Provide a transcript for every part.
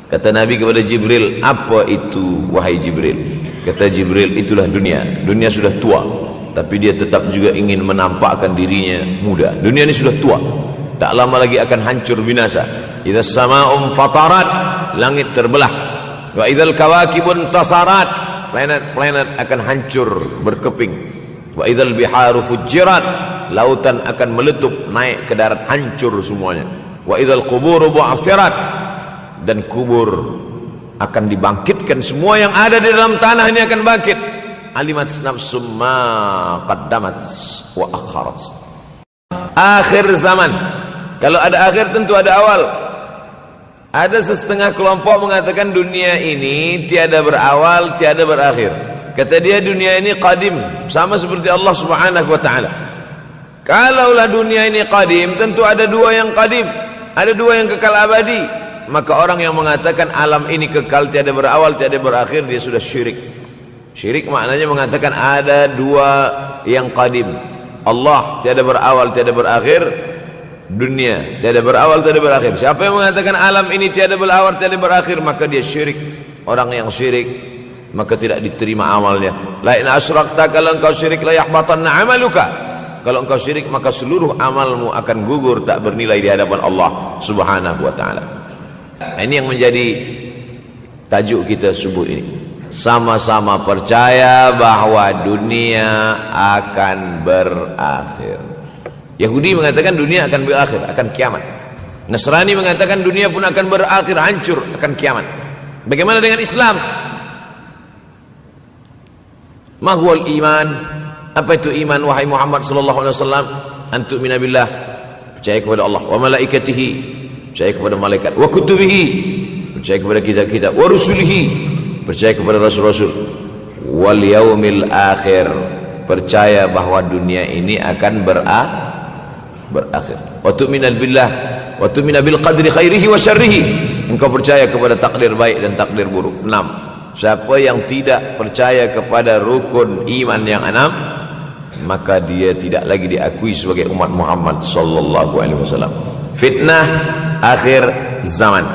Kata Nabi kepada Jibril, apa itu wahai Jibril? Kata Jibril, itulah dunia. Dunia sudah tua, tapi dia tetap juga ingin menampakkan dirinya muda. Dunia ini sudah tua, tak lama lagi akan hancur binasa. Idza sama'um fatarat, langit terbelah. Wa idzal kawakibun tasarat, planet-planet akan hancur berkeping. Wa idzal biharu fujirat, lautan akan meletup naik ke darat, hancur semuanya. Wa idzal quburu bu'athirat, dan kubur akan dibangkitkan. Semua yang ada di dalam tanah ini akan bangkit. Alimat nafsum ma qaddamat wa akharat. Akhir zaman. Kalau ada akhir tentu ada awal. Ada setengah kelompok mengatakan dunia ini tiada berawal, tiada berakhir. Kata dia dunia ini qadim, sama seperti Allah Subhanahu wa taala. Kalaulah dunia ini qadim, tentu ada dua yang qadim, ada dua yang kekal abadi. Maka orang yang mengatakan alam ini kekal, tiada berawal, tiada berakhir, dia sudah syirik. Syirik maknanya mengatakan ada dua yang qadim. Allah tiada berawal, tiada berakhir, dunia tiada berawal, tiada berakhir. Siapa yang mengatakan alam ini tiada berawal, tiada berakhir, maka dia syirik. Orang yang syirik maka tidak diterima amalnya. La in asyrakta, kalau engkau syirik la yahbatanna amaluka. Kalau engkau syirik maka seluruh amalmu akan gugur, tak bernilai di hadapan Allah Subhanahu wa taala. Ini yang menjadi tajuk kita subuh ini. Sama-sama percaya bahwa dunia akan berakhir. Yahudi mengatakan dunia akan berakhir, akan kiamat. Nasrani mengatakan dunia pun akan berakhir, hancur, akan kiamat. Bagaimana dengan Islam? Ma huwal iman? Apa itu iman wahai Muhammad sallallahu alaihi wasallam? Antu'mina billah, percaya kepada Allah, wa malaikatihi, percaya kepada malaikat, wa kutubihi, percaya kepada kitab-kitab, wa rusulihi, percaya kepada rasul-rasul, wal yaumil akhir, percaya bahwa dunia ini akan berakhir. Wa tu'mina billah, wa tu'mina bil qadri khairihi wa syarrihi, engkau percaya kepada takdir baik dan takdir buruk. 6. Siapa yang tidak percaya kepada rukun iman yang 6, maka dia tidak lagi diakui sebagai umat Muhammad sallallahu alaihi wasallam. Fitnah akhir zaman.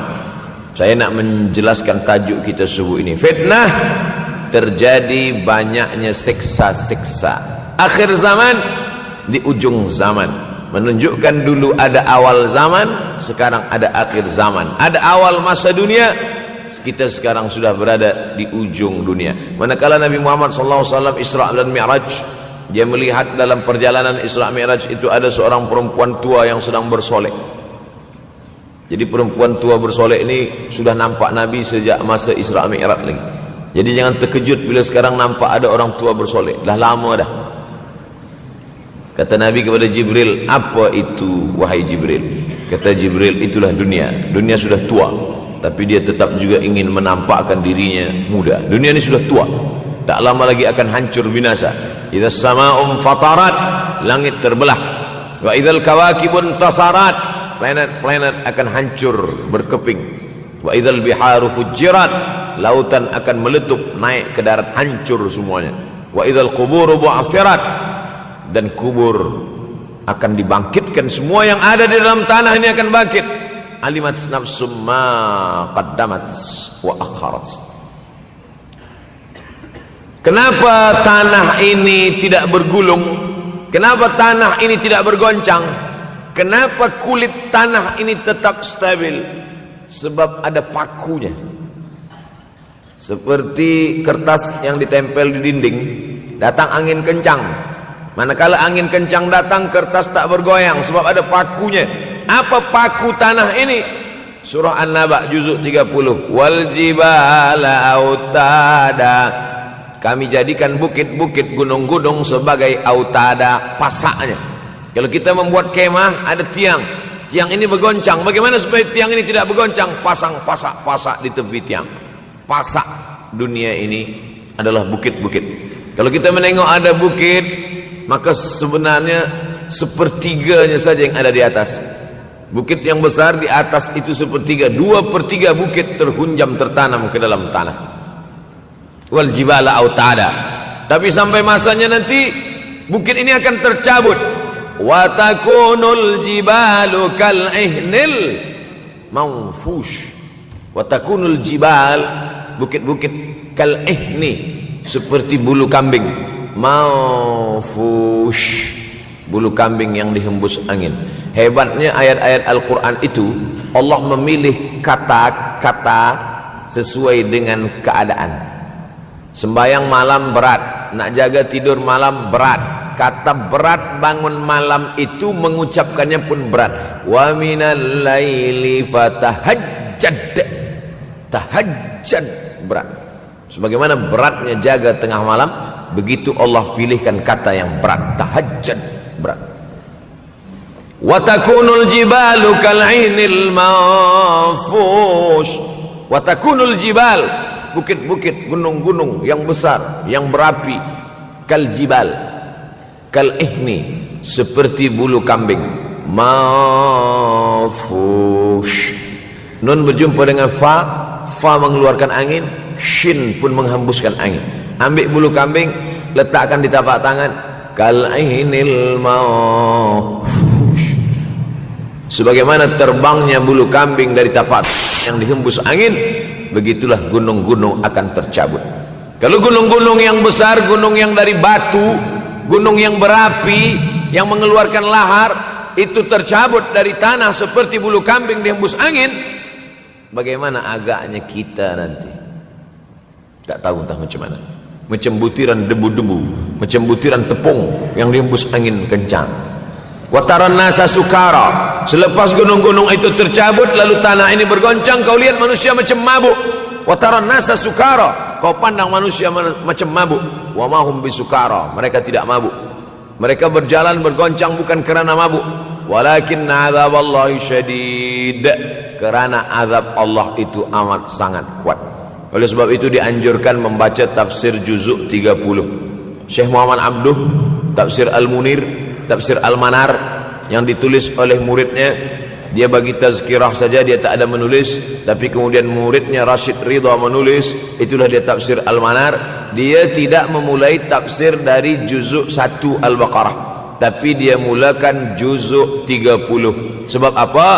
Saya nak menjelaskan tajuk kita subuh ini. Fitnah, terjadi banyaknya siksa-siksa. Akhir zaman, di ujung zaman. Menunjukkan dulu ada awal zaman, sekarang ada akhir zaman. Ada awal masa dunia, kita sekarang sudah berada di ujung dunia. Manakala Nabi Muhammad SAW Isra dan Mi'raj, dia melihat dalam perjalanan Isra Mi'raj itu ada seorang perempuan tua yang sedang bersolek. Jadi perempuan tua bersolek ini sudah nampak Nabi sejak masa Isra Mi'raj lagi. Jadi jangan terkejut bila sekarang nampak ada orang tua bersolek. Dah lama dah. Kata Nabi kepada Jibril, apa itu wahai Jibril? Kata Jibril, itulah dunia. Dunia sudah tua, tapi dia tetap juga ingin menampakkan dirinya muda. Dunia ini sudah tua, tak lama lagi akan hancur binasa. Idza sama'um fatarat, langit terbelah. Wa idzal kawakibun tasarat, planet-planet akan hancur berkeping. Wa idzal biharu fujirat, lautan akan meletup naik ke darat, hancur semuanya. Wa idzal quburu bu'athirat, dan kubur akan dibangkitkan. Semua yang ada di dalam tanah ini akan bangkit. Alimat nafsum ma qaddamat wa akharat. Kenapa tanah ini tidak bergulung? Kenapa tanah ini tidak bergoncang? Kenapa kulit tanah ini tetap stabil? Sebab ada pakunya. Seperti kertas yang ditempel di dinding, datang angin kencang, manakala angin kencang datang, kertas tak bergoyang sebab ada pakunya. Apa paku tanah ini? Surah An-Naba juzuk 30. Wal jibala autada, kami jadikan bukit-bukit, gunung-gunung sebagai autada, pasaknya. Kalau kita membuat kemah, ada tiang. Tiang ini bergoncang. Bagaimana supaya tiang ini tidak bergoncang? Pasang pasak-pasak di tepi tiang. Pasak dunia ini adalah bukit-bukit. Kalau kita menengok ada bukit, maka sebenarnya sepertiganya saja yang ada di atas. Bukit yang besar di atas itu sepertiga, 2/3 bukit terhunjam, tertanam ke dalam tanah. Wal jibala autada. Tapi sampai masanya nanti bukit ini akan tercabut. Wa takunul jibalu kal ihnil manfush. Wa takunul jibal, bukit-bukit kal ihni, seperti bulu kambing. Maufush, bulu kambing yang dihembus angin. Hebatnya ayat-ayat Al-Quran itu, Allah memilih kata-kata sesuai dengan keadaan. Sembayang malam berat, nak jaga tidur malam berat. Kata berat bangun malam itu mengucapkannya pun berat. Wa minal laili fatahajjad, tahajjud berat. Sebagaimana beratnya jaga tengah malam, begitu Allah pilihkan kata yang berat, tahajjud berat. Wa takunul jibalu kal'inil manfush. Wa takunul jibal, bukit-bukit, gunung-gunung yang besar, yang berapi, kal jibal, kal ihni, seperti bulu kambing. Manfush, nun berjumpa dengan fa, fa mengeluarkan angin, shin pun menghembuskan angin. Ambil bulu kambing, letakkan di tapak tangan, kal ihnil manfush, sebagaimana terbangnya bulu kambing dari tapak yang dihembus angin, begitulah gunung-gunung akan tercabut. Kalau gunung-gunung yang besar, gunung yang dari batu, gunung yang berapi, yang mengeluarkan lahar, itu tercabut dari tanah seperti bulu kambing dihembus angin, bagaimana agaknya kita nanti? Tak tahu entah macam mana. Macam butiran debu-debu, macam butiran tepung yang dihembus angin kencang. Wataran nasa sukara, selepas gunung-gunung itu tercabut lalu tanah ini bergoncang, kau lihat manusia macam mabuk. Wataran nasa sukara, kau pandang manusia macam mabuk. Wa mahum bisukara, mereka tidak mabuk. Mereka berjalan bergoncang bukan kerana mabuk, walakin azaballahi syadid, kerana azab Allah itu amat sangat kuat. Oleh sebab itu dianjurkan membaca tafsir juzuk 30. Syekh Muhammad Abduh, tafsir Al-Munir, tafsir Al-Manar yang ditulis oleh muridnya. Dia bagi tazkirah saja, dia tak ada menulis, tapi kemudian muridnya Rashid Ridha menulis, itulah dia tafsir Al-Manar. Dia tidak memulai tafsir dari juzuk 1 Al-Baqarah, tapi dia mulakan juzuk 30. Sebab apa?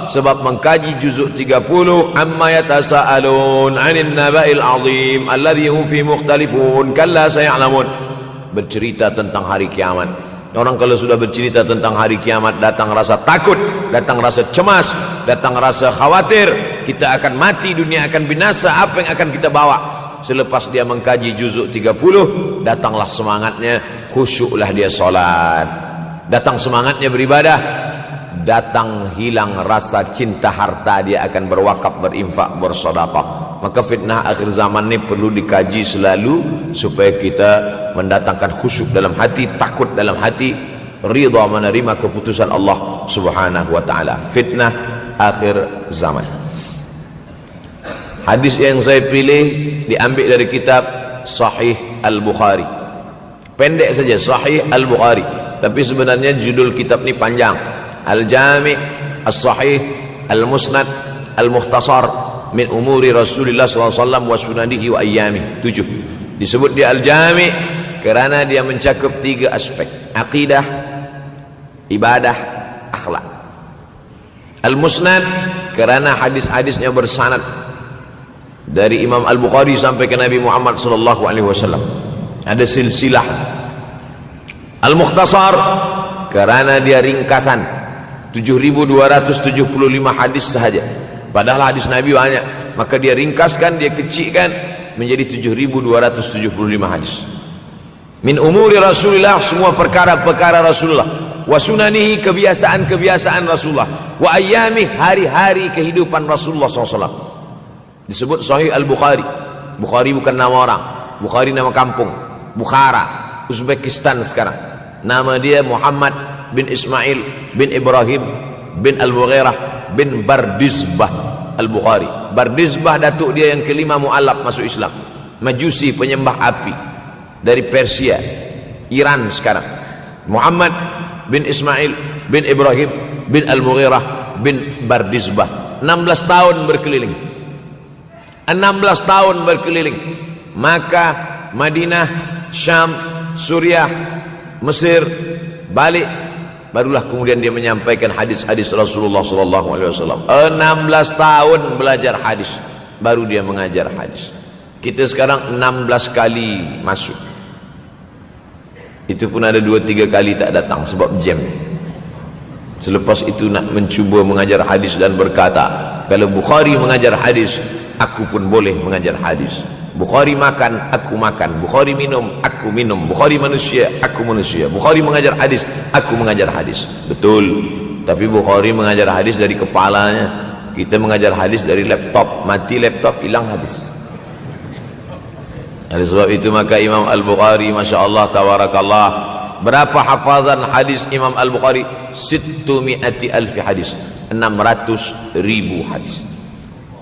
Sebab mengkaji juzuk 30, amma yatasaalun 'anil naba'il 'azim alladhi hum fi mukhtalifun kalla saya'lamun, bercerita tentang hari kiamat. Orang kalau sudah bercerita tentang hari kiamat, datang rasa takut, datang rasa cemas, datang rasa khawatir, kita akan mati, dunia akan binasa, apa yang akan kita bawa? Selepas dia mengkaji juzuk 30, datanglah semangatnya, khusyuklah dia solat, datang semangatnya beribadah, datang hilang rasa cinta harta, dia akan berwakaf, berinfak, bersedekah. Maka fitnah akhir zaman ini perlu dikaji selalu supaya kita mendatangkan khusyuk dalam hati, takut dalam hati, ridha menerima keputusan Allah Subhanahu wa taala. Fitnah akhir zaman. Hadis yang saya pilih diambil dari kitab Sahih Al-Bukhari. Pendek saja, Sahih Al-Bukhari, tapi sebenarnya judul kitab ini panjang. Al-Jami' As-Sahih Al-Musnad Al-Mukhtasar min umuri Rasulullah SAW wa sunanihi wa ayyami. 7. Disebut dia Al-Jami' kerana dia mencakup 3 aspek: akidah, ibadah, akhlak. Al-Musnad kerana hadis-hadisnya bersanad dari Imam Al-Bukhari sampai ke Nabi Muhammad SAW, ada silsilah. Al-Mukhtasar kerana dia ringkasan, 7.275 hadis sahaja, padahal hadis Nabi banyak, maka dia ringkaskan, dia kecilkan menjadi 7.275 hadis. Min umuri Rasulullah, semua perkara-perkara Rasulullah, wa sunanihi, kebiasaan-kebiasaan Rasulullah, wa ayyami, hari-hari kehidupan Rasulullah SAW. Disebut Sahih Al-Bukhari. Bukhari bukan nama orang, Bukhari nama kampung, Bukhara, Uzbekistan sekarang. Nama dia Muhammad bin Ismail bin Ibrahim bin Al-Mughirah bin Bardizbah Al-Bukhari. Bardizbah datuk dia yang kelima mu'alaf masuk Islam, Majusi, penyembah api, dari Persia, Iran sekarang. Muhammad bin Ismail bin Ibrahim bin Al-Mughirah bin Bardizbah. 16 tahun berkeliling, 16 tahun berkeliling Makkah, Madinah, Syam, Suriah, Mesir, balik, barulah kemudian dia menyampaikan hadis-hadis Rasulullah SAW. 16 tahun belajar hadis. baru dia mengajar hadis. Kita sekarang 16 kali masuk, itu pun ada 2-3 kali tak datang sebab jam. Selepas itu nak mencuba mengajar hadis dan berkata, kalau Bukhari mengajar hadis, aku pun boleh mengajar hadis. Bukhari makan, aku makan. Bukhari minum, aku minum. Bukhari manusia, aku manusia. Bukhari mengajar hadis, aku mengajar hadis. Betul. Tapi Bukhari mengajar hadis dari kepalanya, kita mengajar hadis dari laptop. Mati laptop, hilang hadis. Oleh sebab itu maka Imam Al-Bukhari, Masya Allah, Tabarakallah, berapa hafazan hadis Imam Al-Bukhari? 600,000 hadis, 600,000 hadis.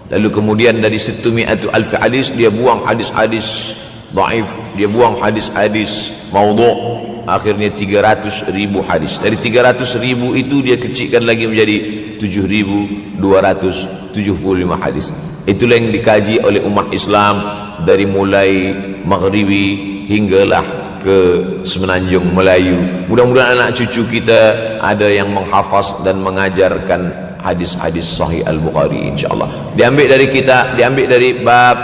Lalu kemudian dari 600,000 hadis dia buang hadis-hadis dhaif, dia buang hadis-hadis maudhu', akhirnya 300,000 hadis. Dari 300,000 itu dia kecilkan lagi menjadi 7,275 hadis. Itulah yang dikaji oleh umat Islam dari mulai Maghribi hinggalah ke Semenanjung Melayu. Mudah-mudahan anak cucu kita ada yang menghafaz dan mengajarkan hadis-hadis Sahih Al-Bukhari, insyaallah. Diambil dari kita, diambil dari bab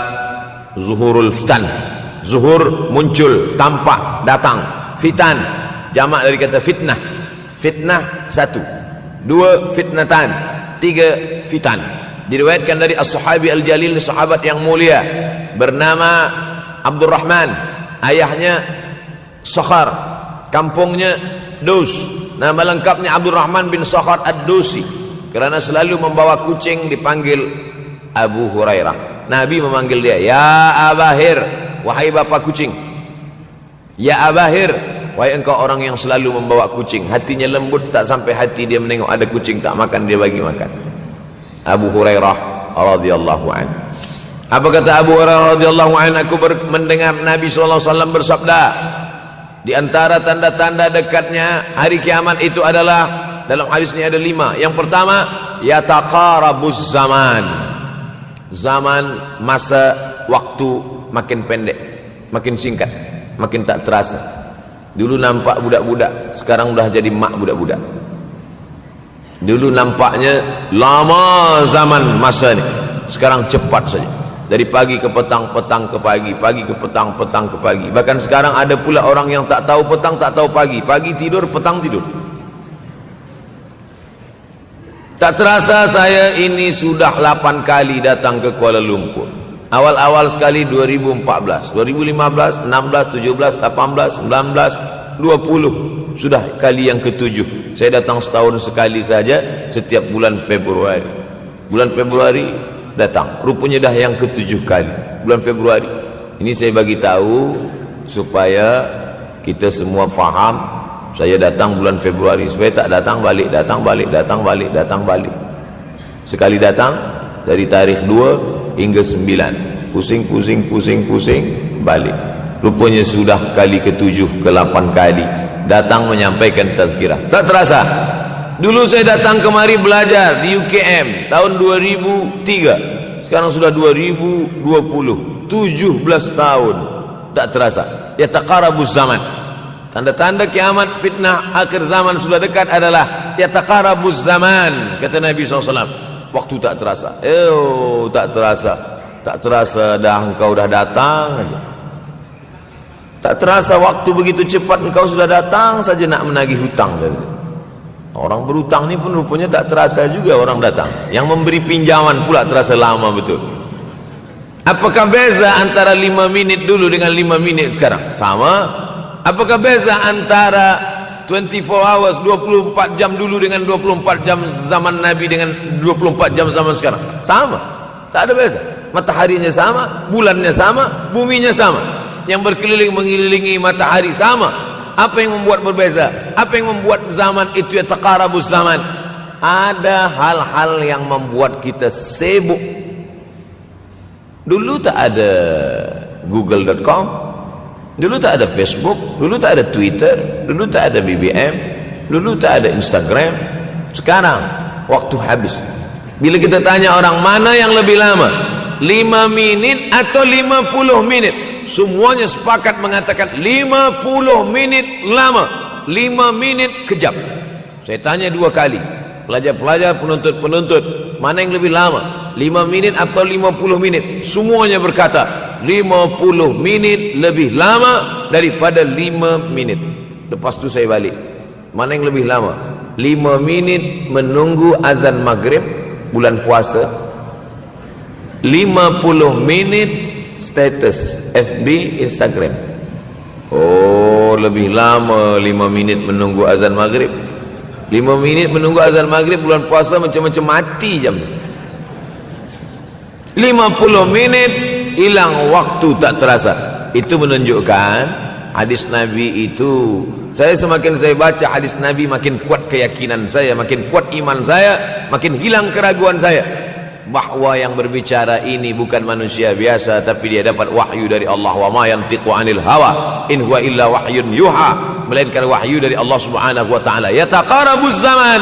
zuhurul fitan. Zuhur muncul, tampak, datang. Fitan jamak dari kata fitnah. Fitnah 1, 2 fitnatan, 3 fitan. Diriwayatkan dari as-sahabi al-jalil, sahabat yang mulia bernama Abdurrahman, ayahnya Sakhar, kampungnya Dus. Nama lengkapnya Abdurrahman bin Sakhar ad-Dusi. Kerana selalu membawa kucing dipanggil Abu Hurairah. Nabi memanggil dia, ya Abahir, wahai bapa kucing. Ya Abahir, wahai engkau orang yang selalu membawa kucing. Hatinya lembut, tak sampai hati dia menengok ada kucing tak makan, dia bagi makan. Abu Hurairah radhiyallahu anhu. Apa kata Abu Hurairah radhiyallahu anhu? Aku mendengar Nabi SAW bersabda, di antara tanda-tanda dekatnya hari kiamat itu adalah, dalam hadis ini ada 5. Yang pertama, yataqarabuz zaman. Zaman, masa, waktu makin pendek, makin singkat, makin tak terasa. Dulu nampak budak-budak, sekarang sudah jadi mak budak-budak. Dulu nampaknya lama zaman masa ni, sekarang cepat saja. Dari pagi ke petang, petang ke pagi, pagi ke petang, petang ke pagi. Bahkan sekarang ada pula orang yang tak tahu petang, tak tahu pagi. Pagi tidur, petang tidur. Tak terasa saya ini sudah 8 kali datang ke Kuala Lumpur. Awal-awal sekali 2014, 2015, 16, 17, 18, 19, 20. Sudah kali yang ke-7. Saya datang setahun sekali saja, setiap bulan Februari. Bulan Februari datang. Rupanya dah yang ke-7 kali. Bulan Februari. Ini saya bagi tahu supaya kita semua faham. Saya datang bulan Februari, supaya tak datang balik, datang balik, datang balik, datang balik. Sekali datang dari tarikh 2 hingga 9. Pusing, pusing, pusing, pusing, balik. Rupanya sudah kali ke-7, ke-8 kali datang menyampaikan tazkirah. Tak terasa. Dulu saya datang kemari belajar di UKM tahun 2003. Sekarang sudah 2020. 17 tahun. Tak terasa. Yataqarabuz zaman. Tanda-tanda kiamat, fitnah akhir zaman sudah dekat adalah yataqarabuz zaman, kata Nabi SAW. Waktu tak terasa. Tak terasa. Tak terasa dah engkau dah datang aja. Tak terasa waktu begitu cepat, engkau sudah datang saja nak menagih hutang. Orang berhutang ni pun rupanya tak terasa juga orang datang. Yang memberi pinjaman pula terasa lama betul. Apakah beza antara 5 minit dulu dengan 5 minit sekarang? Sama. Apakah beza antara 24 hours, 24 jam dulu dengan 24 jam zaman Nabi dengan 24 jam zaman sekarang? Sama. Tak ada beza. Mataharinya sama, bulannya sama, buminya sama. Yang berkeliling mengelilingi matahari sama. Apa yang membuat berbeza? Apa yang membuat zaman itu yataqarabuz zaman? Ada hal-hal yang membuat kita sibuk. Dulu tak ada google.com, dulu tak ada Facebook, dulu tak ada Twitter, dulu tak ada BBM, dulu tak ada Instagram. Sekarang waktu habis. Bila kita tanya orang mana yang lebih lama, 5 minit atau 50 minit, semuanya sepakat mengatakan 50 minit lama, 5 minit kejap. Saya tanya 2 kali, pelajar-pelajar, penuntut-penuntut, mana yang lebih lama, 5 minit atau 50 minit? Semuanya berkata 50 minit lebih lama daripada 5 minit. Lepas tu saya balik, mana yang lebih lama? 5 minit menunggu azan maghrib bulan puasa, 50 minit status FB Instagram. Oh, lebih lama 5 minit menunggu azan maghrib. 5 minit menunggu azan maghrib bulan puasa macam-macam mati jam. 50 minit hilang waktu tak terasa. Itu menunjukkan hadis Nabi itu, semakin saya baca hadis Nabi, makin kuat keyakinan saya, makin kuat iman saya, makin hilang keraguan saya bahwa yang berbicara ini bukan manusia biasa, tapi dia dapat wahyu dari Allah. Wa ma yantiqu anil hawa in huwa illa wahyun yuha, melainkan wahyu dari Allah Subhanahu wa taala. Yataqarabuz zaman,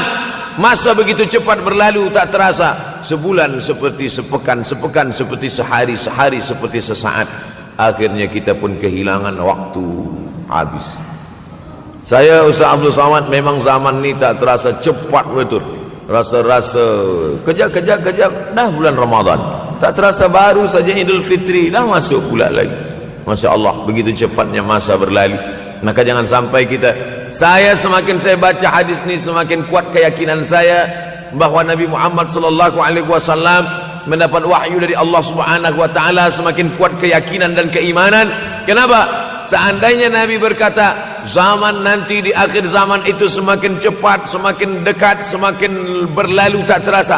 masa begitu cepat berlalu tak terasa. Sebulan seperti sepekan, sepekan seperti sehari, sehari seperti sesaat. Akhirnya kita pun kehilangan waktu, habis. Saya Ustaz Abdul Samad, memang zaman ini tak terasa cepat betul. Rasa-rasa kejap-kejap dah bulan Ramadan, tak terasa baru saja Idul Fitri dah masuk pula lagi. Masya Allah, begitu cepatnya masa berlalu. Maka jangan sampai kita, semakin saya baca hadis ini, semakin kuat keyakinan saya bahwa Nabi Muhammad sallallahu alaihi wasallam mendapat wahyu dari Allah Subhanahu wa taala. Semakin kuat keyakinan dan keimanan. Kenapa? Seandainya Nabi berkata zaman nanti di akhir zaman itu semakin cepat, semakin dekat, semakin berlalu tak terasa,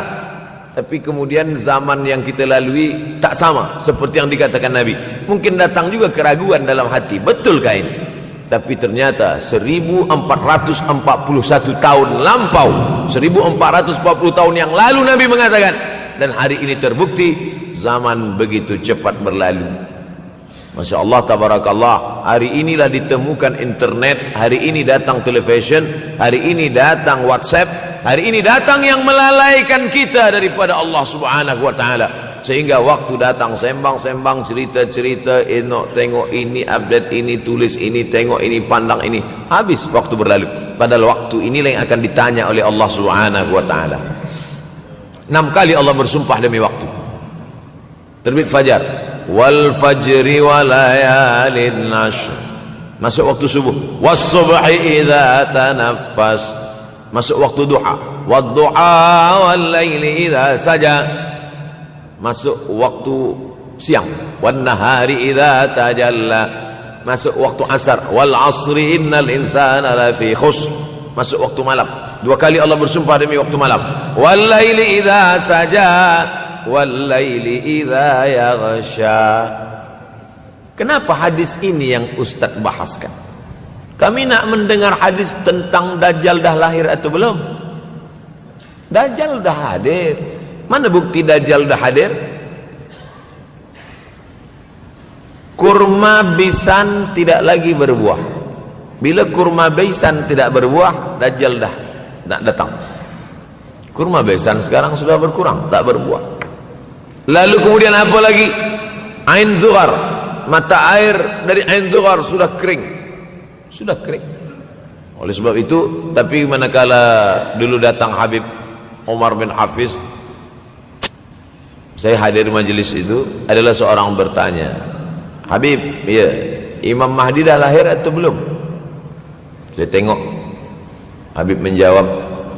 tapi kemudian zaman yang kita lalui tak sama seperti yang dikatakan Nabi. Mungkin datang juga keraguan dalam hati, betulkah ini? Tapi ternyata 1441 tahun lampau, 1440 tahun yang lalu Nabi mengatakan, dan hari ini terbukti zaman begitu cepat berlalu. Masya Allah, tabarakallah. Hari inilah ditemukan internet, hari ini datang television, hari ini datang WhatsApp, hari ini datang yang melalaikan kita daripada Allah Subhanahu wa taala. Sehingga waktu datang sembang-sembang, cerita-cerita, tengok ini, update ini, tulis ini, tengok ini, pandang ini, habis waktu berlalu. Padahal waktu inilah yang akan ditanya oleh Allah Subhanahu wa taala. 6 kali Allah bersumpah demi waktu. Terbit fajar, wal fajri wa layalin ashr, masuk waktu subuh. Was subhi idza tanaffas, masuk waktu duha. Wad duha wal laili idza saja, masuk waktu siang. Wan nahari idza tajalla, masuk waktu asar. Wal asri innal insana lafi khusr, masuk waktu malam. 2 kali Allah bersumpah demi waktu malam. Wal laili idza saja, wal laili idza yaghsha. Kenapa hadis ini yang Ustaz bahaskan? Kami nak mendengar hadis tentang Dajjal dah lahir atau belum? Dajjal dah hadir. Mana bukti Dajjal dah hadir? Kurma bisan tidak lagi berbuah. Bila kurma bisan tidak berbuah, Dajjal dah nak datang. Kurma bisan sekarang sudah berkurang, tak berbuah. Lalu kemudian apa lagi? Ain Zughar, mata air dari Ain Zughar sudah kering. Sudah kering. Oleh sebab itu, tapi manakala dulu datang Habib Umar bin Hafiz, saya hadir majelis itu, adalah seorang bertanya, Habib, ya, Imam Mahdi dah lahir atau belum? Saya tengok Habib menjawab,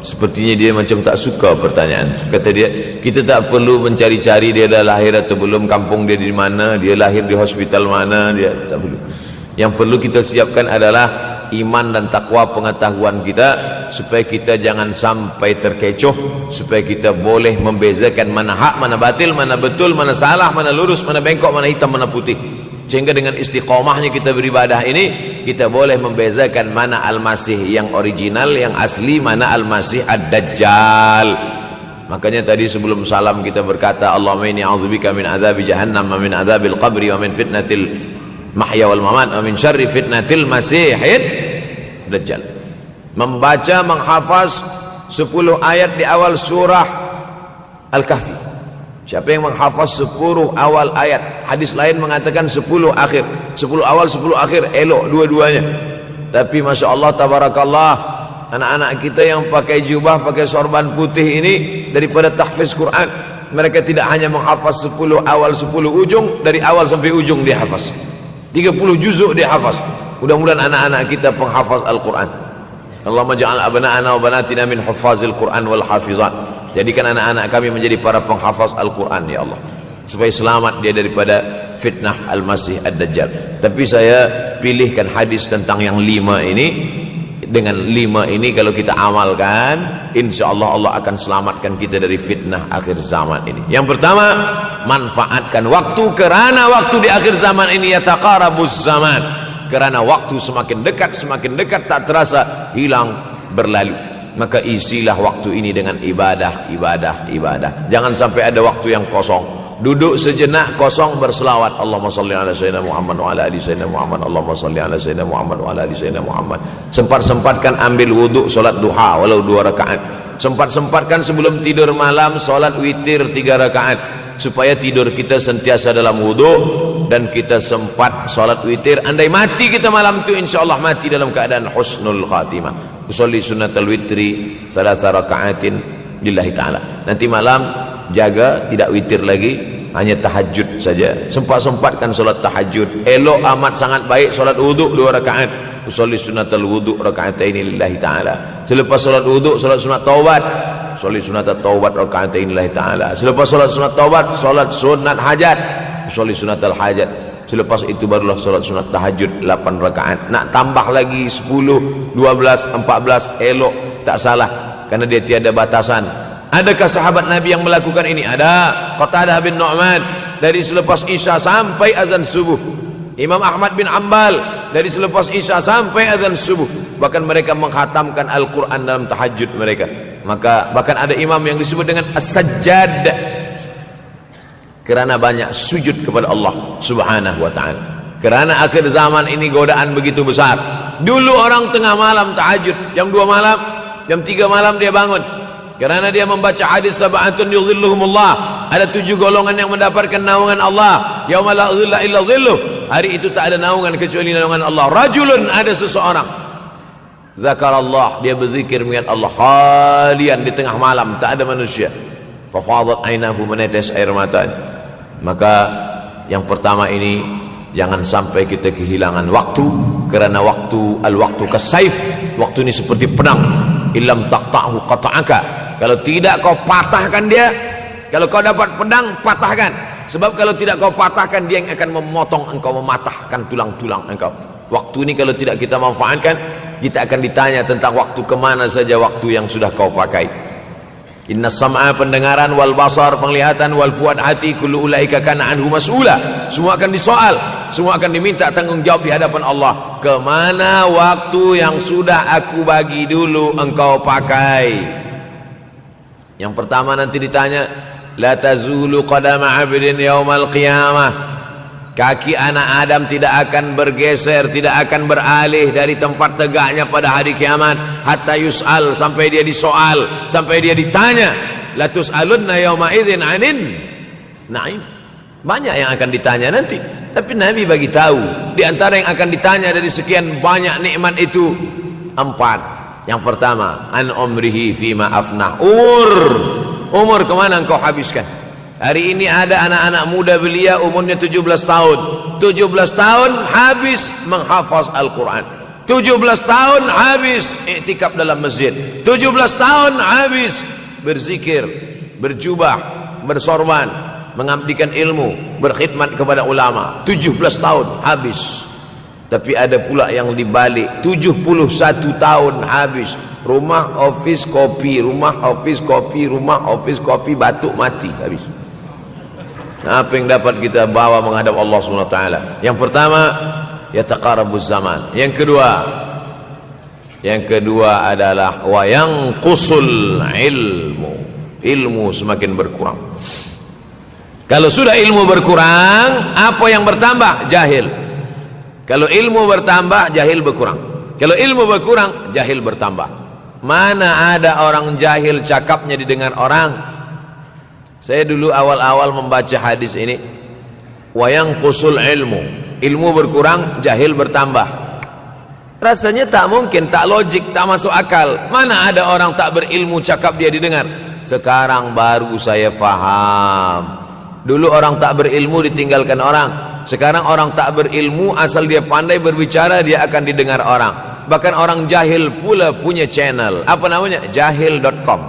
sepertinya dia macam tak suka pertanyaan. Kata dia, kita tak perlu mencari-cari dia dah lahir atau belum, kampung dia di mana, dia lahir di hospital mana, dia tak perlu. Yang perlu kita siapkan adalah iman dan takwa pengetahuan kita, supaya kita jangan sampai terkecoh, supaya kita boleh membezakan mana hak, mana batil, mana betul, mana salah, mana lurus, mana bengkok, mana hitam, mana putih. Sehingga dengan istiqomahnya kita beribadah ini, kita boleh membezakan mana Al-Masih yang original, yang asli, mana Al-Masih Ad-Dajjal. Makanya tadi sebelum salam kita berkata, Allahumma inni a'udzubika min azabi jahannam wa min azabil qabri wa min fitnatil mahya wal mamat wa min syarri fitnatil masihid Dajjal. Membaca, menghafaz 10 ayat di awal surah Al-Kahfi. Siapa yang menghafaz 10 awal ayat, hadis lain mengatakan 10 akhir, 10 awal 10 akhir, elok dua-duanya. Tapi Masya Allah, tabarakallah, anak-anak kita yang pakai jubah, pakai sorban putih ini, daripada tahfiz Quran, mereka tidak hanya menghafaz 10 awal 10 ujung, dari awal sampai ujung dia hafaz 30 juzuk dia hafaz. Mudah-mudahan anak-anak kita penghafaz Al-Quran. Allahumma ja'al abna'ana wa banatina min huffazil Quran wal hafizat. Jadikan anak-anak kami menjadi para penghafaz Al-Quran ya Allah, supaya selamat dia daripada fitnah Al-Masih Ad-Dajjal. Tapi saya pilihkan hadis tentang yang 5 ini. Dengan 5 ini kalau kita amalkan, insya Allah Allah akan selamatkan kita dari fitnah akhir zaman ini. Yang pertama, manfaatkan waktu, kerana waktu di akhir zaman ini yataqarabuz zaman, kerana waktu semakin dekat tak terasa hilang berlalu. Maka isilah waktu ini dengan ibadah. Jangan sampai ada waktu yang kosong. Duduk sejenak kosong berselawat, Allahumma salli ala sayyidina Muhammad wa ala ali sayyidina Muhammad, Allahumma salli ala sayyidina Muhammad wa ala ali sayyidina Muhammad. Sempat-sempatkan ambil wuduk solat duha walau 2 rakaat. Sempat-sempatkan sebelum tidur malam solat witir 3 rakaat, supaya tidur kita sentiasa dalam wuduk dan kita sempat solat witir. Andai mati kita malam itu, insyaallah mati dalam keadaan husnul khatimah. Usolli sunnatal witri 3 rakaatin lillahi ta'ala. Nanti malam jaga tidak witir lagi, hanya tahajud saja. Sempat-sempatkan solat tahajud. Elok amat sangat baik solat wuduk 2 rakaat. Usolli sunnatal wuduk raka'ataini lillahi ta'ala. Selepas solat wuduk solat sunat taubat. Usolli sunatat taubat raka'ataini lillahi ta'ala. Selepas solat sunat taubat solat sunat hajat. Usolli sunatal hajat. Selepas itu barulah solat sunat tahajud 8 rakaat. Nak tambah lagi 10, 12, 14 elok, tak salah, karena dia tiada batasan. Adakah sahabat Nabi yang melakukan ini? Ada. Qatadah bin Nu'man dari selepas Isya sampai azan subuh. Imam Ahmad bin Ambal dari selepas Isya sampai azan subuh. Bahkan mereka mengkhatamkan Al-Quran dalam tahajud mereka. Maka bahkan ada imam yang disebut dengan As-Sajjad, kerana banyak sujud kepada Allah Subhanahu wa ta'ala. Kerana akhir zaman ini godaan begitu besar. Dulu orang tengah malam tahajud, jam 2 malam, jam 3 malam dia bangun, kerana dia membaca hadis sab'atun yudhilluhumullah. Ada 7 golongan yang mendapatkan naungan Allah. Yauma la dhilla illa dhilluh. Hari itu tak ada naungan kecuali naungan Allah. Rajulun, ada seseorang, zakarallah, dia berzikir mengingat Allah, khalian, di tengah malam tak ada manusia. Fafadat ainahu, menetes air matanya. Maka yang pertama ini, jangan sampai kita kehilangan waktu, kerana waktu, al-waktu kasaif, waktu ini seperti pedang. Illam taqta'hu qata'aka. Kalau tidak kau patahkan dia, kalau kau dapat pedang, patahkan. Sebab kalau tidak kau patahkan, dia yang akan memotong engkau, mematahkan tulang-tulang engkau. Waktu ini kalau tidak kita manfaatkan, kita akan ditanya tentang waktu, kemana saja waktu yang sudah kau pakai. Inna sam'a, pendengaran, wal basar, penglihatan, wal fuad, hati, kullu ulaika kana anhu mas'ula. Semua akan disoal, semua akan diminta tanggungjawab di hadapan Allah. Kemana waktu yang sudah aku bagi dulu engkau pakai? Yang pertama nanti ditanya, la tazulu qadama 'abdin yaumal qiyamah. Kaki anak Adam tidak akan bergeser, tidak akan beralih dari tempat tegaknya pada hari kiamat, hatta yus'al, sampai dia disoal, sampai dia ditanya. La tus'alunna yauma idzin 'anin na'im. Banyak yang akan ditanya nanti, tapi Nabi bagi tahu di antara yang akan ditanya dari sekian banyak nikmat itu 4. Yang pertama, an umrihi fima afnah. Umur kemana engkau habiskan? Hari ini ada anak-anak muda belia umurnya 17 tahun. 17 tahun habis menghafaz Al-Quran. 17 tahun habis iktikaf dalam masjid. 17 tahun habis berzikir, berjubah, bersorban, mengabdikan ilmu, berkhidmat kepada ulama. 17 tahun habis. Tapi ada pula yang dibalik, 71 tahun habis. Rumah, office, kopi, rumah, office, kopi, rumah, office, kopi, batuk, mati, habis. Nah, apa yang dapat kita bawa menghadap Allah SWT? Yang pertama, yataqarabuz zaman. Yang kedua adalah wa yanqusul ilmu. Ilmu semakin berkurang. Kalau sudah ilmu berkurang, apa yang bertambah? Jahil. Kalau ilmu bertambah, jahil berkurang. Kalau ilmu berkurang, jahil bertambah. Mana ada orang jahil cakapnya didengar orang? Saya dulu awal-awal membaca hadis ini, wa yanqusul ilmu. Ilmu berkurang, jahil bertambah. Rasanya tak mungkin, tak logik, tak masuk akal. Mana ada orang tak berilmu cakap dia didengar? Sekarang baru saya faham. Dulu orang tak berilmu ditinggalkan orang. Sekarang orang tak berilmu, asal dia pandai berbicara, dia akan didengar orang. Bahkan orang jahil pula punya channel. Apa namanya? Jahil.com.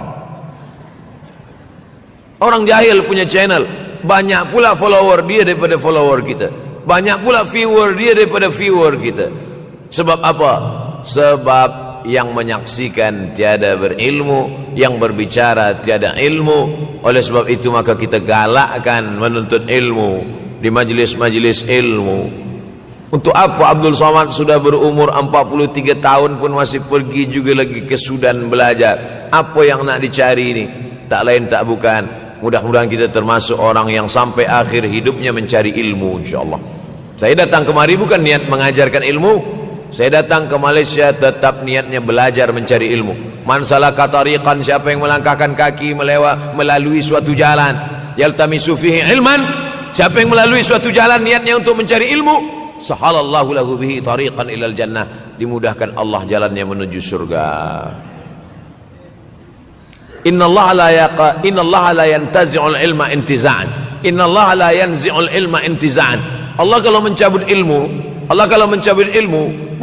Orang jahil punya channel. Banyak pula follower dia daripada follower kita. Banyak pula viewer dia daripada viewer kita. Sebab apa? Sebab yang menyaksikan tiada berilmu, yang berbicara tiada ilmu. Oleh sebab itu maka kita galakkan menuntut ilmu di majlis-majlis ilmu. Untuk apa Abdul Somad sudah berumur 43 tahun pun masih pergi juga lagi ke Sudan belajar? Apa yang nak dicari ini? Tak lain tak bukan, mudah-mudahan kita termasuk orang yang sampai akhir hidupnya mencari ilmu, insyaAllah. Saya datang kemari bukan niat mengajarkan ilmu. Saya datang ke Malaysia tetap niatnya belajar mencari ilmu. Man salaka tariqan, siapa yang melangkahkan kaki melalui suatu jalan, yaltamisu fihi ilman, siapa yang melalui suatu jalan niatnya untuk mencari ilmu, sahalallahu lahu bihi tariqan ilal jannah, dimudahkan Allah jalannya menuju surga. Innallaha la yantazi'ul ilma intiza'an. Innallaha la yanzi'ul ilma intiza'an. Allah kalau mencabut ilmu,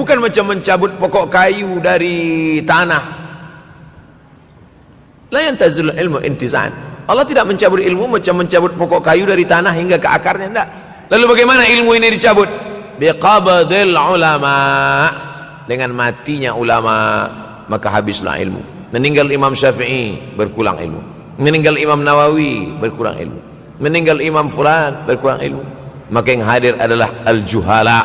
bukan macam mencabut pokok kayu dari tanah. La yantazilul ilmu intiza'an. Allah tidak mencabut ilmu macam mencabut pokok kayu dari tanah hingga ke akarnya, tidak. Lalu bagaimana ilmu ini dicabut? Biqabdil ulama. Dengan matinya ulama maka habislah ilmu. Meninggal Imam Syafi'i berkurang ilmu. Meninggal Imam Nawawi berkurang ilmu. Meninggal Imam Fulan berkurang ilmu. Maka yang hadir adalah al-juhala.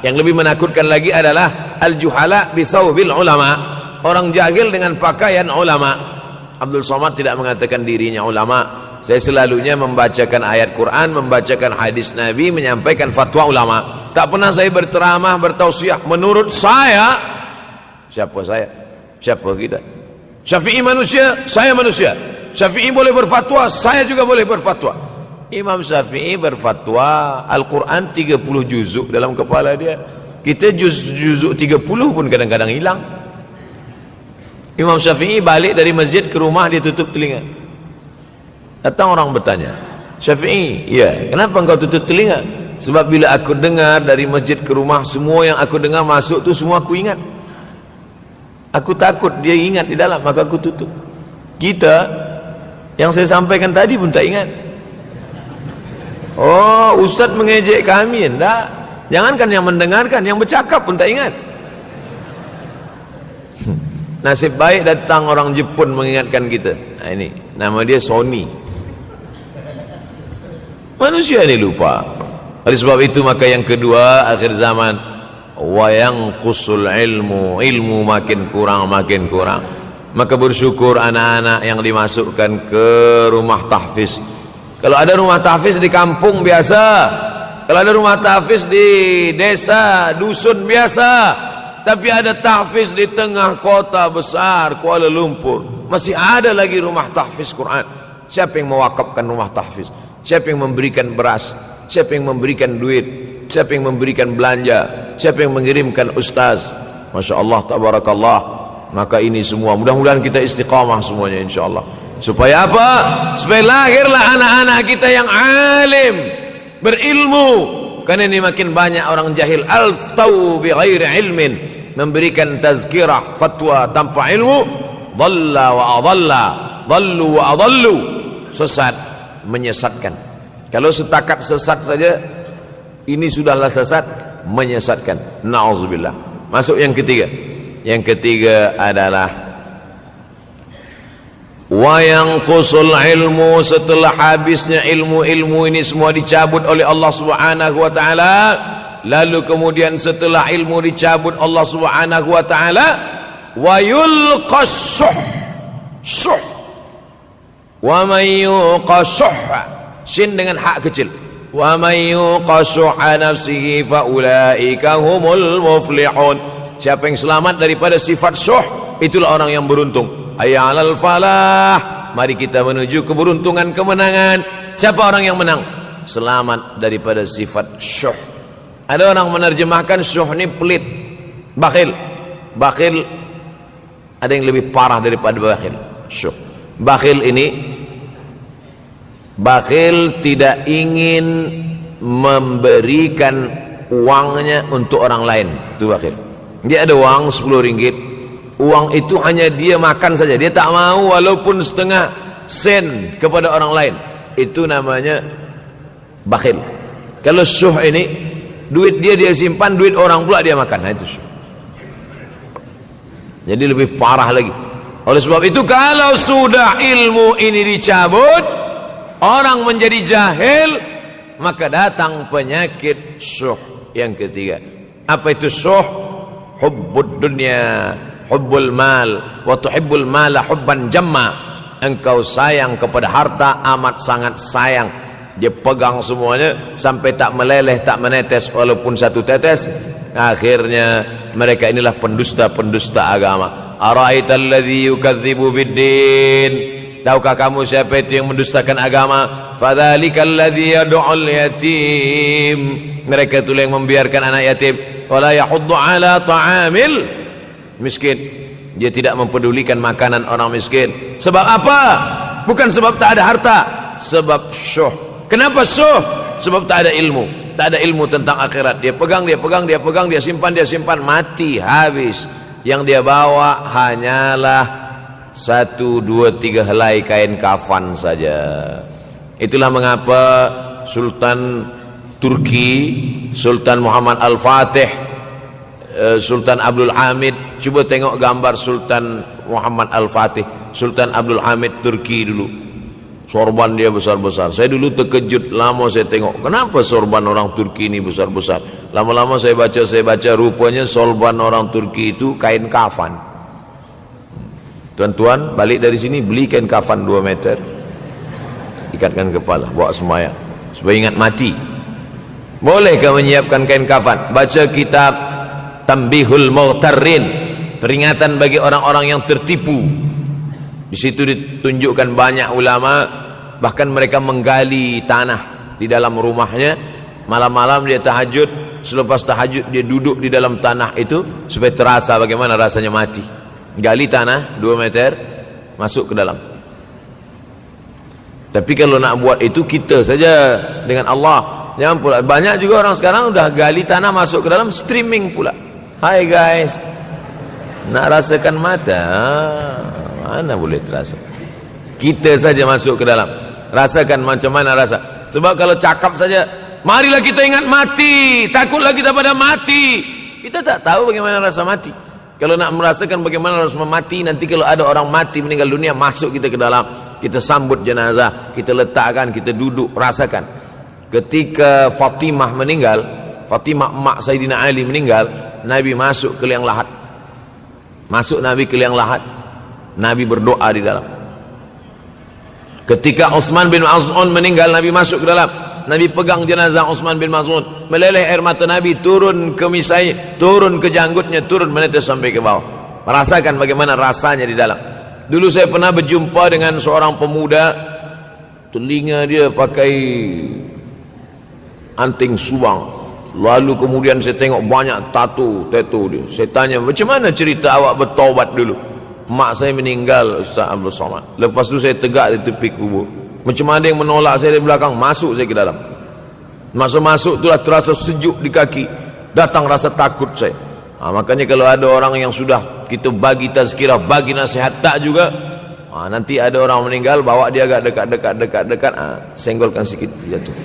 Yang lebih menakutkan lagi adalah al-juhala bi thawbil ulama. Orang jahil dengan pakaian ulama. Abdul Somad tidak mengatakan dirinya ulama. Saya selalunya membacakan ayat Quran, membacakan hadis Nabi, menyampaikan fatwa ulama. Tak pernah saya berteramah, bertausiah. Menurut saya, siapa saya? Siapa kita? Syafi'i manusia, saya manusia. Syafi'i boleh berfatwa, saya juga boleh berfatwa. Imam Syafi'i berfatwa Al-Quran 30 juzuk dalam kepala dia. Kita juzuk 30 pun kadang-kadang hilang. Imam Syafi'i balik dari masjid ke rumah, dia tutup telinga. Datang orang bertanya, Syafi'i, ya, kenapa engkau tutup telinga? Sebab bila aku dengar dari masjid ke rumah, semua yang aku dengar masuk tu semua aku ingat. Aku takut dia ingat di dalam, maka aku tutup. Kita yang saya sampaikan tadi pun tak ingat. Oh, Ustaz mengejek kami, enggak. Jangankan yang mendengarkan, yang bercakap pun tak ingat. Nasib baik datang orang Jepun mengingatkan kita. Nah, ini nama dia Sony. Manusia ini lupa. Oleh sebab itu maka yang kedua, akhir zaman, wa yanqusul ilmu makin kurang. Maka bersyukur anak-anak yang dimasukkan ke rumah tahfiz. Kalau ada rumah tahfiz di kampung biasa, kalau ada rumah tahfiz di desa, dusun biasa, tapi ada tahfiz di tengah kota besar Kuala Lumpur, masih ada lagi rumah tahfiz Quran. Siapa yang mewakafkan rumah tahfiz? Siapa yang memberikan beras? Siapa yang memberikan duit? Siapa yang memberikan belanja? Siapa yang mengirimkan ustaz? Masya Allah, tabarakallah. Maka ini semua mudah-mudahan kita istiqamah semuanya, insya Allah. Supaya apa? Supaya lahirlah anak-anak kita yang alim, berilmu. Karena ini makin banyak orang jahil, alftau bi ghairi ilmin, memberikan tazkirah, fatwa tanpa ilmu. Dhalla wa adalla, dhallu wa adallu, sesat, menyesatkan. Kalau setakat sesat saja, ini sudahlah sesat, menyesatkan. Na'udzubillah. Masuk yang ketiga. Yang ketiga adalah wa yanqusul ilmu, setelah habisnya ilmu ini semua dicabut oleh Allah Subhanahu wa taala. Lalu kemudian setelah ilmu dicabut Allah Subhanahu wa taala, wa yulqas syuh. Wa may yuqashuh, sin dengan hak kecil. Wa may yuqashuh nafsihi fa ulaika humul muflihun. Siapa yang selamat daripada sifat syuh, itulah orang yang beruntung. Hayya 'alal falah, mari kita menuju keberuntungan, kemenangan. Siapa orang yang menang? Selamat daripada sifat syuh. Ada orang menerjemahkan syuh ini pelit, bakhil. Bakhil ada yang lebih parah daripada bakhil. Syuh. Bakhil ini, bakhil tidak ingin memberikan uangnya untuk orang lain. Itu bakhil. Dia ada uang 10 ringgit, uang itu hanya dia makan saja, dia tak mau walaupun setengah sen kepada orang lain. Itu namanya bakhil. Kalau syuh ini, duit dia simpan, duit orang pula dia makan. Nah, itu syuh. Jadi lebih parah lagi. Oleh sebab itu, kalau sudah ilmu ini dicabut, orang menjadi jahil, maka datang penyakit syuh yang ketiga. Apa itu syuh? Hubbud dunya, hubbul mal, wa tuhibbul mala hubban jamma. Engkau sayang kepada harta, amat sangat sayang. Dia pegang semuanya sampai tak meleleh, tak menetes walaupun satu tetes. Akhirnya mereka inilah pendusta-pendusta agama. Ara'aital ladzi yukadzibu biddin. Tahukah kamu siapa itu yang mendustakan agama? Fadzalikal ladzi yad'ul yatim. Mereka itu yang membiarkan anak yatim. Wala yahuddu ala ta'amil miskin. Dia tidak mempedulikan makanan orang miskin. Sebab apa? Bukan sebab tak ada harta, sebab syuh. Kenapa syuh? Sebab tak ada ilmu. Tak ada ilmu tentang akhirat. Dia pegang, dia simpan, mati, habis. Yang dia bawa hanyalah 1, 2, 3 helai kain kafan saja. Itulah mengapa Sultan Turki, Sultan Muhammad Al-Fatih, Sultan Abdul Hamid, coba tengok gambar Sultan Muhammad Al-Fatih, Sultan Abdul Hamid Turki dulu. Sorban dia besar-besar. Saya dulu terkejut, lama saya tengok, kenapa sorban orang Turki ini besar-besar. Lama-lama saya baca, rupanya sorban orang Turki itu kain kafan. Tuan-tuan, balik dari sini beli kain kafan 2 meter, ikatkan kepala, bawa sembahyang supaya ingat mati. Bolehkah menyiapkan kain kafan? Baca kitab Tanbihul Mughtarrin, peringatan bagi orang-orang yang tertipu. Di situ ditunjukkan banyak ulama, bahkan mereka menggali tanah di dalam rumahnya. Malam-malam dia tahajud, selepas tahajud dia duduk di dalam tanah itu supaya terasa bagaimana rasanya mati. Gali tanah 2 meter, masuk ke dalam. Tapi kalau nak buat itu kita saja dengan Allah. Jangan pula, banyak juga orang sekarang udah gali tanah masuk ke dalam, streaming pula. Hai guys, nak rasakan mata, mana boleh terasa. Kita saja masuk ke dalam, rasakan macam mana rasa. Sebab kalau cakap saja, marilah kita ingat mati, takutlah kita pada mati, kita tak tahu bagaimana rasa mati. Kalau nak merasakan bagaimana rasa mati, nanti kalau ada orang mati meninggal dunia, masuk kita ke dalam, kita sambut jenazah, kita letakkan, kita duduk, rasakan. Ketika Fatimah meninggal, Fatimah emak Sayyidina Ali meninggal, Nabi masuk ke liang lahat. Masuk Nabi ke liang lahat, Nabi berdoa di dalam. Ketika Utsman bin Maz'un meninggal, Nabi masuk ke dalam, Nabi pegang jenazah Utsman bin Maz'un, meleleh air mata Nabi turun ke misai, turun ke janggutnya, turun menetes sampai ke bawah. Merasakan bagaimana rasanya di dalam. Dulu saya pernah berjumpa dengan seorang pemuda, telinga dia pakai anting subang, lalu kemudian saya tengok banyak tato dia. Saya tanya, macam mana cerita awak bertaubat dulu? Mak saya meninggal, Ustaz Abdul Somad. Lepas tu saya tegak di tepi kubur. Macam ada yang menolak saya dari belakang, masuk saya ke dalam. Masa masuk itulah terasa sejuk di kaki, datang rasa takut saya. Makanya kalau ada orang yang sudah kita bagi tazkirah, bagi nasihat tak juga, nanti ada orang meninggal, bawa dia agak dekat, senggolkan sikit, jatuh.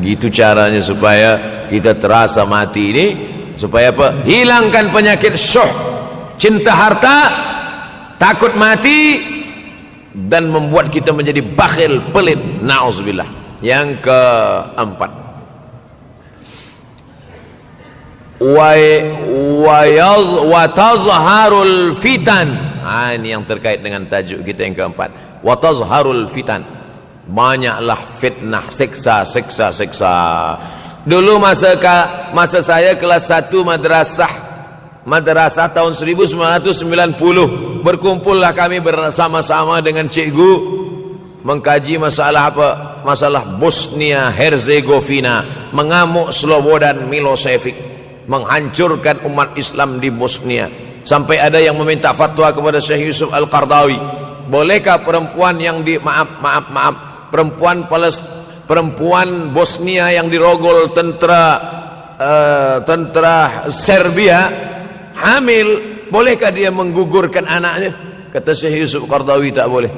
Gitu caranya supaya kita terasa mati ini, supaya apa? Hilangkan penyakit syuh, cinta harta, takut mati, dan membuat kita menjadi bakhil, pelit. Na'udzubillah. Yang keempat, wa tazharul fitan. Ini yang terkait dengan tajuk kita yang keempat. Wa tazharul fitan. Banyaklah fitnah, siksa. Dulu masa saya kelas 1 madrasah tahun 1990, berkumpullah kami bersama-sama dengan cikgu mengkaji masalah apa? Masalah Bosnia Herzegovina, mengamuk Slobodan Milosevic, menghancurkan umat Islam di Bosnia. Sampai ada yang meminta fatwa kepada Syekh Yusuf Al-Qardawi. bolehkah perempuan yang perempuan Bosnia yang dirogol tentara Serbia hamil, bolehkah dia menggugurkan anaknya? Kata Syekh Yusuf Qardawi, tak boleh.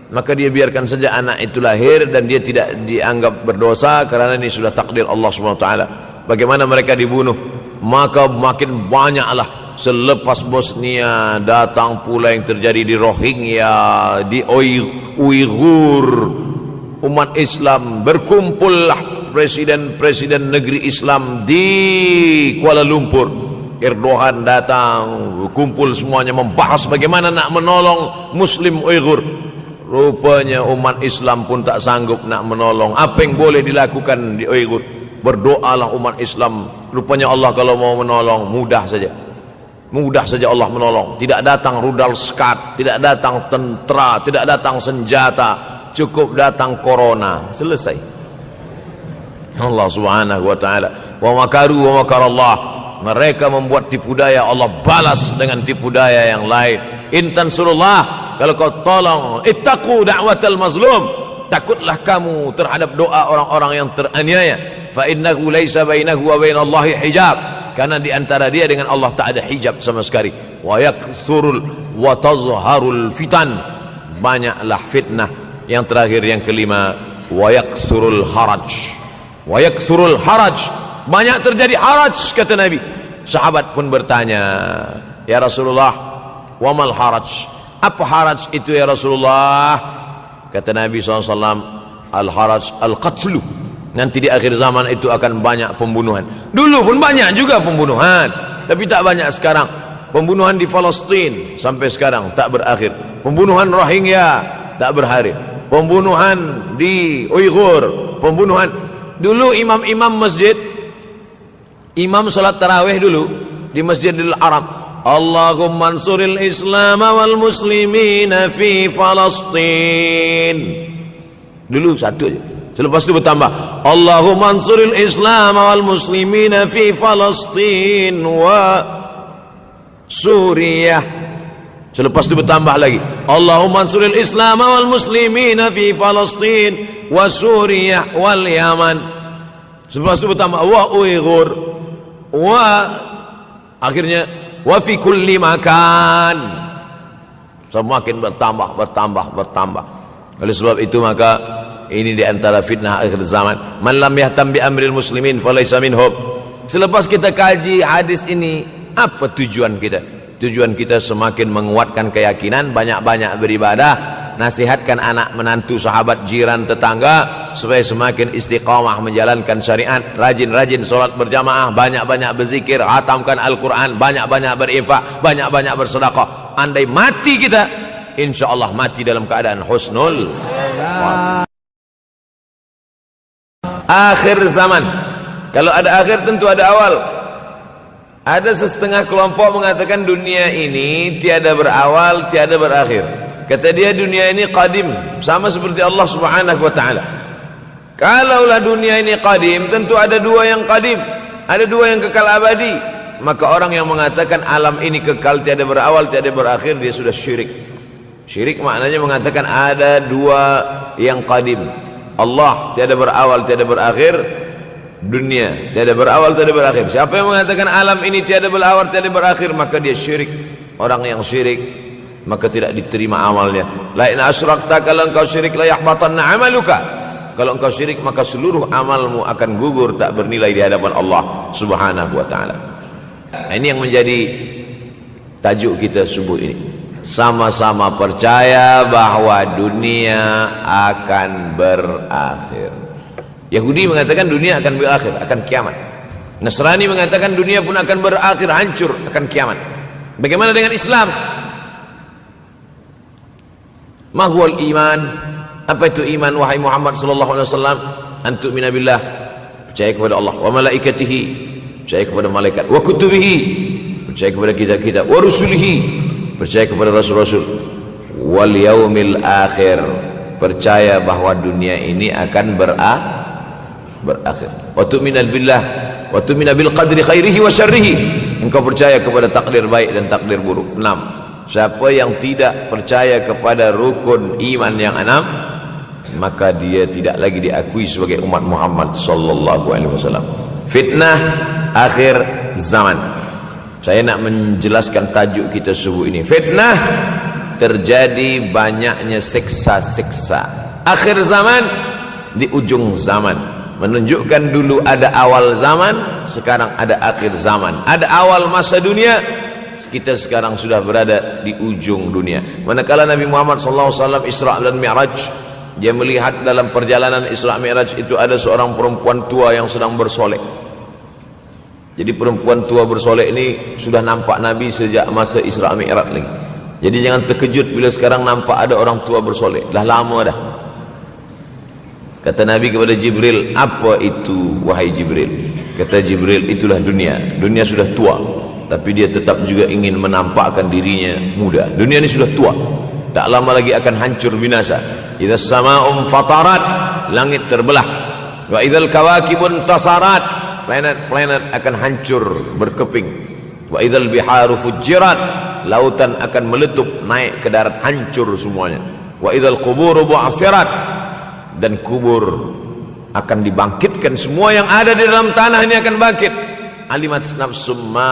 Maka dia biarkan saja anak itu lahir dan dia tidak dianggap berdosa karena ini sudah takdir Allah Subhanahu wa taala. Bagaimana mereka dibunuh? Maka makin banyaklah selepas Bosnia datang pula yang terjadi di Rohingya, di Uighur. Umat Islam berkumpullah presiden-presiden negeri Islam di Kuala Lumpur. Erdogan datang, kumpul semuanya membahas bagaimana nak menolong Muslim Uighur. Rupanya umat Islam pun tak sanggup nak menolong. Apa yang boleh dilakukan di Uighur? Berdoalah umat Islam. Rupanya Allah kalau mau menolong mudah saja. Mudah saja Allah menolong. Tidak datang rudal skat, tidak datang tentera, tidak datang senjata, cukup datang corona, selesai. Allah Subhanahu wa taala, wa makaru wa makarallah. Mereka membuat tipu daya, Allah balas dengan tipu daya yang lain. In tansurullah, kalau kau tolong, ittaqu da'watal mazlum, takutlah kamu terhadap doa orang-orang yang teraniaya. Fa innahu laisa bainahu wa bainallahi hijab, karena di antara dia dengan Allah tak ada hijab sama sekali. Wa yakthurul wa tazharul fitan, banyaklah fitnah. Yang terakhir, yang kelima, wa yakthurul haraj. Wa yakthurul haraj, banyak terjadi haraj, kata Nabi. Sahabat pun bertanya, ya Rasulullah, wa mal haraj, apa haraj itu ya Rasulullah? Kata Nabi SAW, al haraj al qatlu, nanti di akhir zaman itu akan banyak pembunuhan. Dulu pun banyak juga pembunuhan, tapi tak banyak sekarang. Pembunuhan di Palestina sampai sekarang tak berakhir. Pembunuhan Rohingya tak berakhir. Pembunuhan di Uighur, pembunuhan. Dulu imam-imam masjid, imam salat tarawih dulu di Masjidil Haram, Allahumma ansuril Islam wal muslimina fi Palestin. Dulu satu aja. Selepas itu bertambah, Allahumma ansuril Islam wal muslimina fi Palestin wa Suriah. Selepas itu bertambah lagi, Allahumma ansuril Islam wal muslimina fi Palestin wa Suriah wal Yaman. Selepas itu bertambah wa Uighur wa, akhirnya wa fi kulli makan. Semakin bertambah. Oleh sebab itu maka ini di antara fitnah akhir zaman. Man lam yahtam bi amril muslimin falaysa minhum. Selepas kita kaji hadis ini, apa tujuan kita? Tujuan kita semakin menguatkan keyakinan, banyak-banyak beribadah, nasihatkan anak menantu, sahabat, jiran, tetangga supaya semakin istiqamah menjalankan syariat, rajin-rajin solat berjamaah, banyak-banyak berzikir, hatamkan Al-Quran, banyak-banyak berinfak, banyak-banyak bersedekah. Andai mati kita, insyaallah mati dalam keadaan husnul akhir zaman. Kalau ada akhir tentu ada awal. Ada setengah kelompok mengatakan dunia ini tiada berawal, tiada berakhir. Kata dia dunia ini qadim, sama seperti Allah Subhanahu wa taala. Kalaulah dunia ini qadim, tentu ada dua yang qadim, ada dua yang kekal abadi. Maka orang yang mengatakan alam ini kekal, tiada berawal, tiada berakhir, dia sudah syirik. Syirik maknanya mengatakan ada dua yang qadim. Allah tiada berawal, tiada berakhir, dunia tiada berawal, tiada berakhir. Siapa yang mengatakan alam ini tiada berawal, tiada berakhir, maka dia syirik. Orang yang syirik maka tidak diterima amalnya. La in asyrakta, kalau engkau syirik la yahbatanna amaluka. Kalau engkau syirik maka seluruh amalmu akan gugur, tak bernilai di hadapan Allah Subhanahu wa taala. Ini yang menjadi tajuk kita subuh ini. Sama-sama percaya bahwa dunia akan berakhir. Yahudi mengatakan dunia akan berakhir, akan kiamat. Nasrani mengatakan dunia pun akan berakhir, hancur, akan kiamat. Bagaimana dengan Islam? Ma huwal iman? Apa itu iman wahai Muhammad sallallahu alaihi wasallam? Antu tu'mina billah, percaya kepada Allah, wa malaikatihi, percaya kepada malaikat, wa kutubihi, percaya kepada kitab-kitab, wa rusulihi, percaya kepada rasul-rasul, wal yaumil akhir, percaya bahwa dunia ini akan berakhir. Wa tu'mina billah wa tu'mina bil qadri khairihi wa syarrihi, engkau percaya kepada takdir baik dan takdir buruk. 6. Siapa yang tidak percaya kepada rukun iman yang 6, maka dia tidak lagi diakui sebagai umat Muhammad sallallahu alaihi wasallam. Fitnah akhir zaman. Saya nak menjelaskan tajuk kita subuh ini. Fitnah, terjadi banyaknya siksa-siksa. Akhir zaman, di ujung zaman. Menunjukkan dulu ada awal zaman, sekarang ada akhir zaman. Ada awal masa dunia, kita sekarang sudah berada di ujung dunia. Manakala Nabi Muhammad SAW Isra dan Mi'raj, dia melihat dalam perjalanan Isra Mi'raj itu ada seorang perempuan tua yang sedang bersolek. Jadi perempuan tua bersolek ini sudah nampak Nabi sejak masa Isra Mi'raj lagi. Jadi jangan terkejut bila sekarang nampak ada orang tua bersolek. Dah lama dah. Kata Nabi kepada Jibril, apa itu wahai Jibril? Kata Jibril, itulah dunia. Dunia sudah tua, tapi dia tetap juga ingin menampakkan dirinya muda. Dunia ini sudah tua, tak lama lagi akan hancur binasa. Idza sama'um fatarat, langit terbelah. Wa idzal kawakibun tasarat, planet-planet akan hancur berkeping. Wa idzal biharu fujirat, lautan akan meletup naik ke darat, hancur semuanya. Wa idzal quburu bu'athirat, dan kubur akan dibangkitkan. Semua yang ada di dalam tanah ini akan bangkit. Alimat nafsum ma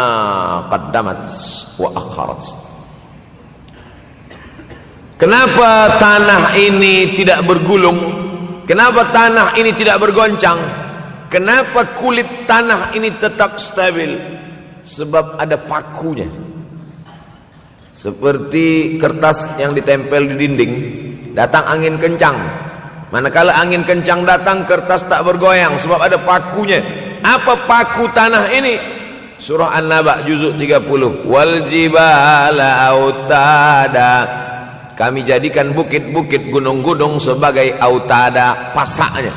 qaddamat wa akharat. Kenapa tanah ini tidak bergulung? Kenapa tanah ini tidak bergoncang? Kenapa kulit tanah ini tetap stabil? Sebab ada pakunya. Seperti kertas yang ditempel di dinding, datang angin kencang, manakala angin kencang datang, kertas tak bergoyang sebab ada pakunya. Apa paku tanah ini? Surah An-Naba juzuk 30. Wal jibala autada, kami jadikan bukit-bukit, gunung-gunung sebagai autada, pasaknya.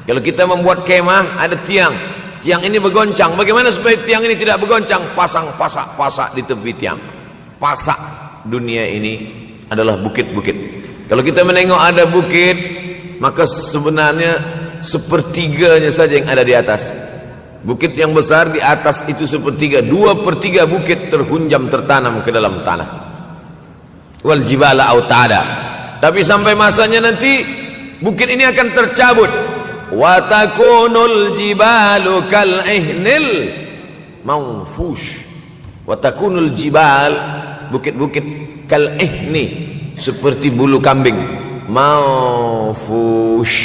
Kalau kita membuat kemah, ada tiang, tiang ini bergoncang. Bagaimana supaya tiang ini tidak bergoncang? Pasang pasak-pasak di tepi tiang. Pasak dunia ini adalah bukit-bukit. Kalau kita menengok ada bukit, maka sebenarnya sepertiganya saja yang ada di atas. Bukit yang besar di atas itu sepertiga, 2/3 bukit terhunjam, tertanam ke dalam tanah. Wal jibala autada. Tapi sampai masanya nanti bukit ini akan tercabut. Wa takunul jibalu kal ihnil manfush. Wa takunul jibal, bukit-bukit kal ihni, seperti bulu kambing. Manfush,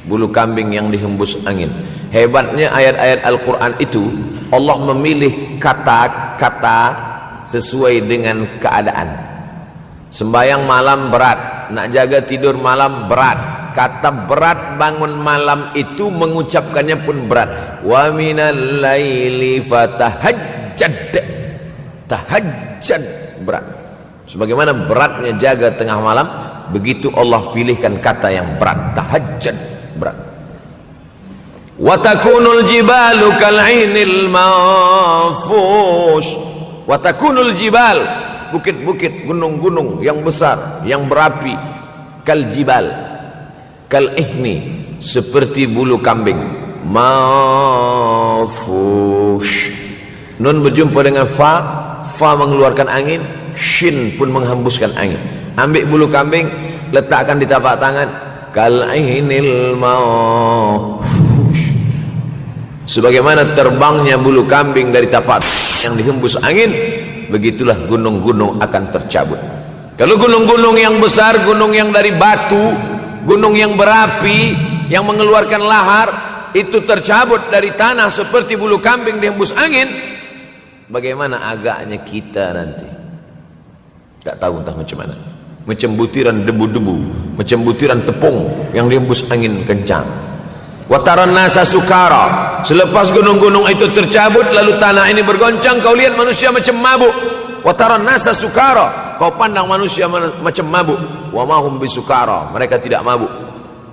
bulu kambing yang dihembus angin. Hebatnya ayat-ayat Al-Quran itu, Allah memilih kata-kata sesuai dengan keadaan. Sembayang malam berat, nak jaga tidur malam berat. Kata berat bangun malam itu mengucapkannya pun berat. Wa minal laili fatahajjad, tahajjad berat. Sebagaimana beratnya jaga tengah malam, begitu Allah pilihkan kata yang berat, tahajjud berat. Wa takunul jibalu kal'inil manfush. Wa takunul jibal, bukit-bukit, gunung-gunung yang besar, yang berapi, kal jibal, kal ihni, seperti bulu kambing. Manfush. Nun berjumpa dengan fa, fa mengeluarkan angin, shin pun menghembuskan angin. Ambil bulu kambing, letakkan di tapak tangan, kal ainil manfush. Sebagaimana terbangnya bulu kambing dari tapak yang dihembus angin, begitulah gunung-gunung akan tercabut. Kalau gunung-gunung yang besar, gunung yang dari batu, gunung yang berapi, yang mengeluarkan lahar, itu tercabut dari tanah seperti bulu kambing dihembus angin, bagaimana agaknya kita nanti? Tak tahu entah macam mana. Macam butiran debu-debu, macam butiran tepung yang dihembus angin kencang. Wataran nasa sukara, selepas gunung-gunung itu tercabut lalu tanah ini bergoncang, kau lihat manusia macam mabuk. Wataran nasa sukara, kau pandang manusia macam mabuk. Wa mahum bisukara, mereka tidak mabuk.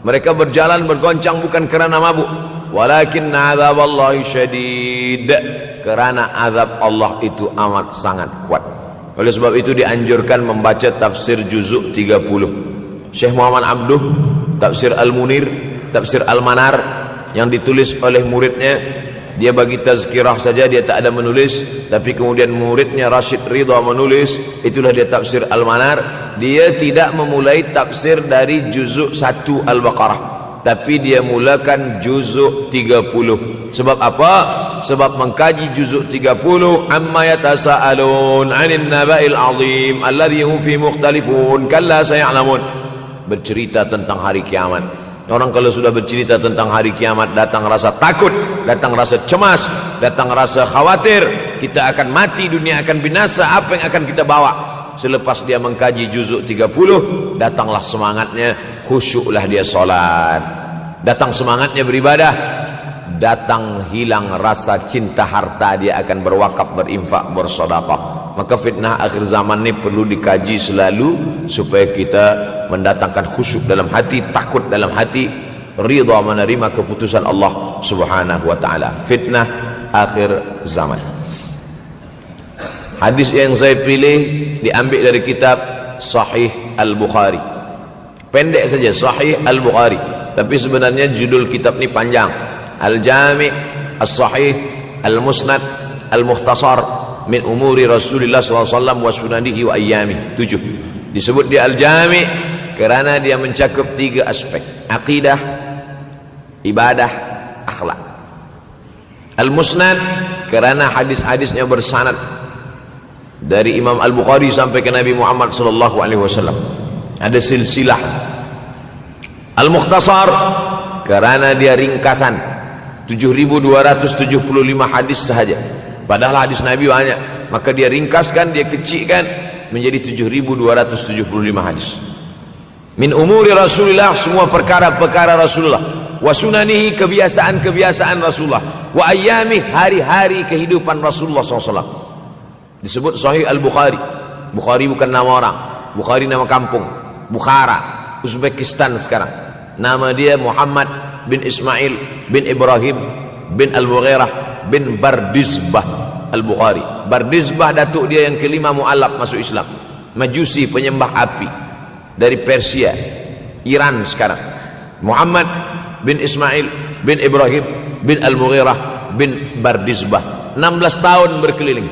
Mereka berjalan bergoncang bukan kerana mabuk, walakin azaballahi syadid, kerana azab Allah itu amat sangat kuat. Oleh sebab itu dianjurkan membaca tafsir juzuk 30 Syekh Muhammad Abduh, tafsir Al-Munir, tafsir Al-Manar yang ditulis oleh muridnya dia bagi tazkirah saja, dia tak ada menulis. Tapi kemudian muridnya Rashid Ridha menulis, itulah dia tafsir Al-Manar. Dia tidak memulai tafsir dari juzuk 1 Al-Baqarah, tapi dia mulakan juzuk 30. Sebab apa? Sebab mengkaji juzuk 30, amma yatasaalun 'anil naba'il 'azim alladhi hum fi mukhtalifun kalla saya'lamun, bercerita tentang hari kiamat. Orang kalau sudah bercerita tentang hari kiamat, datang rasa takut, datang rasa cemas, datang rasa khawatir, kita akan mati, dunia akan binasa, apa yang akan kita bawa? Selepas dia mengkaji juzuk 30, datanglah semangatnya, khusyuklah dia solat, datang semangatnya beribadah, datang hilang rasa cinta harta, dia akan berwakaf, berinfak, bersedekah. Maka fitnah akhir zaman ini perlu dikaji selalu supaya kita mendatangkan khusyuk dalam hati, takut dalam hati, ridha menerima keputusan Allah Subhanahu wa taala. Fitnah akhir zaman. Hadis yang saya pilih diambil dari kitab Sahih Al-Bukhari. Pendek saja, Sahih Al-Bukhari, tapi sebenarnya judul kitab ini panjang. Al-Jami' As-Sahih Al-Musnad Al-Mukhtasar min umuri Rasulullah SAW wa sunanihi wa ayyami. 7. Disebut dia Al-Jami' kerana dia mencakup 3 aspek: akidah, ibadah, akhlak. Al-Musnad kerana hadis-hadisnya bersanad dari Imam Al-Bukhari sampai ke Nabi Muhammad SAW, ada silsilah. Al-Mukhtasar kerana dia ringkasan, 7.275 hadis sahaja, padahal hadis Nabi banyak, maka dia ringkaskan, dia kecilkan menjadi 7.275 hadis. Min umuri Rasulullah, semua perkara-perkara Rasulullah, wa sunanihi, kebiasaan-kebiasaan Rasulullah, wa ayyami, hari-hari kehidupan Rasulullah SAW. Disebut Sahih Al-Bukhari. Bukhari bukan nama orang, Bukhari nama kampung, Bukhara, Uzbekistan sekarang. Nama dia Muhammad bin Ismail bin Ibrahim bin Al-Mughirah bin Bardizbah Al-Bukhari. Bardizbah datuk dia yang kelima mu'alaf masuk Islam, Majusi, penyembah api, dari Persia, Iran sekarang. Muhammad bin Ismail bin Ibrahim bin Al-Mughirah bin Bardizbah. 16 tahun berkeliling,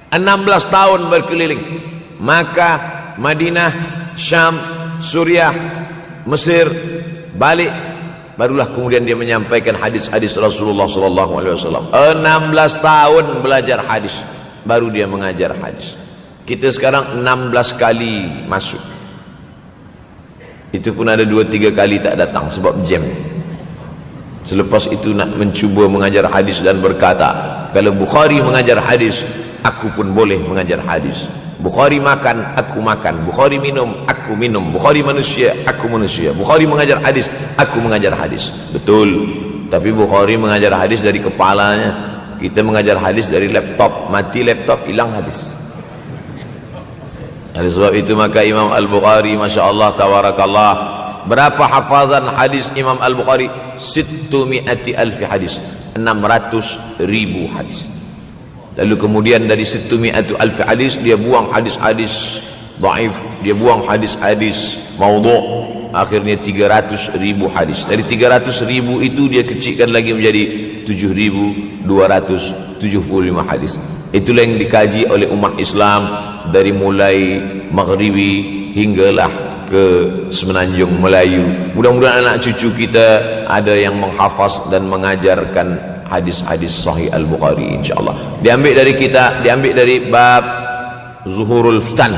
16 tahun berkeliling Makkah, Madinah, Syam, Suriah, Mesir, balik, barulah kemudian dia menyampaikan hadis-hadis Rasulullah SAW. 16 tahun belajar hadis, baru dia mengajar hadis. Kita sekarang 16 kali masuk, itu pun ada 2-3 kali tak datang sebab jam. Selepas itu nak mencuba mengajar hadis dan berkata, kalau Bukhari mengajar hadis, aku pun boleh mengajar hadis. Bukhari makan, aku makan. Bukhari minum, aku minum. Bukhari manusia, aku manusia. Bukhari mengajar hadis, aku mengajar hadis. Betul, tapi Bukhari mengajar hadis dari kepalanya, kita mengajar hadis dari laptop. Mati laptop, hilang hadis. Oleh sebab itu maka Imam Al-Bukhari, Masya Allah, Tabarakallah, berapa hafazan hadis Imam Al-Bukhari? 600,000 hadis, 600,000 hadis. Lalu kemudian dari 600,000 hadis dia buang hadis-hadis dhaif, dia buang hadis-hadis maudhu', akhirnya 300,000 hadis. Dari 300,000 itu dia kecilkan lagi menjadi 7.275 hadis. Itulah yang dikaji oleh umat Islam dari mulai Maghribi hinggalah ke Semenanjung Melayu. Mudah-mudahan anak cucu kita ada yang menghafaz dan mengajarkan hadis-hadis Sahih Al-Bukhari, insyaallah. Diambil dari kita, diambil dari bab zuhurul fitan.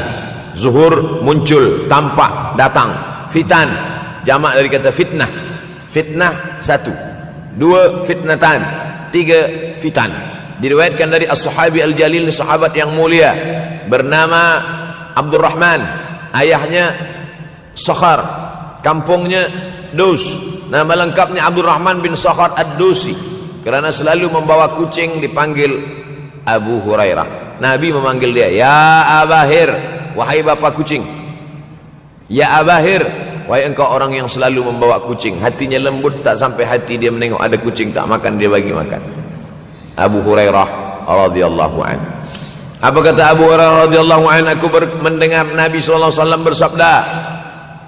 Zuhur, muncul, tampak, datang. Fitan, jamak dari kata fitnah. Fitnah 1, 2 fitnatan, 3 fitan. Diriwayatkan dari as-sahabi al-jalil, sahabat yang mulia bernama Abdurrahman, ayahnya Sakhar, kampungnya Dus. Nama lengkapnya Abdurrahman bin Sakhar Ad-Dusi. Kerana selalu membawa kucing dipanggil Abu Hurairah. Nabi memanggil dia, ya Abahir, wahai bapa kucing. Ya Abahir, wahai engkau orang yang selalu membawa kucing. Hatinya lembut, tak sampai hati dia menengok ada kucing tak makan, dia bagi makan. Abu Hurairah radhiyallahu an. Apa kata Abu Hurairah radhiyallahu an? Aku mendengar Nabi SAW bersabda,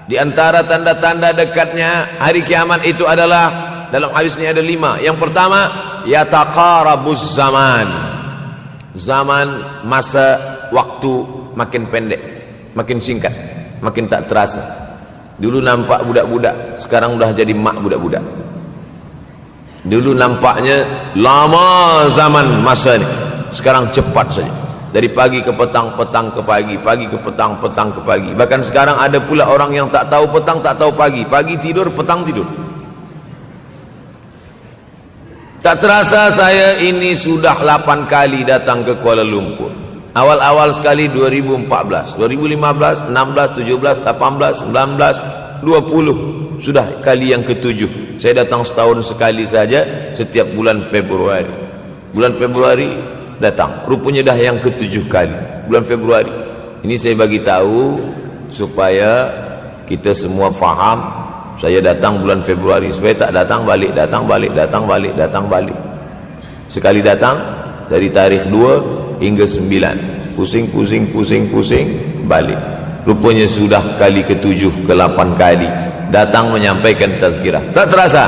di antara tanda-tanda dekatnya hari kiamat itu adalah dalam hadis ini ada 5. Yang pertama, yataqarabuz zaman. Zaman, masa, waktu makin pendek, makin singkat, makin tak terasa. Dulu nampak budak-budak, sekarang udah jadi mak budak-budak. Dulu nampaknya lama zaman masa ni, sekarang cepat saja. Dari pagi ke petang, petang ke pagi, pagi ke petang, petang ke pagi. Bahkan sekarang ada pula orang yang tak tahu petang, tak tahu pagi. Pagi tidur, petang tidur. Tak terasa saya ini sudah 8 kali datang ke Kuala Lumpur. Awal-awal sekali 2014, 2015, 16, 17, 18, 19, 20. Sudah kali yang ke-7. Saya datang setahun sekali saja, setiap bulan Februari. Bulan Februari datang. Rupanya dah yang ke-7 kali. Bulan Februari. Ini saya bagi tahu supaya kita semua faham. Saya datang bulan Februari, supaya tak datang balik, datang balik, datang balik, datang balik. Sekali datang dari tarikh 2 hingga 9. Pusing, pusing, pusing, pusing, balik. Rupanya sudah kali ke-7, ke-8 kali datang menyampaikan tazkirah. Tak terasa.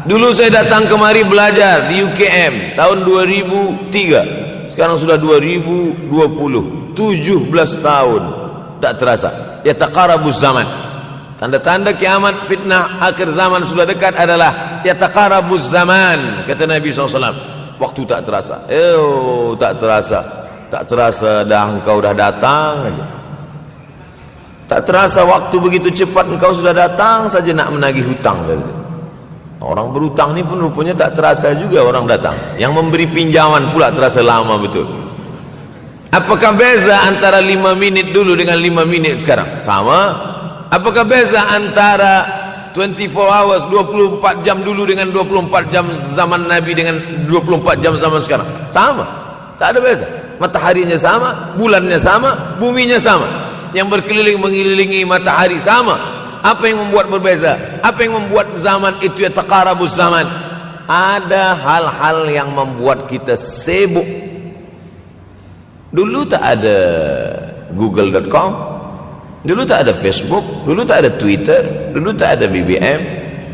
Dulu saya datang kemari belajar di UKM tahun 2003. Sekarang sudah 2020, 17 tahun. Tak terasa. Yataqarabuz zaman. Tanda-tanda kiamat, fitnah akhir zaman sudah dekat adalah yataqarabuz zaman, kata Nabi SAW. Waktu tak terasa. Tak terasa. Tak terasa dah engkau dah datang aja. Tak terasa waktu begitu cepat, engkau sudah datang saja nak menagih hutang. Orang berhutang ni pun rupanya tak terasa juga orang datang. Yang memberi pinjaman pula terasa lama betul. Apakah beza antara 5 minit dulu dengan 5 minit sekarang? Sama. Apakah beza antara 24 hours, 24 jam dulu dengan 24 jam zaman Nabi dengan 24 jam zaman sekarang? Sama. Tak ada beza. Mataharinya sama, bulannya sama, buminya sama. Yang berkeliling mengelilingi matahari sama. Apa yang membuat berbeza? Apa yang membuat zaman itu yataqarabuz zaman? Ada hal-hal yang membuat kita sibuk. Dulu tak ada google.com, dulu tak ada Facebook, dulu tak ada Twitter, dulu tak ada BBM,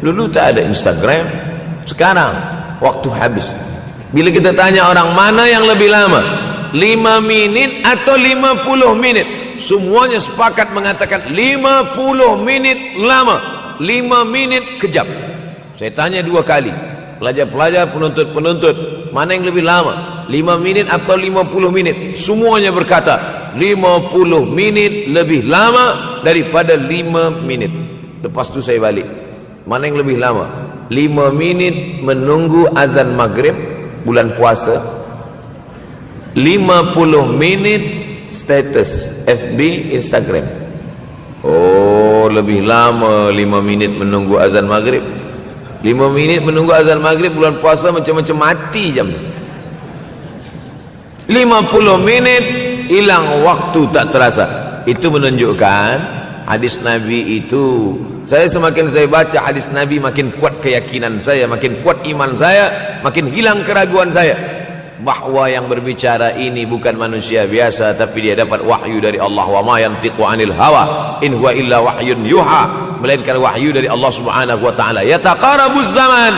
dulu tak ada Instagram. Sekarang waktu habis. Bila kita tanya orang mana yang lebih lama, 5 minit atau 50 minit, semuanya sepakat mengatakan 50 minit lama, 5 minit kejap. Saya tanya 2 kali, pelajar-pelajar, penuntut-penuntut, mana yang lebih lama, 5 minit atau 50 minit? Semuanya berkata 50 minit lebih lama daripada 5 minit. Lepas tu saya balik, mana yang lebih lama? 5 minit menunggu azan maghrib bulan puasa, 50 minit status FB, Instagram. Oh, lebih lama 5 minit menunggu azan maghrib. 5 minit menunggu azan maghrib bulan puasa macam-macam mati jam. 50 minit hilang waktu tak terasa. Itu menunjukkan hadis Nabi itu, saya semakin saya baca hadis Nabi makin kuat keyakinan saya, makin kuat iman saya, makin hilang keraguan saya bahwa yang berbicara ini bukan manusia biasa, tapi dia dapat wahyu dari Allah. Wa ma yantiqu anil hawa in huwa illa wahyun yuha, melainkan wahyu dari Allah Subhanahu wa taala. Yataqarabuz zaman.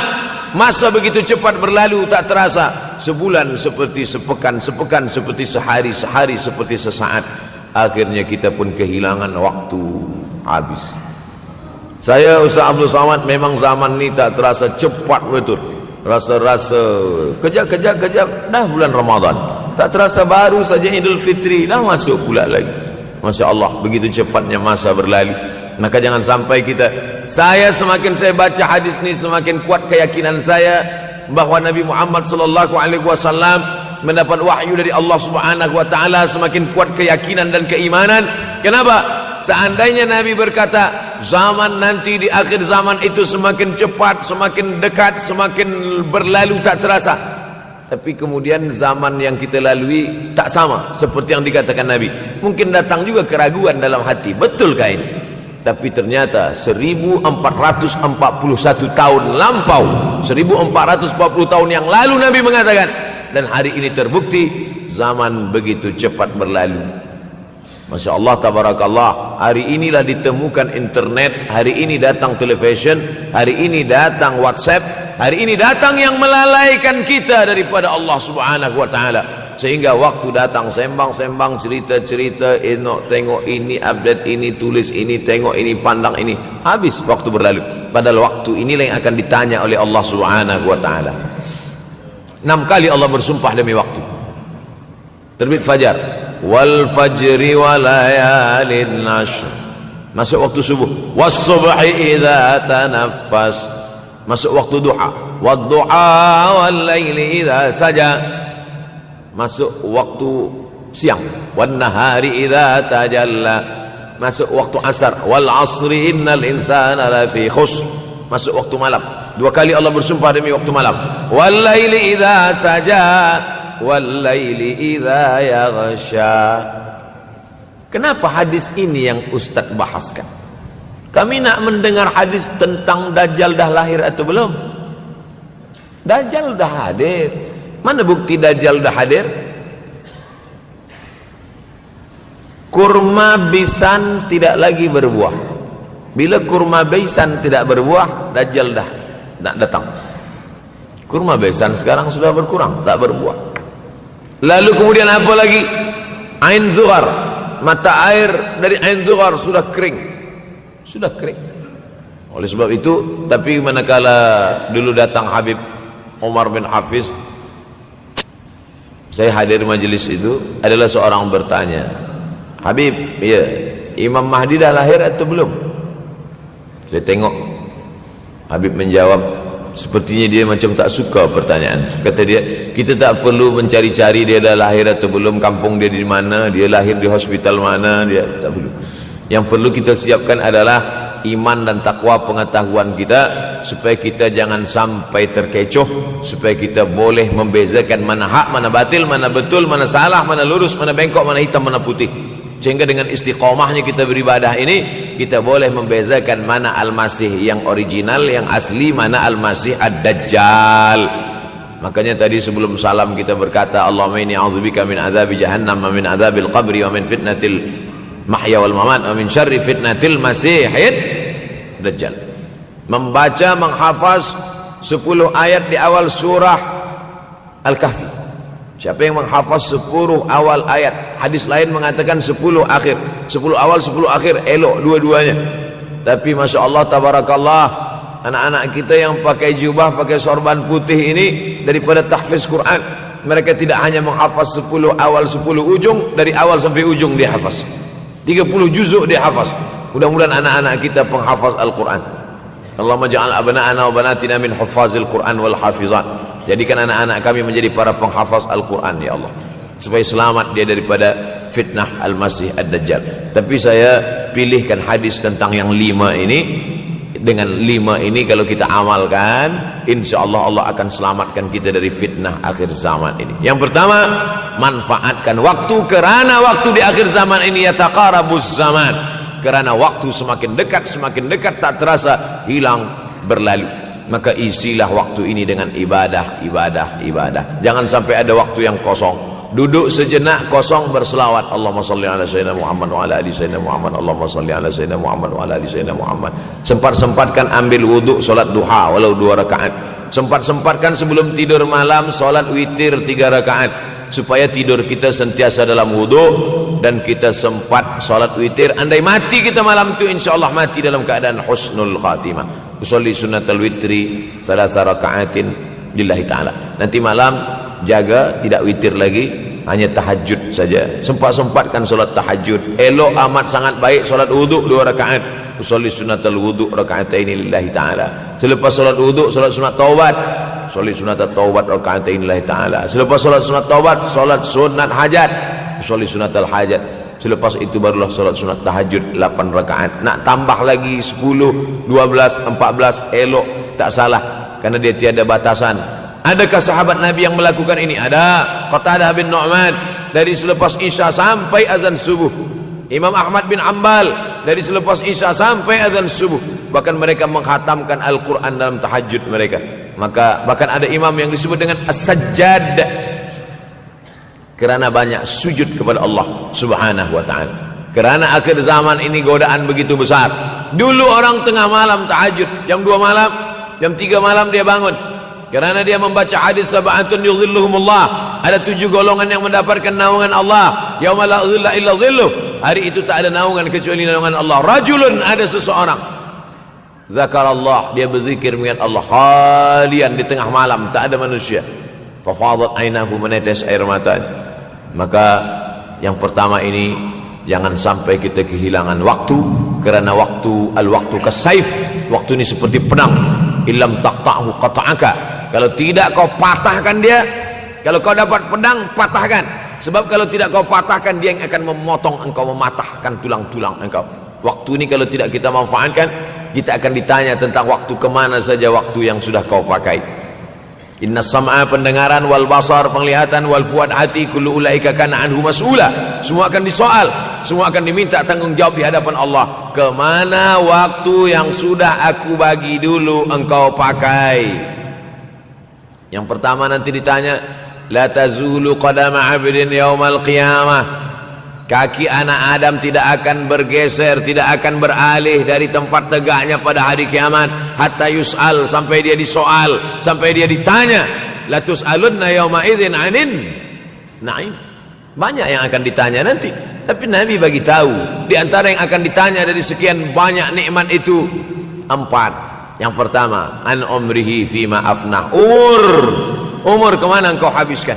Masa begitu cepat berlalu tak terasa. Sebulan seperti sepekan, sepekan seperti sehari, sehari seperti sesaat. Akhirnya kita pun kehilangan waktu, habis. Saya Ustaz Abdul Samad, memang zaman ni tak terasa cepat betul. Rasa-rasa kejap-kejap dah bulan Ramadan. Tak terasa baru saja Idul Fitri dah masuk pula lagi. Masya Allah, begitu cepatnya masa berlalu. Maka jangan sampai kita, saya semakin saya baca hadis ni semakin kuat keyakinan saya bahawa Nabi Muhammad sallallahu alaihi wasallam mendapat wahyu dari Allah Subhanahu wa taala. Semakin kuat keyakinan dan keimanan. Kenapa? Seandainya Nabi berkata zaman nanti di akhir zaman itu semakin cepat, semakin dekat, semakin berlalu tak terasa, tapi kemudian zaman yang kita lalui tak sama seperti yang dikatakan Nabi. Mungkin datang juga keraguan dalam hati, betulkah ini? Tapi ternyata 1441 tahun lampau, 1440 tahun yang lalu Nabi mengatakan, dan hari ini terbukti zaman begitu cepat berlalu. Masya Allah, tabarakallah. Hari inilah ditemukan internet, hari ini datang television, hari ini datang WhatsApp, hari ini datang yang melalaikan kita daripada Allah Subhanahu wa taala, sehingga waktu datang sembang-sembang, cerita-cerita, tengok ini, update ini, tulis ini, tengok ini, pandang ini, habis waktu berlalu. Padahal waktu inilah yang akan ditanya oleh Allah Subhanahu wa taala. 6 kali Allah bersumpah demi waktu. Terbit fajar, wal fajri wa layalin ashr, masuk waktu subuh, was subhi idza tanaffas, masuk waktu duha, wad duha wal laili idza saja, masuk waktu siang, wan nahari idza tajalla, masuk waktu asar, wal asri innal insana lafi khusr, masuk waktu malam. 2 kali Allah bersumpah demi waktu malam, wal laili idza saja wal laili idza yaghsha. Kenapa hadis ini yang Ustaz bahaskan? Kami nak mendengar hadis tentang Dajjal dah lahir atau belum? Dajjal dah hadir. Mana bukti Dajjal dah hadir? Kurma bisan tidak lagi berbuah. Bila kurma bisan tidak berbuah, Dajjal dah nak datang. Kurma bisan sekarang sudah berkurang, tak berbuah. Lalu kemudian apa lagi? Ain Zuhar, mata air dari Ain Zuhar sudah kering. Sudah kering. Oleh sebab itu, tapi manakala dulu datang Habib Umar bin Hafiz, saya hadir majelis itu, adalah seorang bertanya, Habib, ya, Imam Mahdi dah lahir atau belum? Saya tengok Habib menjawab, sepertinya dia macam tak suka pertanyaan. Kata dia, kita tak perlu mencari-cari dia dah lahir atau belum, kampung dia di mana, dia lahir di hospital mana, dia tak perlu. Yang perlu kita siapkan adalah iman dan takwa pengetahuan kita, supaya kita jangan sampai terkecoh, supaya kita boleh membezakan mana hak, mana batil, mana betul, mana salah, mana lurus, mana bengkok, mana hitam, mana putih. Sehingga dengan istiqomahnya kita beribadah ini, kita boleh membezakan mana Al-Masih yang original, yang asli, mana Al-Masih Ad-Dajjal. Makanya tadi sebelum salam kita berkata, Allahumma inni a'udzubika min azabi jahannam wa min azabil qabri wa min fitnatil mahya wal mamat wa min syarri fitnatil masihid Dajjal. Membaca, menghafaz 10 ayat di awal surah Al-Kahfi. Siapa yang menghafaz 10 awal ayat, hadis lain mengatakan 10 akhir, 10 awal 10 akhir, elok dua-duanya. Tapi Masya Allah, tabarakallah, anak-anak kita yang pakai jubah, pakai sorban putih ini, daripada tahfiz Quran, mereka tidak hanya menghafaz 10 awal 10 ujung, dari awal sampai ujung dia hafaz, 30 juzuk dia hafaz. Mudah-mudahan anak-anak kita penghafaz Al-Quran. Allahumma ja'al abna'ana wa banatina min huffazil Quran wal hafizan. Jadikan anak-anak kami menjadi para penghafaz Al-Quran, ya Allah, supaya selamat dia daripada fitnah Al-Masih Ad-Dajjal. Tapi saya pilihkan hadis tentang yang 5 ini. Dengan 5 ini kalau kita amalkan, insya Allah Allah akan selamatkan kita dari fitnah akhir zaman ini. Yang pertama, manfaatkan waktu, kerana waktu di akhir zaman ini yataqarabuz zaman, kerana waktu semakin dekat tak terasa, hilang, berlalu. Maka isilah waktu ini dengan ibadah. Jangan sampai ada waktu yang kosong. Duduk sejenak kosong, berselawat, Allahumma salli ala sayyidina Muhammad wa ala ali sayyidina Muhammad, Allahumma salli ala sayyidina Muhammad wa ala ali sayyidina Muhammad. Sempat-sempatkan ambil wuduk, solat duha walau 2 rakaat. Sempat-sempatkan sebelum tidur malam solat witir 3 rakaat, supaya tidur kita sentiasa dalam wuduk, dan kita sempat solat witir. Andai mati kita malam itu, insyaallah mati dalam keadaan husnul khatimah. Usolli sunnatal witri 3 rakaatin lillahi ta'ala. Nanti malam jaga, tidak witir lagi, hanya tahajud saja. Sempat-sempatkan solat tahajud. Elok amat sangat baik solat wuduk 2 rakaat. Usolli sunnatal wuduk rakaatain lillahi ta'ala. Selepas solat wuduk, solat sunat taubat. Usolli sunnatat taubat rakaatain lillahi ta'ala. Selepas solat sunat taubat, solat sunat hajat. Usolli sunnatal hajat. Selepas itu barulah solat sunat tahajud 8 rakaat. Nak tambah lagi 10, 12, 14, elok, tak salah, karena dia tiada batasan. Adakah sahabat Nabi yang melakukan ini? Ada. Qatadah bin Nu'man, dari selepas Isya sampai azan subuh. Imam Ahmad bin Ambal, dari selepas Isya sampai azan subuh. Bahkan mereka menghatamkan Al-Quran dalam tahajud mereka. Maka bahkan ada imam yang disebut dengan As-Sajjad, kerana banyak sujud kepada Allah Subhanahu wa ta'ala. Kerana akhir zaman ini godaan begitu besar. Dulu orang tengah malam tahajud, jam 2 malam, jam 3 malam dia bangun. Kerana dia membaca hadis sab'atun yudhilluhumullah. Ada 7 golongan yang mendapatkan naungan Allah. Yauma la dhilla illa dhilluh. Hari itu tak ada naungan kecuali naungan Allah. Rajulun, ada seseorang. Zakarallah, dia berzikir mengingat Allah. Khalian, di tengah malam, tak ada manusia. Fafadat ainahu, menetes air mata. Maka yang pertama ini, jangan sampai kita kehilangan waktu. Kerana waktu, al-waktu kasaif. Waktu ini seperti pedang. Illam taqta'hu qata'aka. Kalau tidak kau patahkan dia. Kalau kau dapat pedang, patahkan. Sebab kalau tidak kau patahkan, dia yang akan memotong engkau, mematahkan tulang-tulang engkau. Waktu ini kalau tidak kita manfaatkan, kita akan ditanya tentang waktu, kemana saja waktu yang sudah kau pakai. Inna sam'a, pendengaran, wal basar, penglihatan, wal fuad, hati, kullu ulaika kana anhu mas'ula. Semua akan disoal, semua akan diminta tanggungjawab di hadapan Allah. Kemana waktu yang sudah aku bagi dulu engkau pakai? Yang pertama nanti ditanya, la tazulu qadama 'abdin yaumal qiyamah. Kaki anak Adam tidak akan bergeser, tidak akan beralih dari tempat tegaknya pada hari kiamat, hatta yus'al, sampai dia disoal, sampai dia ditanya. La tus'alunna yauma idzin 'anin na'im. Banyak yang akan ditanya nanti, tapi Nabi bagi tahu di antara yang akan ditanya dari sekian banyak nikmat itu 4. Yang pertama, an umrihi fima afnah. Umur kemana engkau habiskan?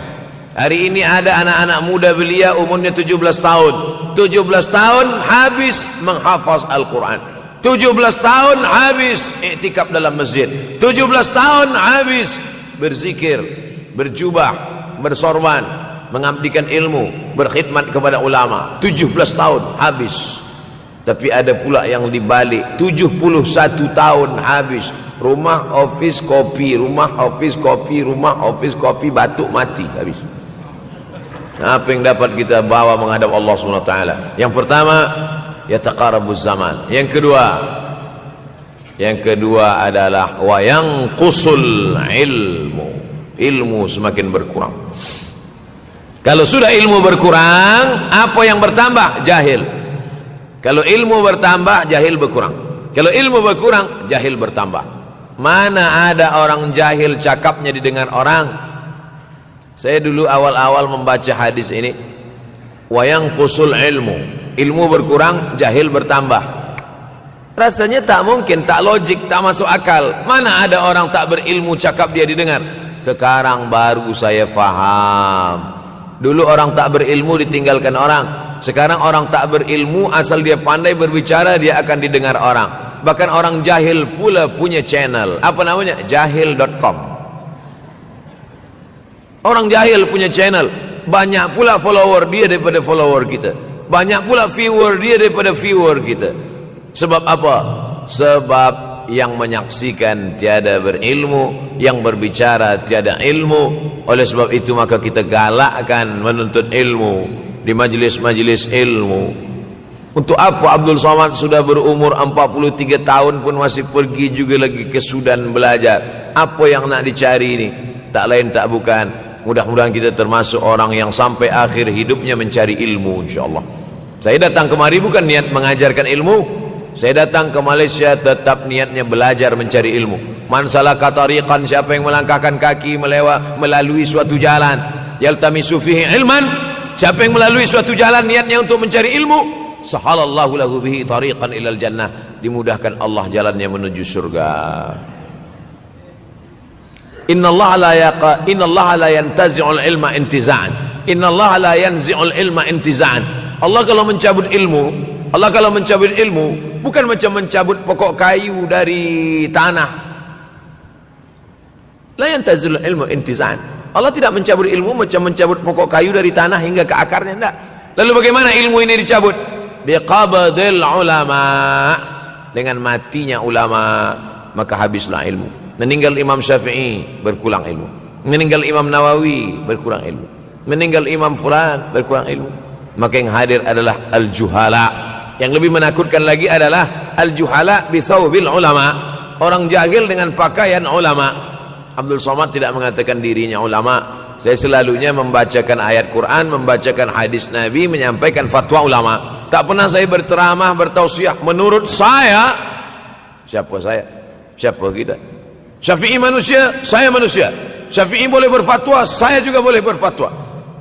Hari ini ada anak-anak muda belia umurnya 17 tahun. 17 tahun habis menghafaz Al-Quran. 17 tahun habis iktikaf dalam masjid. 17 tahun habis berzikir, berjubah, bersorban, mengabdikan ilmu, berkhidmat kepada ulama. 17 tahun habis. Tapi ada pula yang dibalik, 71 tahun habis. Rumah, office, kopi. Rumah, office, kopi. Rumah, office, kopi. Batuk, mati, habis. Apa yang dapat kita bawa menghadap Allah SWT? Yang pertama, yataqarabuz zaman. Yang kedua adalah wa yanqusul ilmu. Ilmu semakin berkurang. Kalau sudah ilmu berkurang, apa yang bertambah? Jahil. Kalau ilmu bertambah, jahil berkurang. Kalau ilmu berkurang, jahil bertambah. Mana ada orang jahil cakapnya didengar orang? Saya dulu awal-awal membaca hadis ini, wa yanqusul ilmu. Ilmu berkurang, jahil bertambah. Rasanya tak mungkin, tak logik, tak masuk akal. Mana ada orang tak berilmu cakap dia didengar? Sekarang baru saya faham. Dulu orang tak berilmu ditinggalkan orang. Sekarang orang tak berilmu, asal dia pandai berbicara, dia akan didengar orang. Bahkan orang jahil pula punya channel. Apa namanya? Jahil.com. Orang jahil punya channel. Banyak pula follower dia daripada follower kita. Banyak pula viewer dia daripada viewer kita. Sebab apa? Sebab yang menyaksikan tiada berilmu, yang berbicara tiada ilmu. Oleh sebab itu maka kita galakkan menuntut ilmu di majlis-majlis ilmu. Untuk apa Abdul Somad sudah berumur 43 tahun pun masih pergi juga lagi ke Sudan belajar? Apa yang nak dicari ini? Tak lain tak bukan, mudah-mudahan kita termasuk orang yang sampai akhir hidupnya mencari ilmu, insyaAllah. Saya datang kemari bukan niat mengajarkan ilmu. Saya datang ke Malaysia tetap niatnya belajar mencari ilmu. Man salaka tariqan, siapa yang melangkahkan kaki melalui suatu jalan, yaltamisu fihi ilman, siapa yang melalui suatu jalan niatnya untuk mencari ilmu, sahalallahu lahu bihi tariqan ilal jannah, dimudahkan Allah jalannya menuju surga. Innallaha la yantazi'ul ilma intiza'an. Innallaha la yanzi'ul ilma intiza'an. Allah kalau mencabut ilmu, bukan macam mencabut pokok kayu dari tanah. La yantazil ilmu intizan. Allah tidak mencabut ilmu macam mencabut pokok kayu dari tanah hingga ke akarnya, tidak. Lalu bagaimana ilmu ini dicabut? Biqabdil ulama. Dengan matinya ulama, maka habislah ilmu. Meninggal Imam Syafi'i, berkurang ilmu. Meninggal Imam Nawawi, berkurang ilmu. Meninggal Imam Fulan, berkurang ilmu. Maka yang hadir adalah al-juhala. Yang lebih menakutkan lagi adalah al-juhala bisawbil ulama. Orang jahil dengan pakaian ulama. Abdul Somad tidak mengatakan dirinya ulama. Saya selalunya membacakan ayat Quran, membacakan hadis Nabi, menyampaikan fatwa ulama. Tak pernah saya berceramah, bertausiah. Menurut saya, siapa saya? Siapa kita? Syafi'i manusia, saya manusia. Syafi'i boleh berfatwa, saya juga boleh berfatwa.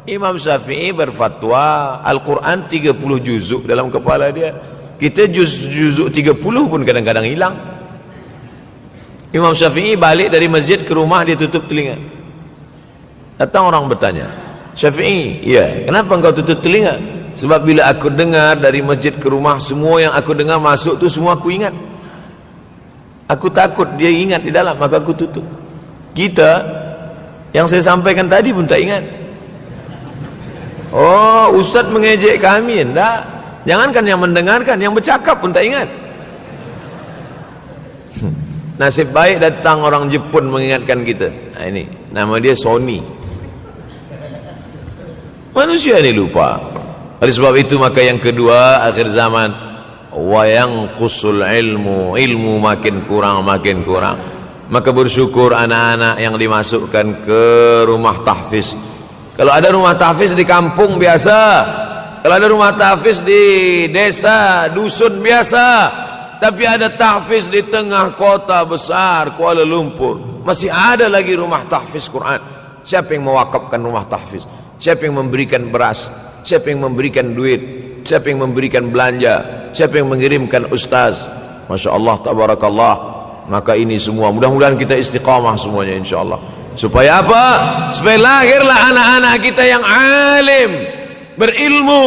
Imam Syafi'i berfatwa Al-Quran 30 juzuk dalam kepala dia. Kita juzuk 30 pun kadang-kadang hilang. Imam Syafi'i balik dari masjid ke rumah, dia tutup telinga. Datang orang bertanya, Syafi'i, ya, kenapa engkau tutup telinga? Sebab bila aku dengar dari masjid ke rumah, semua yang aku dengar masuk tu semua aku ingat. Aku takut dia ingat di dalam, maka aku tutup. Kita, yang saya sampaikan tadi pun tak ingat. Oh, ustaz mengejek kami, enggak. Jangankan yang mendengarkan, yang bercakap pun tak ingat. Nasib baik datang orang Jepun mengingatkan kita. Nah, ini nama dia Sony. Manusia ini lupa. Oleh sebab itu maka yang kedua, akhir zaman, wa yanqusul ilmu, ilmu makin kurang. Maka bersyukur anak-anak yang dimasukkan ke rumah tahfiz. Kalau ada rumah tahfiz di kampung biasa, kalau ada rumah tahfiz di desa, dusun biasa, tapi ada tahfiz di tengah kota besar Kuala Lumpur, masih ada lagi rumah tahfiz Quran. Siapa yang mewakafkan rumah tahfiz? Siapa yang memberikan beras? Siapa yang memberikan duit? Siapa yang memberikan belanja? Siapa yang mengirimkan ustaz? Masya Allah, tabarakallah. Maka ini semua mudah-mudahan kita istiqamah semuanya insyaAllah. Supaya apa? Supaya lahirlah anak-anak kita yang alim, berilmu.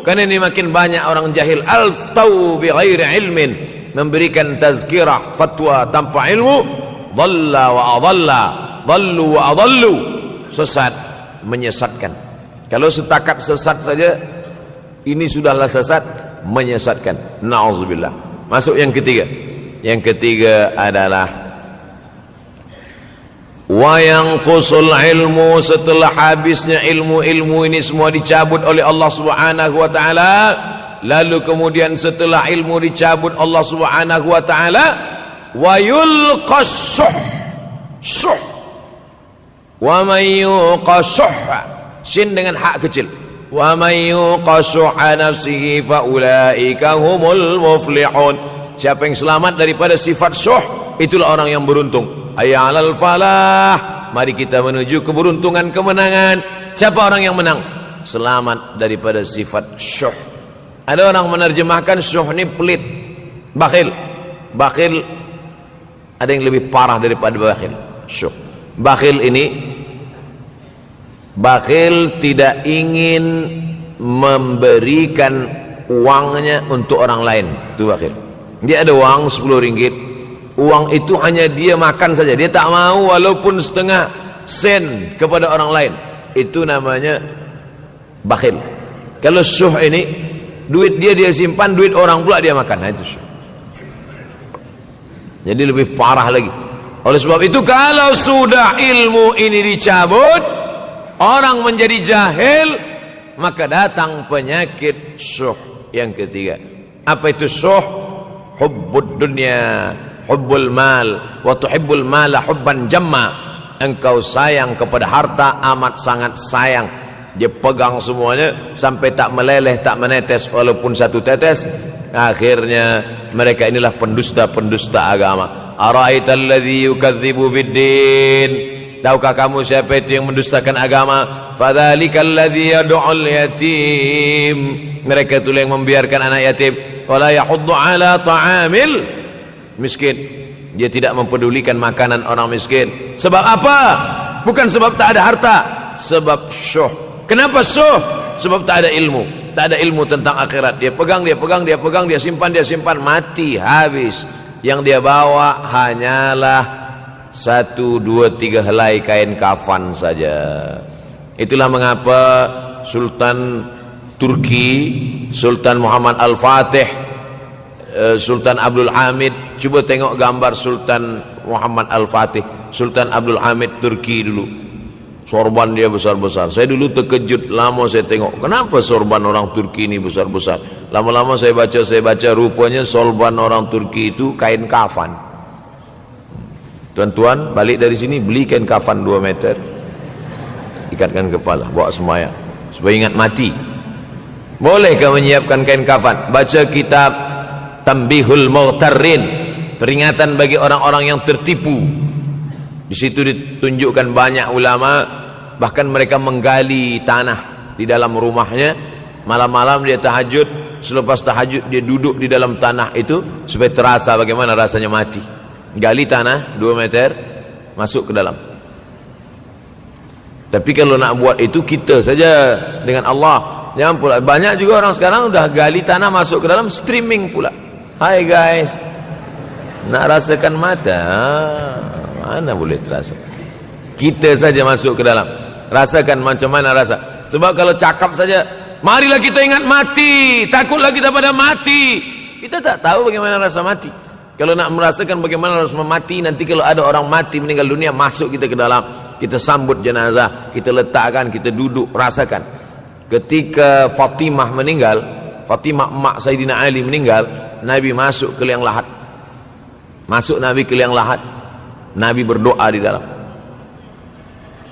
Karena ini makin banyak orang jahil. Al-ftau bi ghairi ilmin, memberikan tazkirah, fatwa tanpa ilmu. Dhalla wa adalla, dhallu wa adallu, sesat, menyesatkan. Kalau setakat sesat saja, ini sudahlah sesat, menyesatkan. Na'udzubillah. Masuk yang ketiga. Yang ketiga adalah wa yanqusul ilmu, setelah habisnya ilmu-ilmu ini semua dicabut oleh Allah Subhanahu wa taala. Lalu kemudian setelah ilmu dicabut Allah Subhanahu wa taala, wa yulqas syuh. Wa may yuqashuh, sin dengan hak kecil. Wa may yuqashuha nafsihi fa ulaika humul muflihun. Siapa yang selamat daripada sifat syuh, itulah orang yang beruntung. Hayya 'alal falah, mari kita menuju keberuntungan, kemenangan. Siapa orang yang menang? Selamat daripada sifat syuh. Ada orang menerjemahkan syuh ini pelit, bakhil. Bakhil ada yang lebih parah daripada bakhil. Syuh. Bakhil ini, bakhil tidak ingin memberikan uangnya untuk orang lain. Itu bakhil. Dia ada uang 10 ringgit, uang itu hanya dia makan saja, dia tak mau walaupun setengah sen kepada orang lain. Itu namanya bakhil. Kalau syuh ini, duit dia simpan, duit orang pula dia makan. Nah, itu syuh. Jadi lebih parah lagi. Oleh sebab itu kalau sudah ilmu ini dicabut, orang menjadi jahil, maka datang penyakit syuh yang ketiga. Apa itu syuh? Hubbud dunya, hubbul mal, wa tuhibbul mala hubban jamma. Engkau sayang kepada harta, amat sangat sayang. Dia pegang semuanya sampai tak meleleh, tak menetes walaupun satu tetes. Akhirnya mereka inilah pendusta-pendusta agama. Ara'aital ladzi yukadzibu biddin, tahukah kamu siapa itu yang mendustakan agama? Fadzalikal ladzi yad'ul yatim, mereka itu yang membiarkan anak yatim. Wala yahuddu ala ta'amil miskin, dia tidak mempedulikan makanan orang miskin. Sebab apa? Bukan sebab tak ada harta, sebab syuh. Kenapa syuh? Sebab tak ada ilmu. Tak ada ilmu tentang akhirat. Dia pegang, dia simpan, mati, habis. Yang dia bawa hanyalah 1, 2, 3 helai kain kafan saja. Itulah mengapa Sultan Turki, Sultan Muhammad Al-Fatih, Sultan Abdul Hamid, coba tengok gambar Sultan Muhammad Al-Fatih, Sultan Abdul Hamid Turki dulu. Sorban dia besar-besar. Saya dulu terkejut, lama saya tengok, kenapa sorban orang Turki ini besar-besar. Lama-lama saya baca, rupanya sorban orang Turki itu kain kafan. Tuan-tuan balik dari sini beli kain kafan 2 meter, ikatkan kepala, bawa sembahyang supaya ingat mati. Bolehkah menyiapkan kain kafan? Baca kitab Tanbihul Mughtarrin, peringatan bagi orang-orang yang tertipu. Di situ ditunjukkan banyak ulama, bahkan mereka menggali tanah di dalam rumahnya. Malam-malam dia tahajud, selepas tahajud dia duduk di dalam tanah itu supaya terasa bagaimana rasanya mati. Gali tanah 2 meter, masuk ke dalam. Tapi kalau nak buat itu kita saja dengan Allah. Jangan pula, banyak juga orang sekarang udah gali tanah masuk ke dalam, streaming pula. Hai guys, nak rasakan mata, mana boleh terasa. Kita saja masuk ke dalam, rasakan macam mana rasa. Sebab kalau cakap saja, marilah kita ingat mati, takutlah kita pada mati, kita tak tahu bagaimana rasa mati. Kalau nak merasakan bagaimana rasa mati, nanti kalau ada orang mati meninggal dunia, masuk kita ke dalam, kita sambut jenazah, kita letakkan, kita duduk, rasakan. Ketika Fatimah meninggal, Fatimah emak Sayyidina Ali meninggal, Nabi masuk ke liang lahat. Masuk Nabi ke liang lahat, Nabi berdoa di dalam.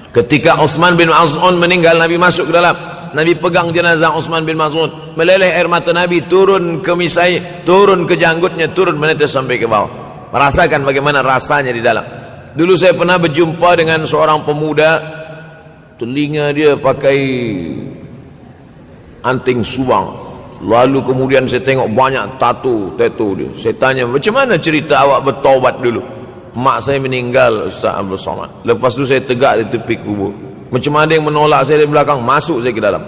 Ketika Utsman bin Maz'un meninggal, Nabi masuk ke dalam, Nabi pegang jenazah Utsman bin Maz'un, meleleh air mata Nabi turun ke misai, turun ke janggutnya, turun menetes sampai ke bawah. Merasakan bagaimana rasanya di dalam. Dulu saya pernah berjumpa dengan seorang pemuda, telinga dia pakai anting subang, lalu kemudian saya tengok banyak tato dia. Saya tanya, macam mana cerita awak bertaubat dulu? Mak saya meninggal, Ustaz Abdul Somad. Lepas tu saya tegak di tepi kubur. Macam ada yang menolak saya dari belakang, masuk saya ke dalam.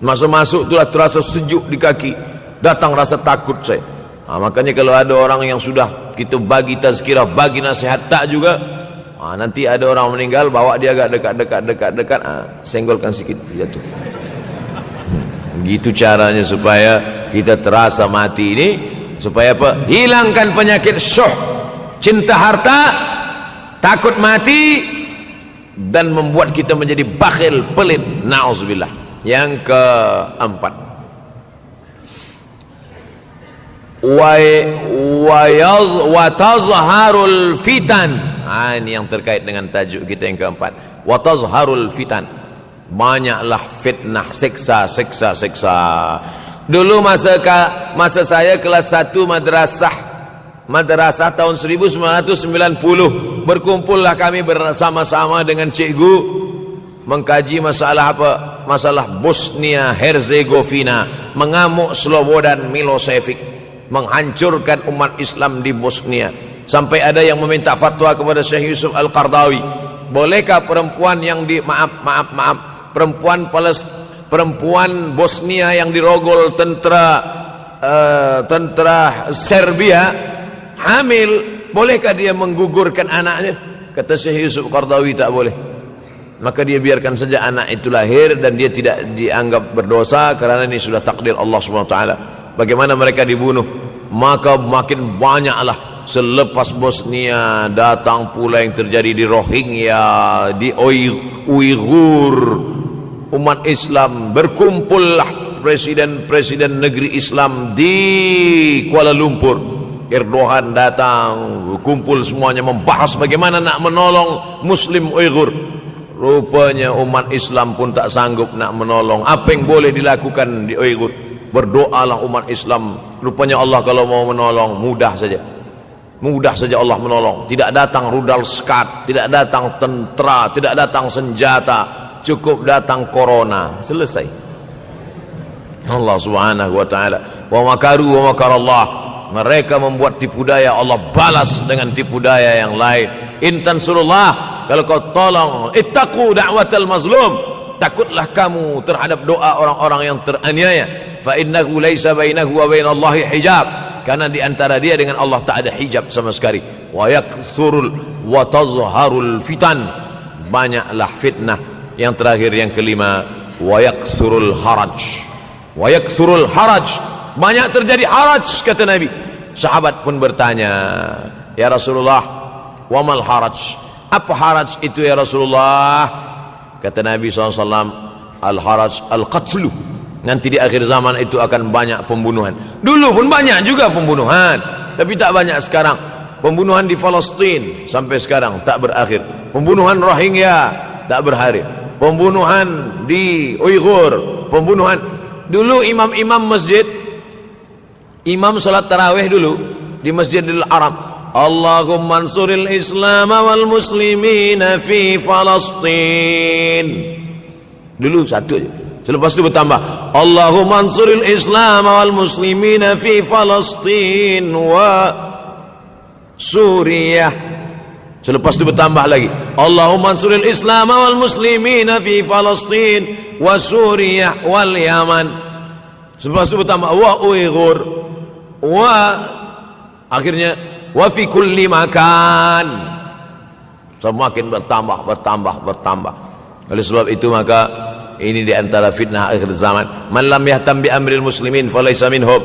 Masa masuk itulah terasa sejuk di kaki, datang rasa takut saya. Makanya kalau ada orang yang sudah kita bagi tazkirah, bagi nasihat tak juga, nanti ada orang meninggal, bawa dia agak dekat, senggolkan sikit, jatuh. Gitu caranya supaya kita terasa mati ini, supaya apa? Hilangkan penyakit syuh, cinta harta, takut mati, dan membuat kita menjadi bakhil, pelit. Na'udzubillah. Yang keempat, wa tazharul fitan. Ini yang terkait dengan tajuk kita yang keempat. Wa tazharul fitan. Banyaklah fitnah, siksa. Dulu masa saya kelas 1 madrasah tahun 1990, berkumpullah kami bersama-sama dengan cikgu mengkaji masalah apa? Masalah Bosnia Herzegovina, mengamuk Slobodan Milosevic, menghancurkan umat Islam di Bosnia. Sampai ada yang meminta fatwa kepada Syekh Yusuf Al-Qardawi, bolehkah perempuan yang perempuan Bosnia yang dirogol tentara Serbia hamil, bolehkah dia menggugurkan anaknya? Kata Syekh Yusuf Qardawi, tak boleh. Maka dia biarkan saja anak itu lahir dan dia tidak dianggap berdosa, karena ini sudah takdir Allah SWT. Bagaimana mereka dibunuh? Maka makin banyaklah selepas Bosnia datang pula yang terjadi di Rohingya, di Uighur. Umat Islam berkumpullah, presiden-presiden negeri Islam di Kuala Lumpur. Erdogan datang, kumpul semuanya membahas bagaimana nak menolong Muslim Uighur. Rupanya umat Islam pun tak sanggup nak menolong. Apa yang boleh dilakukan di Uighur? Berdoalah umat Islam. Rupanya Allah kalau mau menolong mudah saja. Mudah saja Allah menolong. Tidak datang rudal skat, tidak datang tentera, tidak datang senjata, cukup datang corona, selesai. Allah Subhanahu wa taala, wa makaru wa makarallah. Mereka membuat tipu daya, Allah balas dengan tipu daya yang lain. In tansurullah, kalau kau tolong, ittaqu da'watal mazlum, takutlah kamu terhadap doa orang-orang yang teraniaya. Fa innahu laisa bainahu wa bainallahi hijab, karena di antara dia dengan Allah tak ada hijab sama sekali. Wa yakthurul wa tazharul fitan, banyaklah fitnah. Yang terakhir, yang kelima, wa yakthurul haraj. Wa yakthurul haraj, banyak terjadi haraj, kata Nabi. Sahabat pun bertanya, ya Rasulullah, wa mal haraj? Apa haraj itu ya Rasulullah? Kata Nabi SAW, al haraj al qatlu. Nanti di akhir zaman itu akan banyak pembunuhan. Dulu pun banyak juga pembunuhan, tapi tak banyak sekarang. Pembunuhan di Palestin sampai sekarang tak berakhir. Pembunuhan Rohingya tak berakhir. Pembunuhan di Uighur, pembunuhan Dulu imam-imam masjid, imam salat tarawih dulu di Masjidil Haram, Allahumma ansuril Islam wal muslimina fi Falastin. Dulu satu aja. Selepas itu bertambah, Allahumma ansuril Islam wal muslimina fi Falastin wa Suriah. Selepas itu bertambah lagi, Allahumma ansuril Islam wal muslimina fi Falastin wa Suriah wal Yaman. Selepas itu bertambah wa Uighur wa, akhirnya wa fi kulli makan. Semakin bertambah. Oleh sebab itu maka ini di antara fitnah akhir zaman. Man lam yahtam bi amril muslimin falaysa minhum.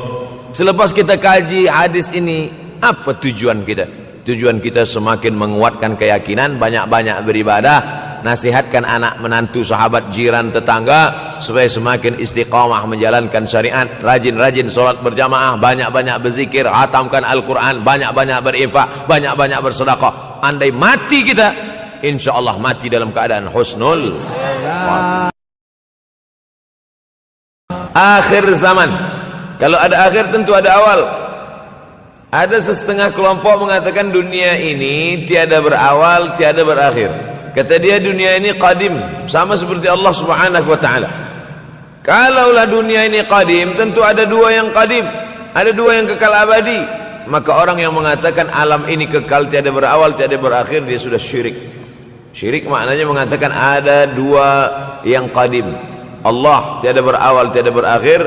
Selepas kita kaji hadis ini, apa tujuan kita? Tujuan kita semakin menguatkan keyakinan, banyak-banyak beribadah, nasihatkan anak menantu, sahabat, jiran, tetangga supaya semakin istiqamah menjalankan syariat, rajin-rajin solat berjamaah, banyak-banyak berzikir, hatamkan Al-Quran, banyak-banyak berinfak, banyak-banyak bersedekah. Andai mati kita, insyaallah mati dalam keadaan husnul akhir zaman. Kalau ada akhir tentu ada awal. Ada setengah kelompok mengatakan dunia ini tiada berawal, tiada berakhir. Kata dia dunia ini qadim, sama seperti Allah Subhanahu wa taala. Kalaulah dunia ini qadim, tentu ada dua yang qadim, ada dua yang kekal abadi. Maka orang yang mengatakan alam ini kekal, tiada berawal, tiada berakhir, dia sudah syirik. Syirik maknanya mengatakan ada dua yang qadim. Allah tiada berawal, tiada berakhir,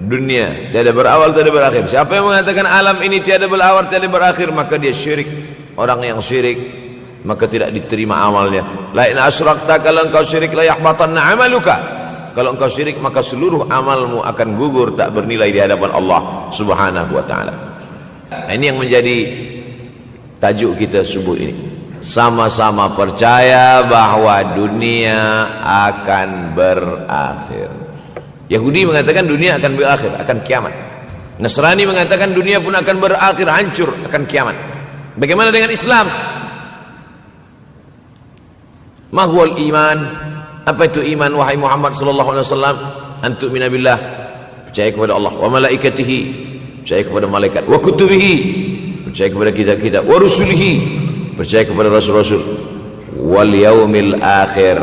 dunia tiada berawal, tiada berakhir. Siapa yang mengatakan alam ini tiada berawal, tiada berakhir, maka dia syirik. Orang yang syirik maka tidak diterima amalnya. La in asyrakta, kalau engkau syirik, la yahbatanna amaluka. Kalau engkau syirik maka seluruh amalmu akan gugur, tak bernilai di hadapan Allah Subhanahu wa taala. Ini yang menjadi tajuk kita subuh ini. Sama-sama percaya bahwa dunia akan berakhir. Yahudi mengatakan dunia akan berakhir, akan kiamat. Nasrani mengatakan dunia pun akan berakhir, hancur, akan kiamat. Bagaimana dengan Islam? Mahwal iman. Apa itu iman wahai Muhammad sallallahu alaihi wasallam? Antu'mina billah, percaya kepada Allah, wa malaikatihi, percaya kepada malaikat, wa kutubihi, percaya kepada kitab-kitab, wa rusulihi, percaya kepada rasul-rasul, wal yaumil akhir,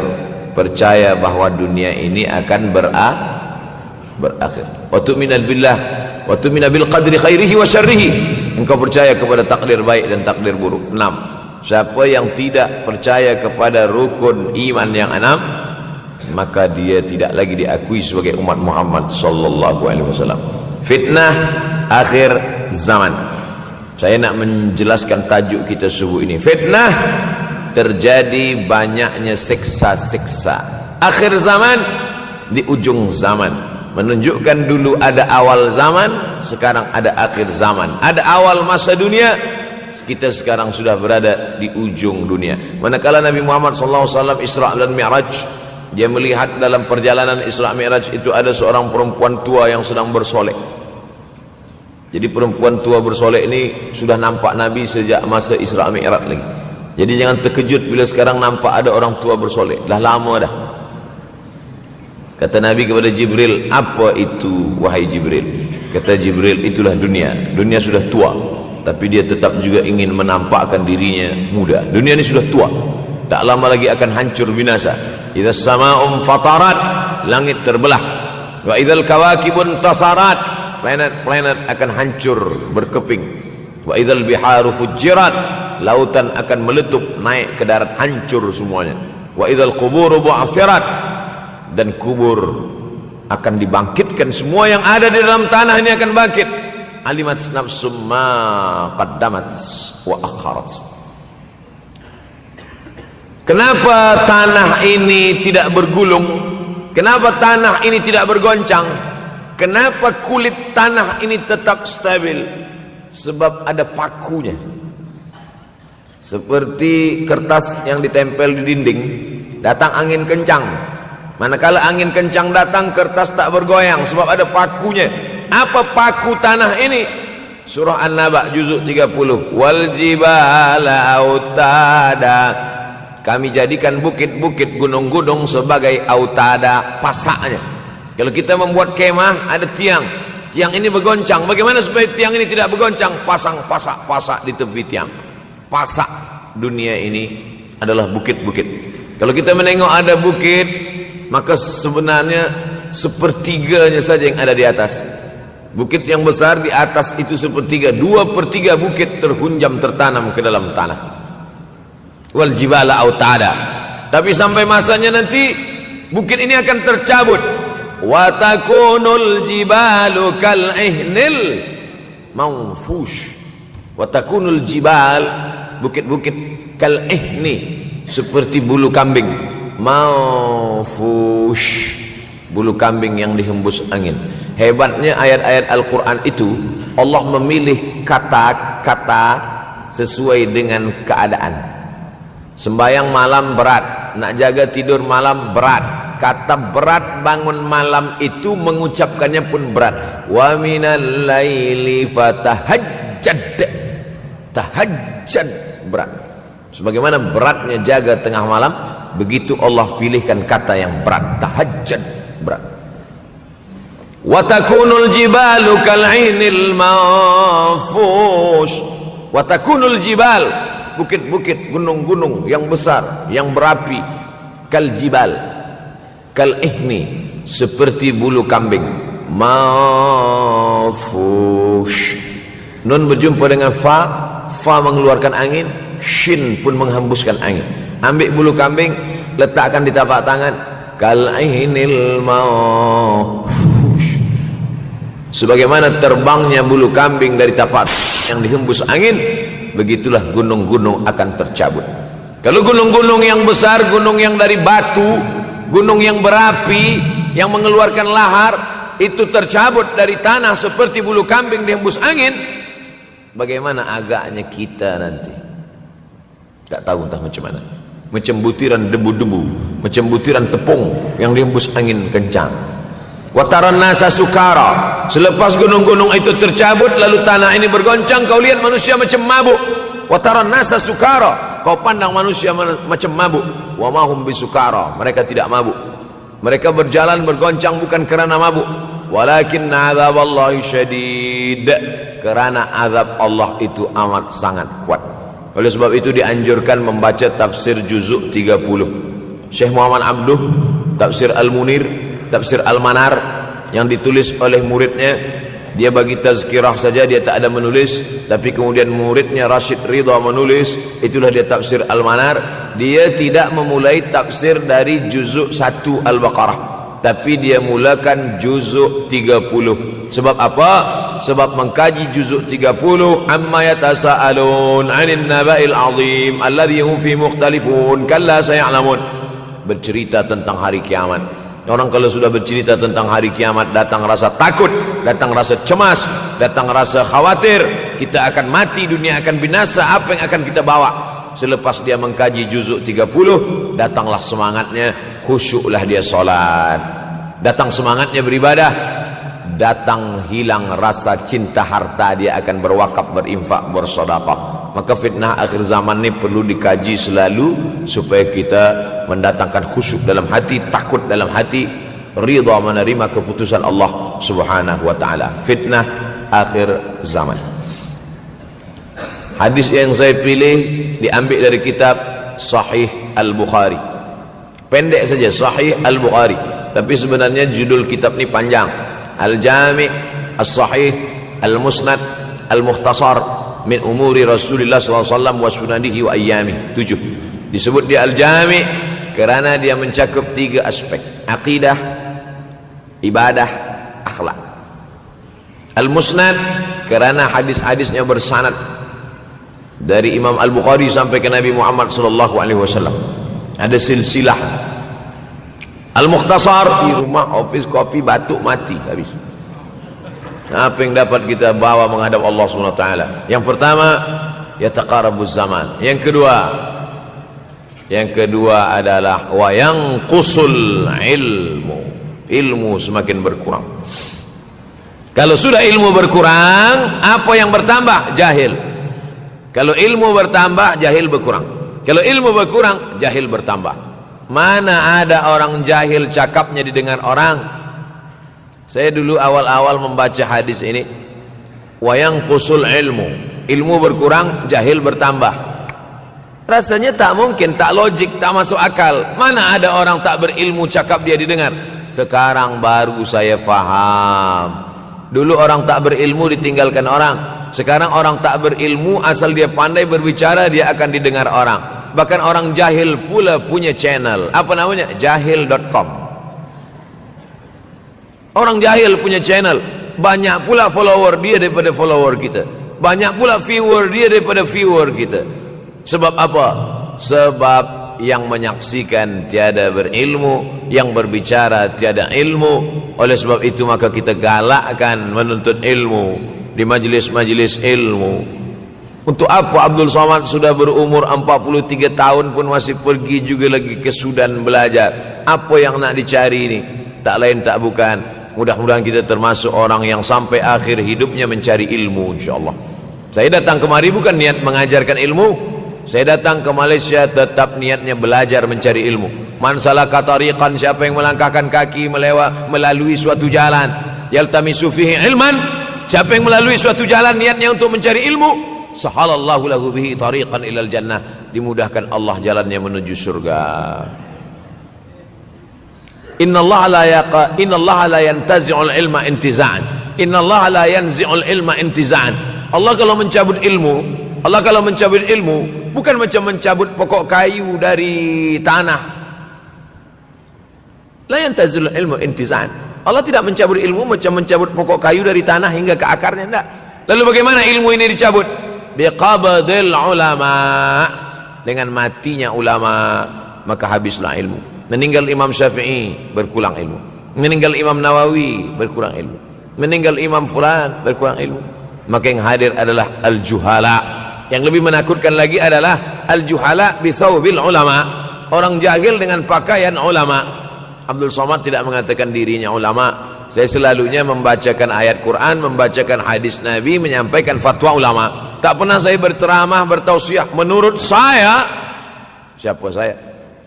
percaya bahwa dunia ini akan berakhir. Wa tu'mina billah wa tu'mina bil qadri khairihi wa syarrihi, engkau percaya kepada takdir baik dan takdir buruk. 6. Siapa yang tidak percaya kepada rukun iman yang 6, maka dia tidak lagi diakui sebagai umat Muhammad sallallahu alaihi wasallam. Fitnah akhir zaman. Saya nak menjelaskan tajuk kita subuh ini. Fitnah, terjadi banyaknya siksa-siksa. Akhir zaman, di ujung zaman. Menunjukkan dulu ada awal zaman, sekarang ada akhir zaman. Ada awal masa dunia, kita sekarang sudah berada di ujung dunia. Manakala Nabi Muhammad SAW Isra dan Mi'raj, dia melihat dalam perjalanan Isra Mi'raj itu ada seorang perempuan tua yang sedang bersolek. Jadi perempuan tua bersolek ini sudah nampak Nabi sejak masa Isra Mi'raj lagi. Jadi jangan terkejut bila sekarang nampak ada orang tua bersolek. Dah lama dah. Kata Nabi kepada Jibril, apa itu wahai Jibril? Kata Jibril, itulah dunia. Dunia sudah tua, tapi dia tetap juga ingin menampakkan dirinya muda. Dunia ini sudah tua, tak lama lagi akan hancur binasa. Idza sama'um fatarat, langit terbelah. Wa idzal kawakibun tasarat, planet-planet akan hancur berkeping. Wa idzal biharu fujirat, lautan akan meletup naik ke darat, hancur semuanya. Wa idzal quburu bu'athirat, dan kubur akan dibangkitkan. Semua yang ada di dalam tanah ini akan bangkit. Alimat nafsum ma qaddamat wa akharat. Kenapa tanah ini tidak bergulung? Kenapa tanah ini tidak bergoncang? Kenapa kulit tanah ini tetap stabil? Sebab ada pakunya. Seperti kertas yang ditempel di dinding, datang angin kencang, manakala angin kencang datang, kertas tak bergoyang sebab ada pakunya. Apa paku tanah ini? Surah An-Naba juzuk 30. Wal jibala autada, kami jadikan bukit-bukit, gunung-gunung sebagai autada, pasaknya. Kalau kita membuat kemah, ada tiang. Tiang ini bergoncang. Bagaimana supaya tiang ini tidak bergoncang? Pasang pasak-pasak di tepi tiang. Pasak dunia ini adalah bukit-bukit. Kalau kita menengok ada bukit, maka sebenarnya sepertiganya saja yang ada di atas. Bukit yang besar di atas itu sepertiga, 2/3 bukit terhunjam tertanam ke dalam tanah. Wal jibala autada. Tapi sampai masanya nanti bukit ini akan tercabut. Wa takunul jibalu kal ihnil manfush. Wa takunul jibal, bukit-bukit kal ihni, seperti bulu kambing. Manfush, bulu kambing yang dihembus angin. Hebatnya ayat-ayat Al-Quran itu, Allah memilih kata-kata sesuai dengan keadaan. Sembayang malam berat, nak jaga tidur malam berat. Kata berat bangun malam itu mengucapkannya pun berat. Wa minal laili fatahajjad, tahajjad berat. Sebagaimana beratnya jaga tengah malam, begitu Allah pilihkan kata yang berat, tahajjud berat. Wa takunul jibalu kal 'ainil manfush. Wa takunul jibal, bukit-bukit, gunung-gunung yang besar, yang berapi, kal jibal, kal ihni, seperti bulu kambing. Manfush. Nun berjumpa dengan fa, fa mengeluarkan angin, shin pun menghembuskan angin. Ambil bulu kambing, letakkan di tapak tangan, kal ainil manfush. Sebagaimana terbangnya bulu kambing dari tapak yang dihembus angin, begitulah gunung-gunung akan tercabut. Kalau gunung-gunung yang besar, gunung yang dari batu, gunung yang berapi, yang mengeluarkan lahar, itu tercabut dari tanah seperti bulu kambing dihembus angin, bagaimana agaknya kita nanti? Tak tahu entah macam mana. Macam butiran debu-debu, macam butiran tepung yang dihembus angin kencang. Wataran nasa sukara. Selepas gunung-gunung itu tercabut, lalu tanah ini bergoncang, kau lihat manusia macam mabuk. Wataran nasa sukara. Kau pandang manusia macam mabuk. Wa mahum bisukara. Mereka tidak mabuk. Mereka berjalan bergoncang bukan kerana mabuk. Walakin azaballahi syadid. Kerana azab Allah itu amat sangat kuat. Oleh sebab itu dianjurkan membaca tafsir juzuk 30. Syekh Muhammad Abduh, tafsir Al-Munir, tafsir Al-Manar, yang ditulis oleh muridnya. Dia bagi tazkirah saja, dia tak ada menulis. Tapi kemudian muridnya Rashid Ridha menulis. Itulah dia tafsir Al-Manar. Dia tidak memulai tafsir dari juzuk 1 Al-Baqarah, tapi dia mulakan juzuk 30. Sebab apa? Sebab mengkaji juzuk 30, amma yatasaalun 'anil naba'il 'azim alladhi hum fi mukhtalifun kalla sayalamun, bercerita tentang hari kiamat. Orang kalau sudah bercerita tentang hari kiamat, datang rasa takut, datang rasa cemas, datang rasa khawatir, kita akan mati, dunia akan binasa, apa yang akan kita bawa? Selepas dia mengkaji juzuk 30, datanglah semangatnya, khusyuklah dia solat, datang semangatnya beribadah, datang hilang rasa cinta harta, dia akan berwakaf, berinfak, bersedekah. Maka fitnah akhir zaman ini perlu dikaji selalu supaya kita mendatangkan khusyuk dalam hati, takut dalam hati, ridha menerima keputusan Allah Subhanahu wa taala. Fitnah akhir zaman. Hadis yang saya pilih diambil dari kitab Sahih Al-Bukhari. Pendek saja, Sahih Al-Bukhari, tapi sebenarnya judul kitab ini panjang. Al-Jami' As-Sahih Al-Musnad Al-Mukhtasar min umuri Rasulullah SAW wa sunanihi wa ayyami. 7. Disebut dia Al-Jami' kerana dia mencakup 3 aspek: akidah, ibadah, akhlak. Al-Musnad kerana hadis-hadisnya bersanad dari Imam Al-Bukhari sampai ke Nabi Muhammad SAW. Ada silsilah. Al-Mukhtasar di rumah, office, kopi, batuk, mati, habis. Apa yang dapat kita bawa menghadap Allah SWT? Yang pertama, yataqarabuz zaman. Yang kedua adalah wa yanqusul ilmu. Ilmu semakin berkurang. Kalau sudah ilmu berkurang, apa yang bertambah? Jahil. Kalau ilmu bertambah, jahil berkurang. Kalau ilmu berkurang, jahil bertambah. Mana ada orang jahil cakapnya didengar orang? Saya dulu awal-awal membaca hadis ini, wa yanqusul ilmu berkurang, jahil bertambah. Rasanya tak mungkin, tak logik, tak masuk akal. Mana ada orang tak berilmu cakap dia didengar. Sekarang baru saya faham. Dulu orang tak berilmu ditinggalkan orang. Sekarang orang tak berilmu asal dia pandai berbicara, dia akan didengar orang. Bahkan orang jahil pula punya channel. Apa namanya? Jahil.com. Orang jahil punya channel. Banyak pula follower dia daripada follower kita. Banyak pula viewer dia daripada viewer kita. Sebab apa? Sebab yang menyaksikan tiada berilmu, yang berbicara tiada ilmu. Oleh sebab itu maka kita galakkan menuntut ilmu di majlis-majlis ilmu. Untuk apa Abdul Somad sudah berumur 43 tahun pun masih pergi juga lagi ke Sudan belajar? Apa yang nak dicari ini? Tak lain tak bukan, mudah-mudahan kita termasuk orang yang sampai akhir hidupnya mencari ilmu, insyaAllah. Saya datang kemari bukan niat mengajarkan ilmu. Saya datang ke Malaysia tetap niatnya belajar mencari ilmu. Man salaka tariqan, siapa yang melangkahkan kaki melalui suatu jalan, yaltamisu fihi ilman, siapa yang melalui suatu jalan niatnya untuk mencari ilmu, sahalallahu lahu bihi tariqan ilal jannah, dimudahkan Allah jalannya menuju surga. Innallaha la yantazi'ul ilma intiza'an. Innallaha la yanzi'ul ilma intiza'an. Allah kalau mencabut ilmu, bukan macam mencabut pokok kayu dari tanah. La yantazi'ul ilmu intiza'an. Allah tidak mencabut ilmu macam mencabut pokok kayu dari tanah hingga ke akarnya, enggak. Lalu bagaimana ilmu ini dicabut? Biqabdil ulama. Dengan matinya ulama maka habislah ilmu. Meninggal Imam Syafi'i berkurang ilmu, meninggal Imam Nawawi berkurang ilmu, meninggal Imam Fulan berkurang ilmu. Maka yang hadir adalah al-juhala. Yang lebih menakutkan lagi adalah al-juhala bi thawbil ulama, orang jahil dengan pakaian ulama. Abdul Somad tidak mengatakan dirinya ulama. Saya selalunya membacakan ayat Quran, membacakan hadis Nabi, menyampaikan fatwa ulama. Tak pernah saya berceramah, bertausiah menurut saya. Siapa saya?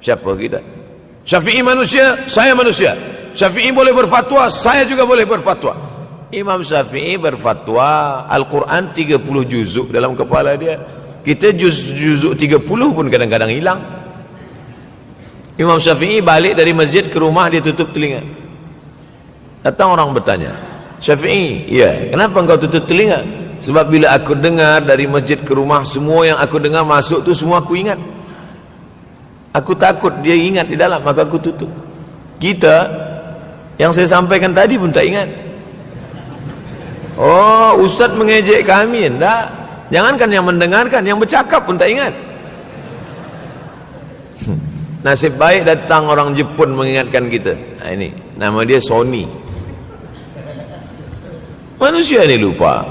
Siapa kita? Syafi'i manusia, saya manusia. Syafi'i boleh berfatwa, saya juga boleh berfatwa. Imam Syafi'i berfatwa Al-Quran 30 juzuk dalam kepala dia. Kita juzuk 30 pun kadang-kadang hilang. Imam Syafi'i balik dari masjid ke rumah, dia tutup telinga. Datang orang bertanya, Syafi'i, ya, kenapa engkau tutup telinga? Sebab bila aku dengar dari masjid ke rumah, semua yang aku dengar masuk tu semua aku ingat. Aku takut dia ingat di dalam, maka aku tutup. Kita yang saya sampaikan tadi pun tak ingat. Oh, ustaz mengejek kami, enggak. Jangankan yang mendengarkan, yang bercakap pun tak ingat. Nasib baik datang orang Jepun mengingatkan kita. Nah, ini nama dia Sony. Manusia ini lupa.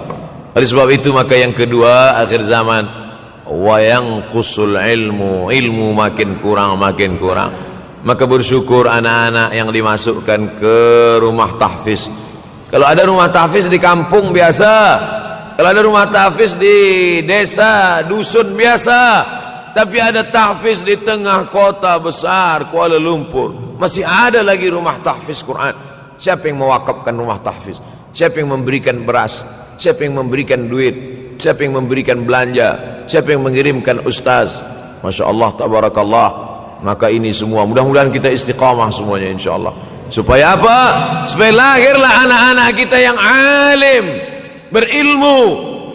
Oleh sebab itu maka yang kedua akhir zaman, wa yanqusul ilmu makin kurang. Maka bersyukur anak-anak yang dimasukkan ke rumah tahfiz. Kalau ada rumah tahfiz di kampung biasa, kalau ada rumah tahfiz di desa, dusun biasa, tapi ada tahfiz di tengah kota besar Kuala Lumpur, masih ada lagi rumah tahfiz Quran. Siapa yang mewakafkan rumah tahfiz? Siapa yang memberikan beras? Siapa yang memberikan duit? Siapa yang memberikan belanja? Siapa yang mengirimkan ustaz? Masya Allah, tabarakallah. Maka ini semua mudah-mudahan kita istiqamah semuanya insyaAllah. Supaya apa? Supaya lahirlah anak-anak kita yang alim, berilmu.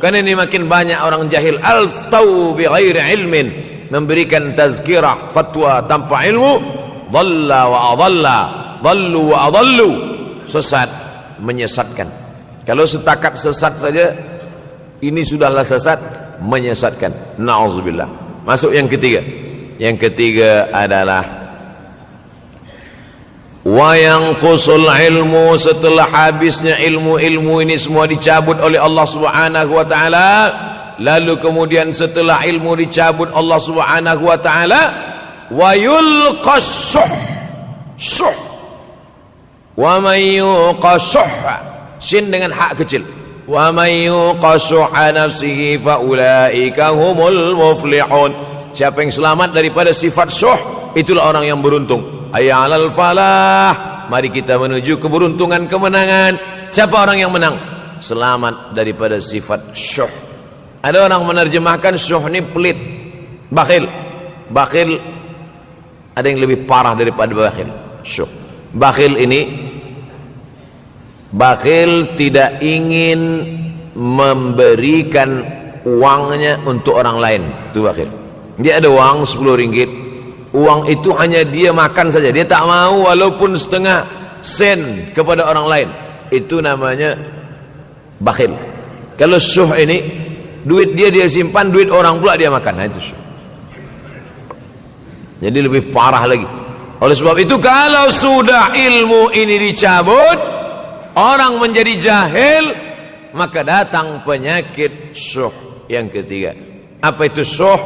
Karena ini makin banyak orang jahil, alftau bi ghairi ilmin, memberikan tazkirah, fatwa tanpa ilmu. Dhalla wa adalla, dhallu wa adallu, sesat, menyesatkan. Kalau setakat sesat saja, ini sudahlah sesat, menyesatkan. Na'udzubillah. Masuk yang ketiga. Yang ketiga adalah wa yanqusul ilmu, setelah habisnya ilmu-ilmu ini semua dicabut oleh Allah Subhanahu wa taala. Lalu kemudian setelah ilmu dicabut Allah Subhanahu wa taala, wa yulqas syuh. Wa may yuqashuh, sin dengan hak kecil. Wa may yuqashuh nafsihi fa ulaika humul muflihun. Siapa yang selamat daripada sifat syuh, itulah orang yang beruntung. Hayya 'alal falah, Mari kita menuju keberuntungan, kemenangan. Siapa orang yang menang? Selamat daripada sifat syuh. Ada orang menerjemahkan syuh ini pelit, bakhil. Bakhil ada yang lebih parah daripada bakhil. Syuh. Bakhil ini, bakhil tidak ingin memberikan uangnya untuk orang lain. Itu bakhil. Dia ada uang 10 ringgit, uang itu hanya dia makan saja, dia tak mau walaupun setengah sen kepada orang lain. Itu namanya bakhil. Kalau syuh ini, duit dia simpan, duit orang pula dia makan. Nah, itu syuh. Jadi lebih parah lagi. Oleh sebab itu, kalau sudah ilmu ini dicabut, orang menjadi jahil, maka datang penyakit syuh yang ketiga. Apa itu syuh?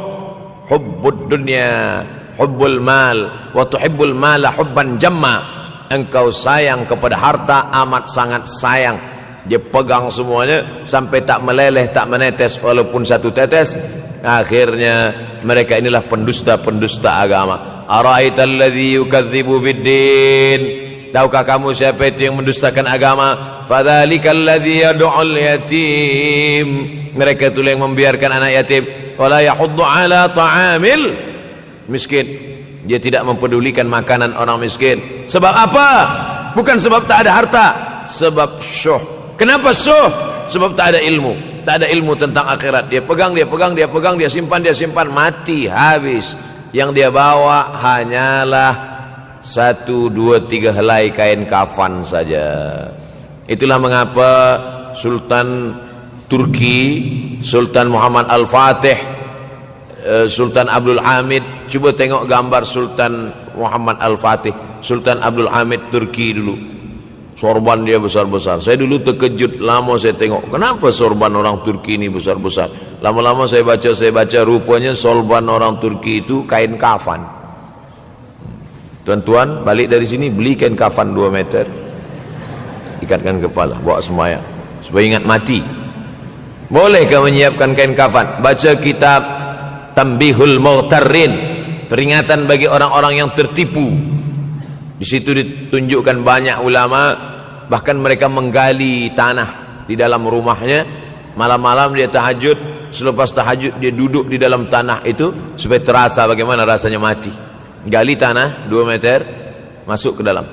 Hubbud dunya, hubbul mal, wa tuhibbul mala hubban jamma. Engkau sayang kepada harta, amat sangat sayang. Dia pegang semuanya sampai tak meleleh, tak menetes walaupun satu tetes. Akhirnya mereka inilah pendusta-pendusta agama. Ara'aital ladzi yukadzibu biddin. Tahukah kamu siapa itu yang mendustakan agama? Fadzalikal ladzi yad'ul yatim. Mereka itu yang membiarkan anak yatim. Wala yahuddu ala ta'amil miskin. Dia tidak mempedulikan makanan orang miskin. Sebab apa? Bukan sebab tak ada harta, sebab syuh. Kenapa syuh? Sebab tak ada ilmu. Tak ada ilmu tentang akhirat. Dia pegang, dia pegang, dia pegang, dia simpan, mati, habis. Yang dia bawa hanyalah 1, 2, 3 helai kain kafan saja. Itulah mengapa Sultan Turki, Sultan Muhammad Al-Fatih, Sultan Abdul Hamid. Cuba tengok gambar Sultan Muhammad Al-Fatih, Sultan Abdul Hamid Turki dulu. Sorban dia besar-besar. Saya dulu terkejut, lama saya tengok, kenapa sorban orang Turki ini besar-besar. Lama-lama saya baca, rupanya sorban orang Turki itu kain kafan. Tuan-tuan balik dari sini, beli kain kafan 2 meter, ikatkan kepala, bawa sembahyang supaya ingat mati. Bolehkah menyiapkan kain kafan? Baca kitab Tanbihul Mughtarrin, peringatan bagi orang-orang yang tertipu. Di situ ditunjukkan banyak ulama, bahkan mereka menggali tanah di dalam rumahnya. Malam-malam dia tahajud, selepas tahajud dia duduk di dalam tanah itu supaya terasa bagaimana rasanya mati. Gali tanah 2 meter, masuk ke dalam.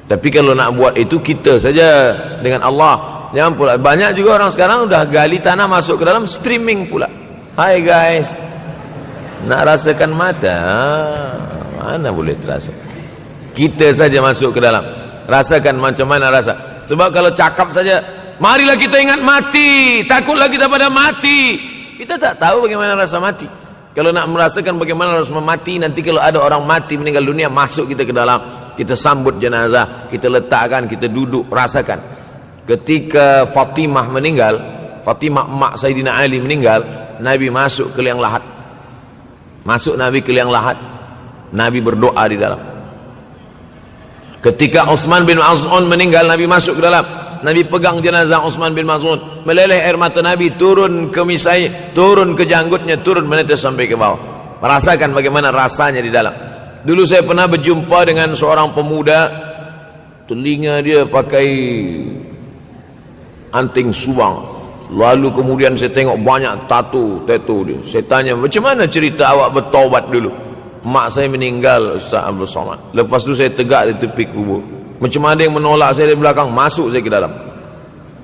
Tapi kalau nak buat itu kita saja dengan Allah. Jangan pula, banyak juga orang sekarang udah gali tanah masuk ke dalam, streaming pula. Hai guys, nak rasakan mata? Mana boleh terasa? Kita saja masuk ke dalam, rasakan macam mana rasa. Sebab kalau cakap saja, marilah kita ingat mati, takutlah kita pada mati, kita tak tahu bagaimana rasa mati. Kalau nak merasakan bagaimana rasa mati, nanti kalau ada orang mati meninggal dunia, masuk kita ke dalam, kita sambut jenazah, kita letakkan, kita duduk, rasakan. Ketika Fatimah meninggal, Fatimah emak Sayyidina Ali meninggal, Nabi masuk ke liang lahat. Masuk Nabi ke liang lahat, Nabi berdoa di dalam. Ketika Utsman bin Maz'un meninggal, Nabi masuk ke dalam, Nabi pegang jenazah Utsman bin Maz'un, meleleh air mata Nabi turun ke misai, turun ke janggutnya, turun menetes sampai ke bawah. Merasakan bagaimana rasanya di dalam. Dulu saya pernah berjumpa dengan seorang pemuda, telinga dia pakai anting subang, lalu kemudian saya tengok banyak tato dia. Saya tanya, macam mana cerita awak bertaubat dulu? Mak saya meninggal, Ustaz Abdul Somad. Lepas tu saya tegak di tepi kubur. Macam ada yang menolak saya dari belakang, masuk saya ke dalam.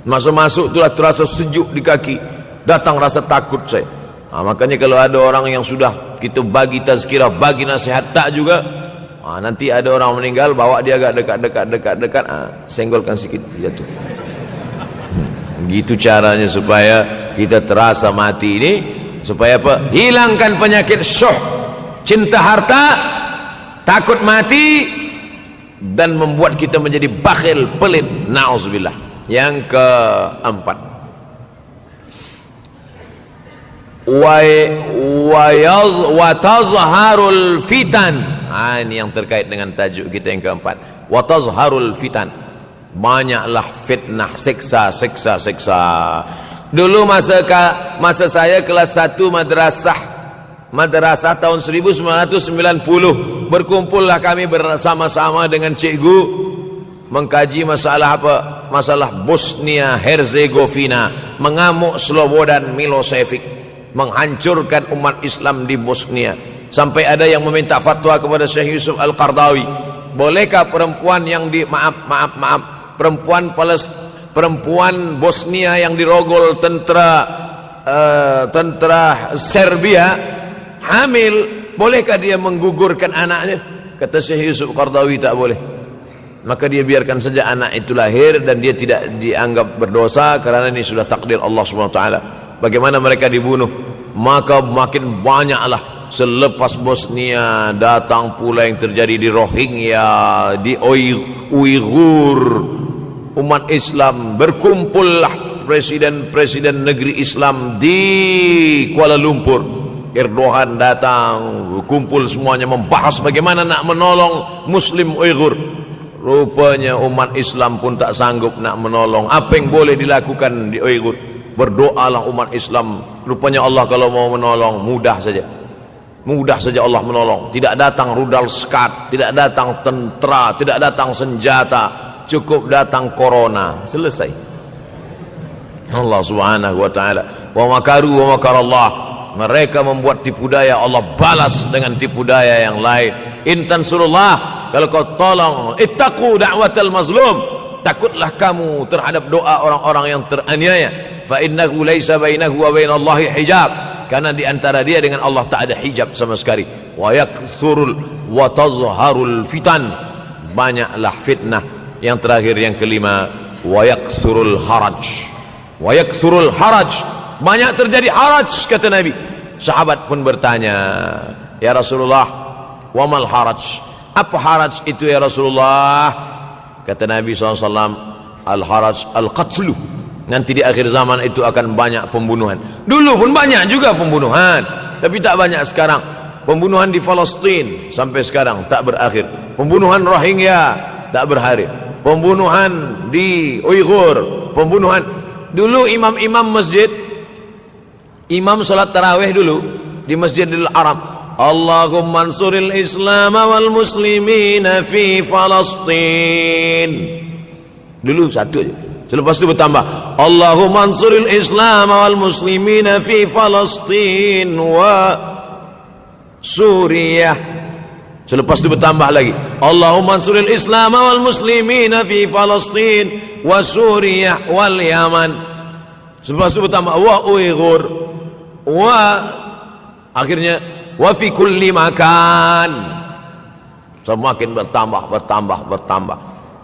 Masa masuk itulah terasa sejuk di kaki, datang rasa takut saya. Makanya kalau ada orang yang sudah kita bagi tazkirah, bagi nasihat tak juga, nanti ada orang meninggal, bawa dia agak dekat, senggolkan sikit, jatuh. Gitu caranya supaya kita terasa mati ini, supaya apa? Hilangkan penyakit syuh, cinta harta, takut mati, dan membuat kita menjadi bakhil, pelit. Na'udzubillah. Yang keempat, wa tazharul fitan. Ini yang terkait dengan tajuk kita yang keempat. Wa tazharul fitan. Banyaklah fitnah, siksa. Dulu masa saya kelas 1 madrasah tahun 1990, berkumpullah kami bersama-sama dengan cikgu mengkaji masalah apa? Masalah Bosnia Herzegovina, mengamuk Slobodan Milosevic, menghancurkan umat Islam di Bosnia. Sampai ada yang meminta fatwa kepada Syekh Yusuf Al-Qardawi, bolehkah perempuan yang perempuan Bosnia yang dirogol tentara Serbia hamil, bolehkah dia menggugurkan anaknya? Kata Syekh Yusuf Qardawi, tak boleh. Maka dia biarkan saja anak itu lahir dan dia tidak dianggap berdosa karena ini sudah takdir Allah SWT. Bagaimana mereka dibunuh? Maka makin banyaklah selepas Bosnia datang pula yang terjadi di Rohingya, di Uighur. Umat Islam berkumpullah presiden-presiden negeri Islam di Kuala Lumpur. Erdogan datang, kumpul semuanya membahas bagaimana nak menolong Muslim Uighur. Rupanya umat Islam pun tak sanggup nak menolong. Apa yang boleh dilakukan di Uighur? Berdoalah umat Islam. Rupanya Allah kalau mau menolong mudah saja. Mudah saja Allah menolong. Tidak datang rudal skat, tidak datang tentera, tidak datang senjata, cukup datang corona, selesai. Allah Subhanahu wa taala, wa makaru wa makarallah. Mereka membuat tipu daya, Allah balas dengan tipu daya yang lain. In tansurullah, kalau kau tolong, ittaqu da'watal mazlum, takutlah kamu terhadap doa orang-orang yang teraniaya. Fa innahu laisa bainahu wa bainallahi hijab, karena di antara dia dengan Allah tak ada hijab sama sekali. Wa yakthurul wa tazharul fitan, banyaklah fitnah. Yang terakhir, yang kelima, wa yakthurul haraj. Wa yakthurul haraj, banyak terjadi haraj, kata Nabi. Sahabat pun bertanya, ya Rasulullah, wa mal haraj? Apa haraj itu ya Rasulullah? Kata Nabi SAW, al haraj al qatlu. Nanti di akhir zaman itu akan banyak pembunuhan. Dulu pun banyak juga pembunuhan, tapi tak banyak sekarang. Pembunuhan di Palestin sampai sekarang tak berakhir. Pembunuhan Rohingya tak berakhir. Pembunuhan di Uighur, pembunuhan. Dulu imam-imam masjid, imam salat tarawih dulu di Masjidil Haram, Allahumma ansuril Islam wal muslimina fi Palestin. Dulu satu aja. Selepas itu bertambah, Allahumma ansuril Islam wal muslimina fi Palestin wa Suriah. Selepas itu bertambah lagi, Allahumma ansuril Islam wal muslimina fi Palestin wa Suriah wal Yaman. Selepas itu bertambah, wa Uighur, wa akhirnya wa fi kulli makan. Semakin bertambah.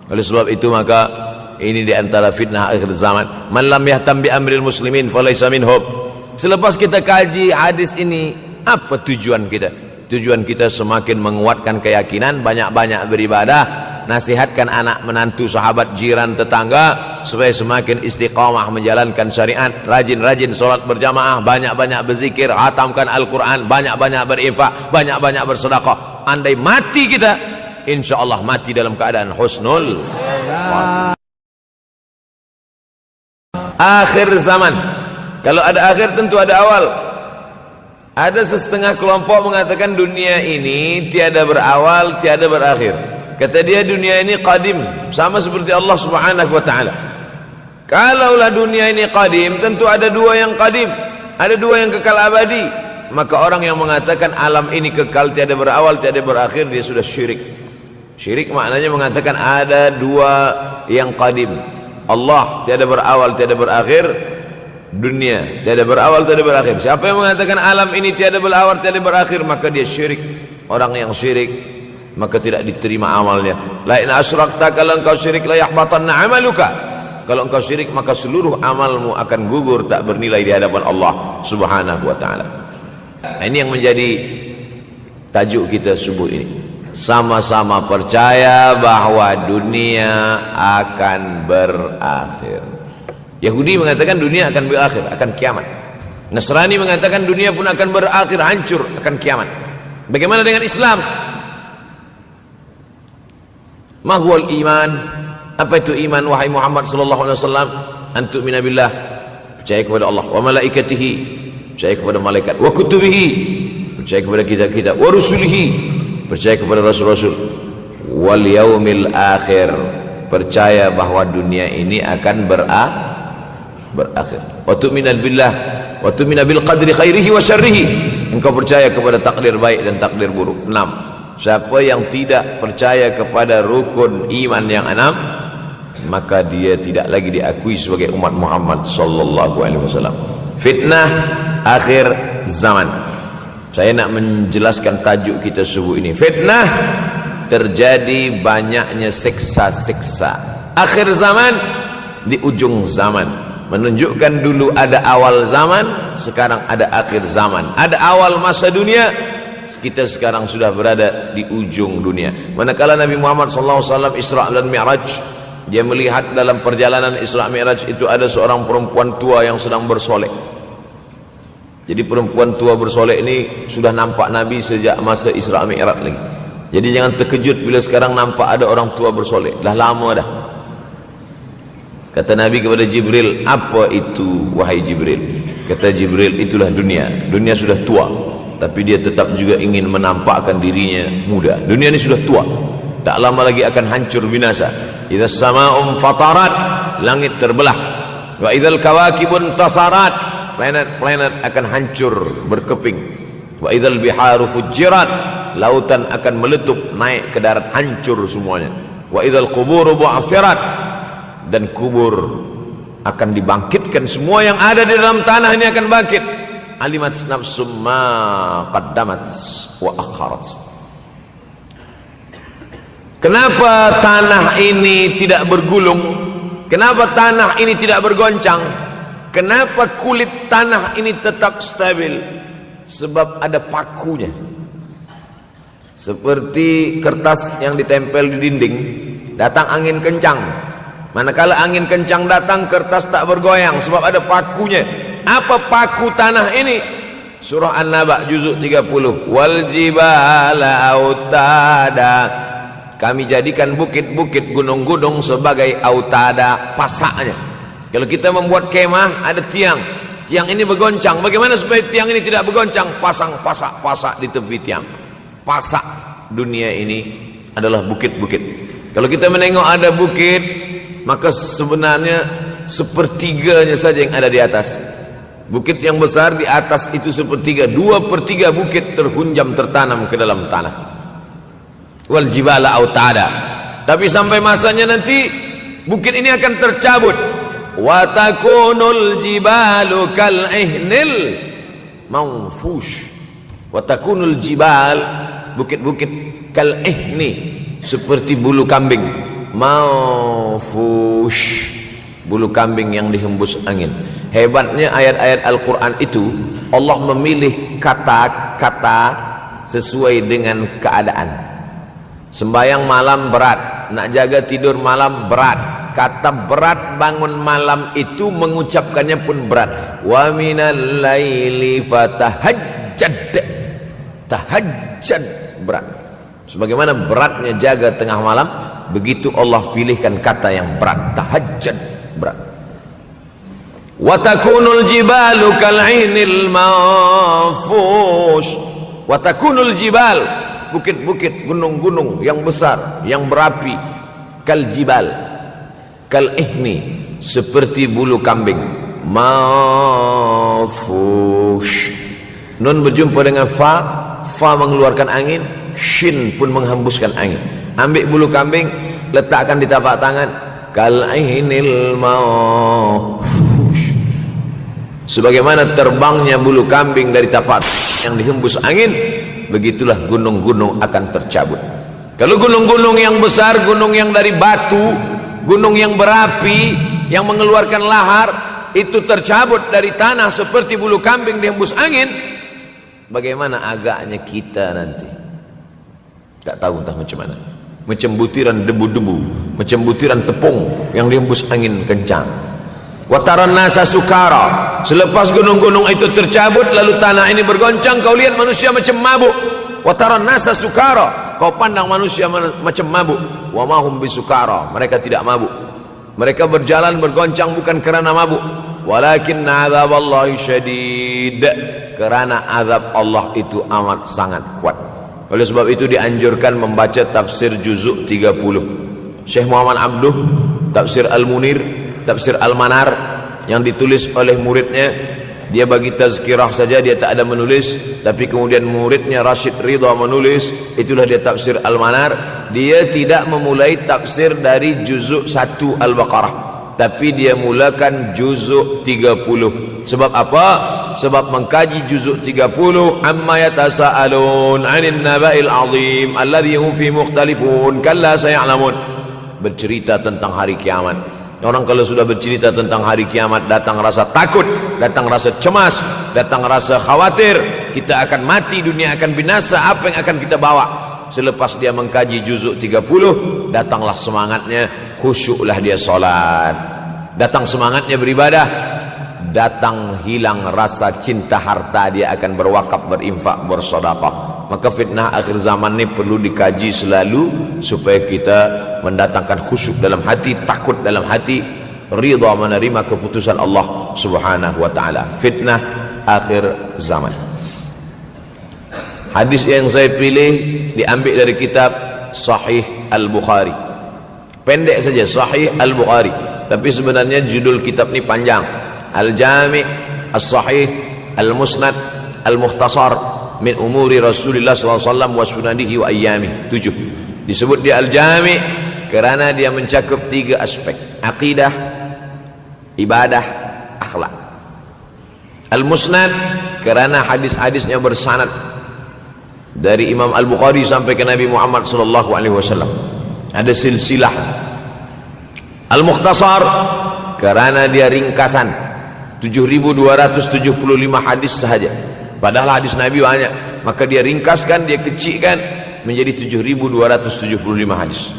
Oleh sebab itu maka ini di antara fitnah akhir zaman. Man lam yahtam bi amril muslimin falaysa minhum. Selepas kita kaji hadis ini, apa tujuan kita? Tujuan kita semakin menguatkan keyakinan, banyak-banyak beribadah, nasihatkan anak menantu, sahabat, jiran, tetangga supaya semakin istiqamah menjalankan syariat, rajin-rajin solat berjamaah, banyak-banyak berzikir, hatamkan Al-Quran, banyak-banyak berinfak, banyak-banyak bersedekah. Andai mati kita, insyaallah mati dalam keadaan husnul akhir zaman. Kalau ada akhir tentu ada awal. Ada setengah kelompok mengatakan dunia ini tiada berawal, tiada berakhir. Kata dia dunia ini qadim, sama seperti Allah Subhanahu wa taala. Kalaulah dunia ini qadim, tentu ada dua yang qadim, ada dua yang kekal abadi. Maka orang yang mengatakan alam ini kekal, tiada berawal, tiada berakhir, dia sudah syirik. Syirik maknanya mengatakan ada dua yang qadim. Allah tiada berawal, tiada berakhir, dunia tiada berawal, tiada berakhir. Siapa yang mengatakan alam ini tiada berawal, tiada berakhir, maka dia syirik. Orang yang syirik maka tidak diterima amalnya. La in asyrakta, kalau engkau syirik la yahbatanna amaluka. Kalau engkau syirik maka seluruh amalmu akan gugur, tak bernilai di hadapan Allah Subhanahu wa taala. Ini yang menjadi tajuk kita subuh ini. Sama-sama percaya bahwa dunia akan berakhir. Yahudi mengatakan dunia akan berakhir, akan kiamat. Nasrani mengatakan dunia pun akan berakhir, hancur, akan kiamat. Bagaimana dengan Islam? Mahwal iman. Apa itu iman wahai Muhammad sallallahu alaihi wasallam? Antu minabillah, percaya kepada Allah, wa malaikatihi, percaya kepada malaikat, wa kutubihi, percaya kepada kitab-kitab, wa rusulihi, percaya kepada rasul-rasul, wal yaumil akhir, percaya bahwa dunia ini akan berakhir. Wa tu'minu billah wa tu'minu bil qadri khairihi wa syarrihi, engkau percaya kepada takdir baik dan takdir buruk. 6. Siapa yang tidak percaya kepada rukun iman yang 6, maka dia tidak lagi diakui sebagai umat Muhammad sallallahu alaihi wasallam. Fitnah akhir zaman. Saya nak menjelaskan tajuk kita subuh ini. Fitnah, terjadi banyaknya siksa-siksa. Akhir zaman, di ujung zaman, menunjukkan dulu ada awal zaman, sekarang ada akhir zaman. Ada awal masa dunia, kita sekarang sudah berada di ujung dunia. Manakala Nabi Muhammad SAW Isra dan Mi'raj, dia melihat dalam perjalanan Isra Mi'raj itu ada seorang perempuan tua yang sedang bersolek. Jadi perempuan tua bersolek ini sudah nampak Nabi sejak masa Isra Mi'raj lagi. Jadi jangan terkejut bila sekarang nampak ada orang tua bersolek. Dah lama dah. Kata Nabi kepada Jibril, apa itu wahai Jibril? Kata Jibril, itulah dunia. Dunia sudah tua, tapi dia tetap juga ingin menampakkan dirinya muda. Dunia ini sudah tua, tak lama lagi akan hancur binasa. Idza sama'um fatarat, langit terbelah. Wa idzal kawakibun tasarat, planet-planet akan hancur berkeping. Wa idzal biharu fujirat, lautan akan meletup naik ke darat, hancur semuanya. Wa idzal quburu bu'athirat, dan kubur akan dibangkitkan. Semua yang ada di dalam tanah ini akan bangkit. Alimat nafsum ma qaddamat wa akharat. Kenapa tanah ini tidak bergulung? Kenapa tanah ini tidak bergoncang? Kenapa kulit tanah ini tetap stabil? Sebab ada pakunya. Seperti kertas yang ditempel di dinding, datang angin kencang, manakala angin kencang datang, kertas tak bergoyang sebab ada pakunya. Apa paku tanah ini? Surah An-Naba juzuk 30. Wal jibala autada, kami jadikan bukit-bukit, gunung-gunung sebagai autada, pasaknya. Kalau kita membuat kemah, ada tiang, tiang ini bergoncang. Bagaimana supaya tiang ini tidak bergoncang? Pasang pasak-pasak di tepi tiang. Pasak dunia ini adalah bukit-bukit. Kalau kita menengok ada bukit, maka sebenarnya sepertiganya saja yang ada di atas. Bukit yang besar di atas itu sepertiga, 2/3 bukit terhunjam, tertanam ke dalam tanah. Wal jibala autada. Tapi sampai masanya nanti bukit ini akan tercabut. Wa takunul jibalu kal ihnil manfush. Wa takunul jibal, bukit-bukit, kal ihni, seperti bulu kambing, manfush, bulu kambing yang dihembus angin. Hebatnya ayat-ayat Al-Quran itu, Allah memilih kata-kata sesuai dengan keadaan. Sembayang malam berat, nak jaga tidur malam berat. Kata berat bangun malam itu mengucapkannya pun berat. Wa minal laili fatahajjad, tahajjad berat. Sebagaimana beratnya jaga tengah malam, begitu Allah pilihkan kata yang berat, tahajjad berat. Wa takunul jibalu kal'inil manfush. Wa takunul jibal, bukit-bukit, gunung-gunung yang besar, yang berapi, kal jibal, kal ihni, seperti bulu kambing, manfush. Nun berjumpa dengan fa, fa mengeluarkan angin, shin pun menghembuskan angin. Ambil bulu kambing, letakkan di tapak tangan, kal ihnil manfush. Sebagaimana terbangnya bulu kambing dari tapak yang dihembus angin, begitulah gunung-gunung akan tercabut. Kalau gunung-gunung yang besar, gunung yang dari batu, gunung yang berapi, yang mengeluarkan lahar, itu tercabut dari tanah seperti bulu kambing dihembus angin, bagaimana agaknya kita nanti? Tak tahu entah macam mana. Macam butiran debu-debu, macam butiran tepung yang dihembus angin kencang. Wataran nasa sukara, selepas gunung-gunung itu tercabut lalu tanah ini bergoncang, kau lihat manusia macam mabuk. Wataran nasa sukara, kau pandang manusia macam mabuk. Wa mahum bisukara, mereka tidak mabuk. Mereka berjalan bergoncang bukan kerana mabuk, walakin azaballahi syadid, kerana azab Allah itu amat sangat kuat. Oleh sebab itu dianjurkan membaca tafsir juzuk 30. Syekh Muhammad Abduh, tafsir Al-Munir, tafsir Al-Manar yang ditulis oleh muridnya, dia bagi tazkirah saja, dia tak ada menulis, tapi kemudian muridnya Rashid Ridha menulis, itulah dia tafsir Al-Manar. Dia tidak memulai tafsir dari juzuk 1 Al-Baqarah, tapi dia mulakan juzuk 30. Sebab apa? Sebab mengkaji juzuk 30, amma yatasaalun 'anil naba'il 'azim alladhi hum fi mukhtalifun kalla saya'lamun, bercerita tentang hari kiamat. Orang kalau sudah bercerita tentang hari kiamat, datang rasa takut, datang rasa cemas, datang rasa khawatir, kita akan mati, dunia akan binasa, apa yang akan kita bawa? Selepas dia mengkaji juzuk 30, datanglah semangatnya, khusyuklah dia solat, datang semangatnya beribadah, datang hilang rasa cinta harta, dia akan berwakaf, berinfak, bersedekah. Maka fitnah akhir zaman ini perlu dikaji selalu supaya kita mendatangkan khusyuk dalam hati, takut dalam hati, ridha menerima keputusan Allah Subhanahu wa taala. Fitnah akhir zaman. Hadis yang saya pilih diambil dari kitab Sahih Al-Bukhari. Pendek saja, Sahih Al-Bukhari, tapi sebenarnya judul kitab ini panjang. Al-Jami' As-Sahih Al-Musnad Al-Mukhtasar min umuri Rasulullah SAW wa sunanihi wa ayyami. 7. Disebut dia Al-Jami' kerana dia mencakup 3 aspek: akidah, ibadah, akhlak. Al-Musnad kerana hadis-hadisnya bersanad dari Imam Al-Bukhari sampai ke Nabi Muhammad SAW, ada silsilah. Al-Mukhtasar kerana dia ringkasan, 7.275 hadis sahaja, padahal hadis Nabi banyak, maka dia ringkaskan, dia kecilkan menjadi 7.275 hadis.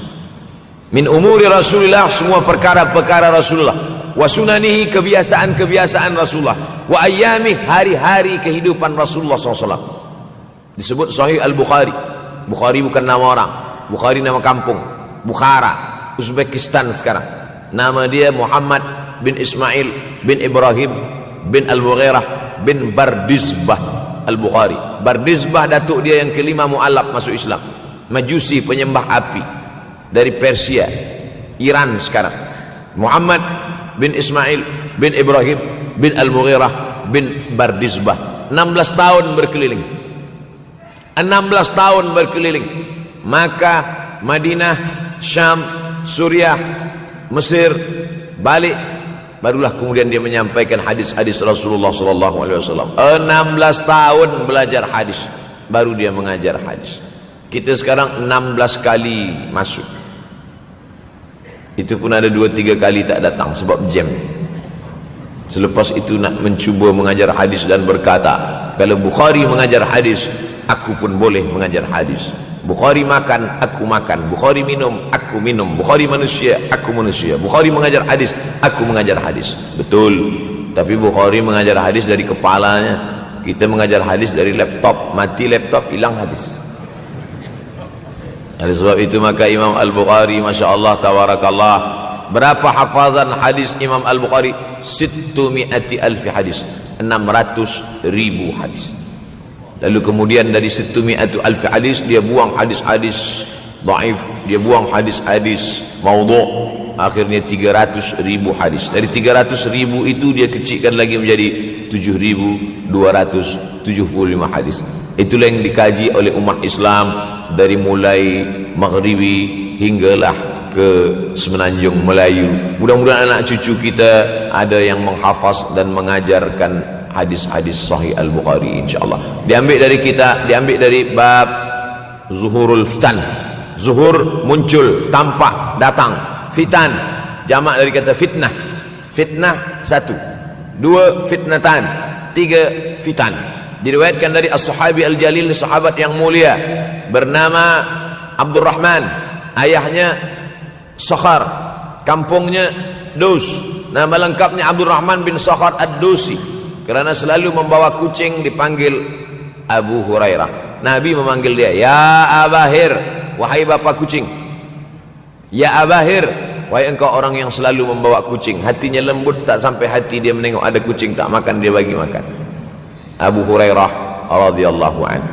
Min umuri Rasulullah, semua perkara-perkara Rasulullah, wa sunanihi, kebiasaan-kebiasaan Rasulullah, wa ayyami, hari-hari kehidupan Rasulullah SAW. Disebut Sahih Al-Bukhari. Bukhari bukan nama orang, Bukhari nama kampung, Bukhara, Uzbekistan sekarang. Nama dia Muhammad bin Ismail bin Ibrahim bin Al-Mughirah bin Bardizbah Al-Bukhari. Bardizbah datuk dia yang kelima mu'alaf masuk Islam, Majusi, penyembah api, dari Persia, Iran sekarang. Muhammad bin Ismail bin Ibrahim bin Al-Mughirah bin Bardizbah. 16 tahun berkeliling, 16 tahun berkeliling Makkah, Madinah, Syam, Suriah, Mesir, balik, barulah kemudian dia menyampaikan hadis-hadis Rasulullah SAW. 16 tahun belajar hadis, baru dia mengajar hadis. Kita sekarang 16 kali masuk, itu pun ada 2-3 kali tak datang sebab jam. Selepas itu nak mencuba mengajar hadis dan berkata, kalau Bukhari mengajar hadis, aku pun boleh mengajar hadis. Bukhari makan, aku makan. Bukhari minum, aku minum. Bukhari manusia, aku manusia. Bukhari mengajar hadis, aku mengajar hadis. Betul, tapi Bukhari mengajar hadis dari kepalanya, kita mengajar hadis dari laptop. Mati laptop, hilang hadis. Oleh sebab itu maka Imam Al-Bukhari, Masya Allah, Tabarakallah, berapa hafazan hadis Imam Al-Bukhari? 600,000 hadis, 600,000 hadis. Lalu kemudian dari 600,000 hadis dia buang hadis-hadis dhaif, dia buang hadis-hadis maudhu', akhirnya 300,000 hadis. Dari 300,000 itu dia kecilkan lagi menjadi 7.275 hadis. Itulah yang dikaji oleh umat Islam dari mulai Maghribi hinggalah ke Semenanjung Melayu. Mudah-mudahan anak cucu kita ada yang menghafaz dan mengajarkan hadis-hadis Sahih Al-Bukhari, insyaallah. Diambil dari kita, diambil dari bab zuhurul fitan. Zuhur, muncul, tampak, datang. Fitan, jamak dari kata fitnah. Fitnah 1, 2 fitnatan, 3 fitan. Diriwayatkan dari as-sahabi al-jalil, sahabat yang mulia bernama Abdurrahman, ayahnya Sakhar, kampungnya Dus. Nama lengkapnya Abdurrahman bin Sakhar Ad-Dusi. Kerana selalu membawa kucing dipanggil Abu Hurairah. Nabi memanggil dia, ya Abahir, wahai bapa kucing. Ya Abahir, wahai engkau orang yang selalu membawa kucing. Hatinya lembut, tak sampai hati dia menengok ada kucing tak makan, dia bagi makan. Abu Hurairah radhiyallahu anhu.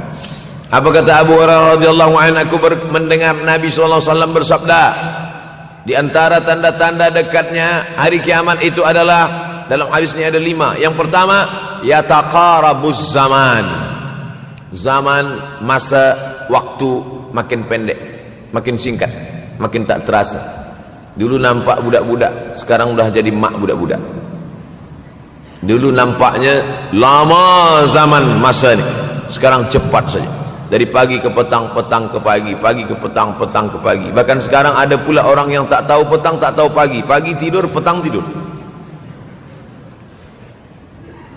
Apa kata Abu Hurairah radhiyallahu anhu, aku mendengar Nabi sallallahu alaihi wasallam bersabda, di antara tanda-tanda dekatnya hari kiamat itu adalah, dalam hadis ini ada 5. Yang pertama, yataqarabuz zaman. Zaman, masa, waktu makin pendek, makin singkat, makin tak terasa. Dulu nampak budak-budak, sekarang udah jadi mak budak-budak. Dulu nampaknya lama zaman masa ini, sekarang cepat saja. Dari pagi ke petang, petang ke pagi, pagi ke petang, petang ke pagi. Bahkan sekarang ada pula orang yang tak tahu petang, tak tahu pagi. Pagi tidur, petang tidur.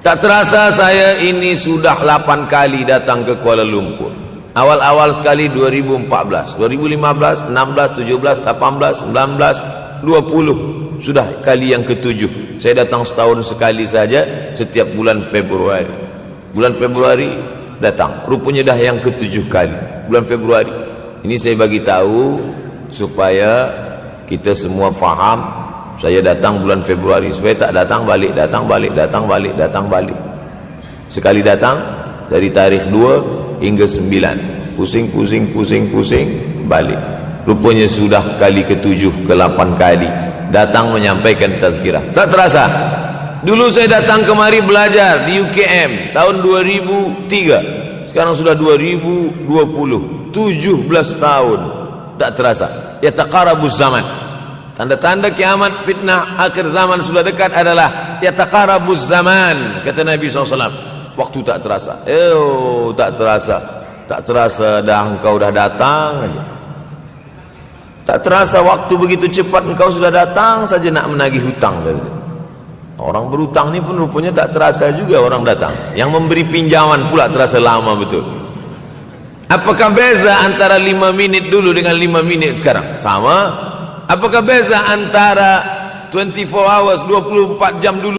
Tak terasa saya ini sudah 8 kali datang ke Kuala Lumpur. Awal-awal sekali 2014, 2015, 16, 17, 18, 19, 20. Sudah kali yang ke-7. Saya datang setahun sekali saja, setiap bulan Februari. Bulan Februari datang, rupanya dah yang ke-7 kali bulan Februari. Ini saya bagi tahu supaya kita semua faham. Saya datang bulan Februari, supaya tak datang balik, datang balik, datang balik, datang balik. Sekali datang dari tarikh 2 hingga 9, pusing, pusing, pusing, pusing, balik. Rupanya sudah kali ke-7 ke-8 kali datang menyampaikan tazkirah. Tak terasa. Dulu saya datang kemari belajar di UKM tahun 2003. Sekarang sudah 2020, 17 tahun. Tak terasa. Yataqarabuz zaman. Tanda-tanda kiamat, fitnah akhir zaman sudah dekat adalah yataqarabuz zaman, kata Nabi SAW. Waktu tak terasa. Tak terasa. Tak terasa dah engkau dah datang aja. Tak terasa waktu begitu cepat, engkau sudah datang saja nak menagih hutang, kata. Orang berhutang ni pun rupanya tak terasa juga orang datang. Yang memberi pinjaman pula terasa lama betul. Apakah beza antara 5 minit dulu dengan 5 minit sekarang? Sama. Apakah beza antara 24 hours, 24 jam dulu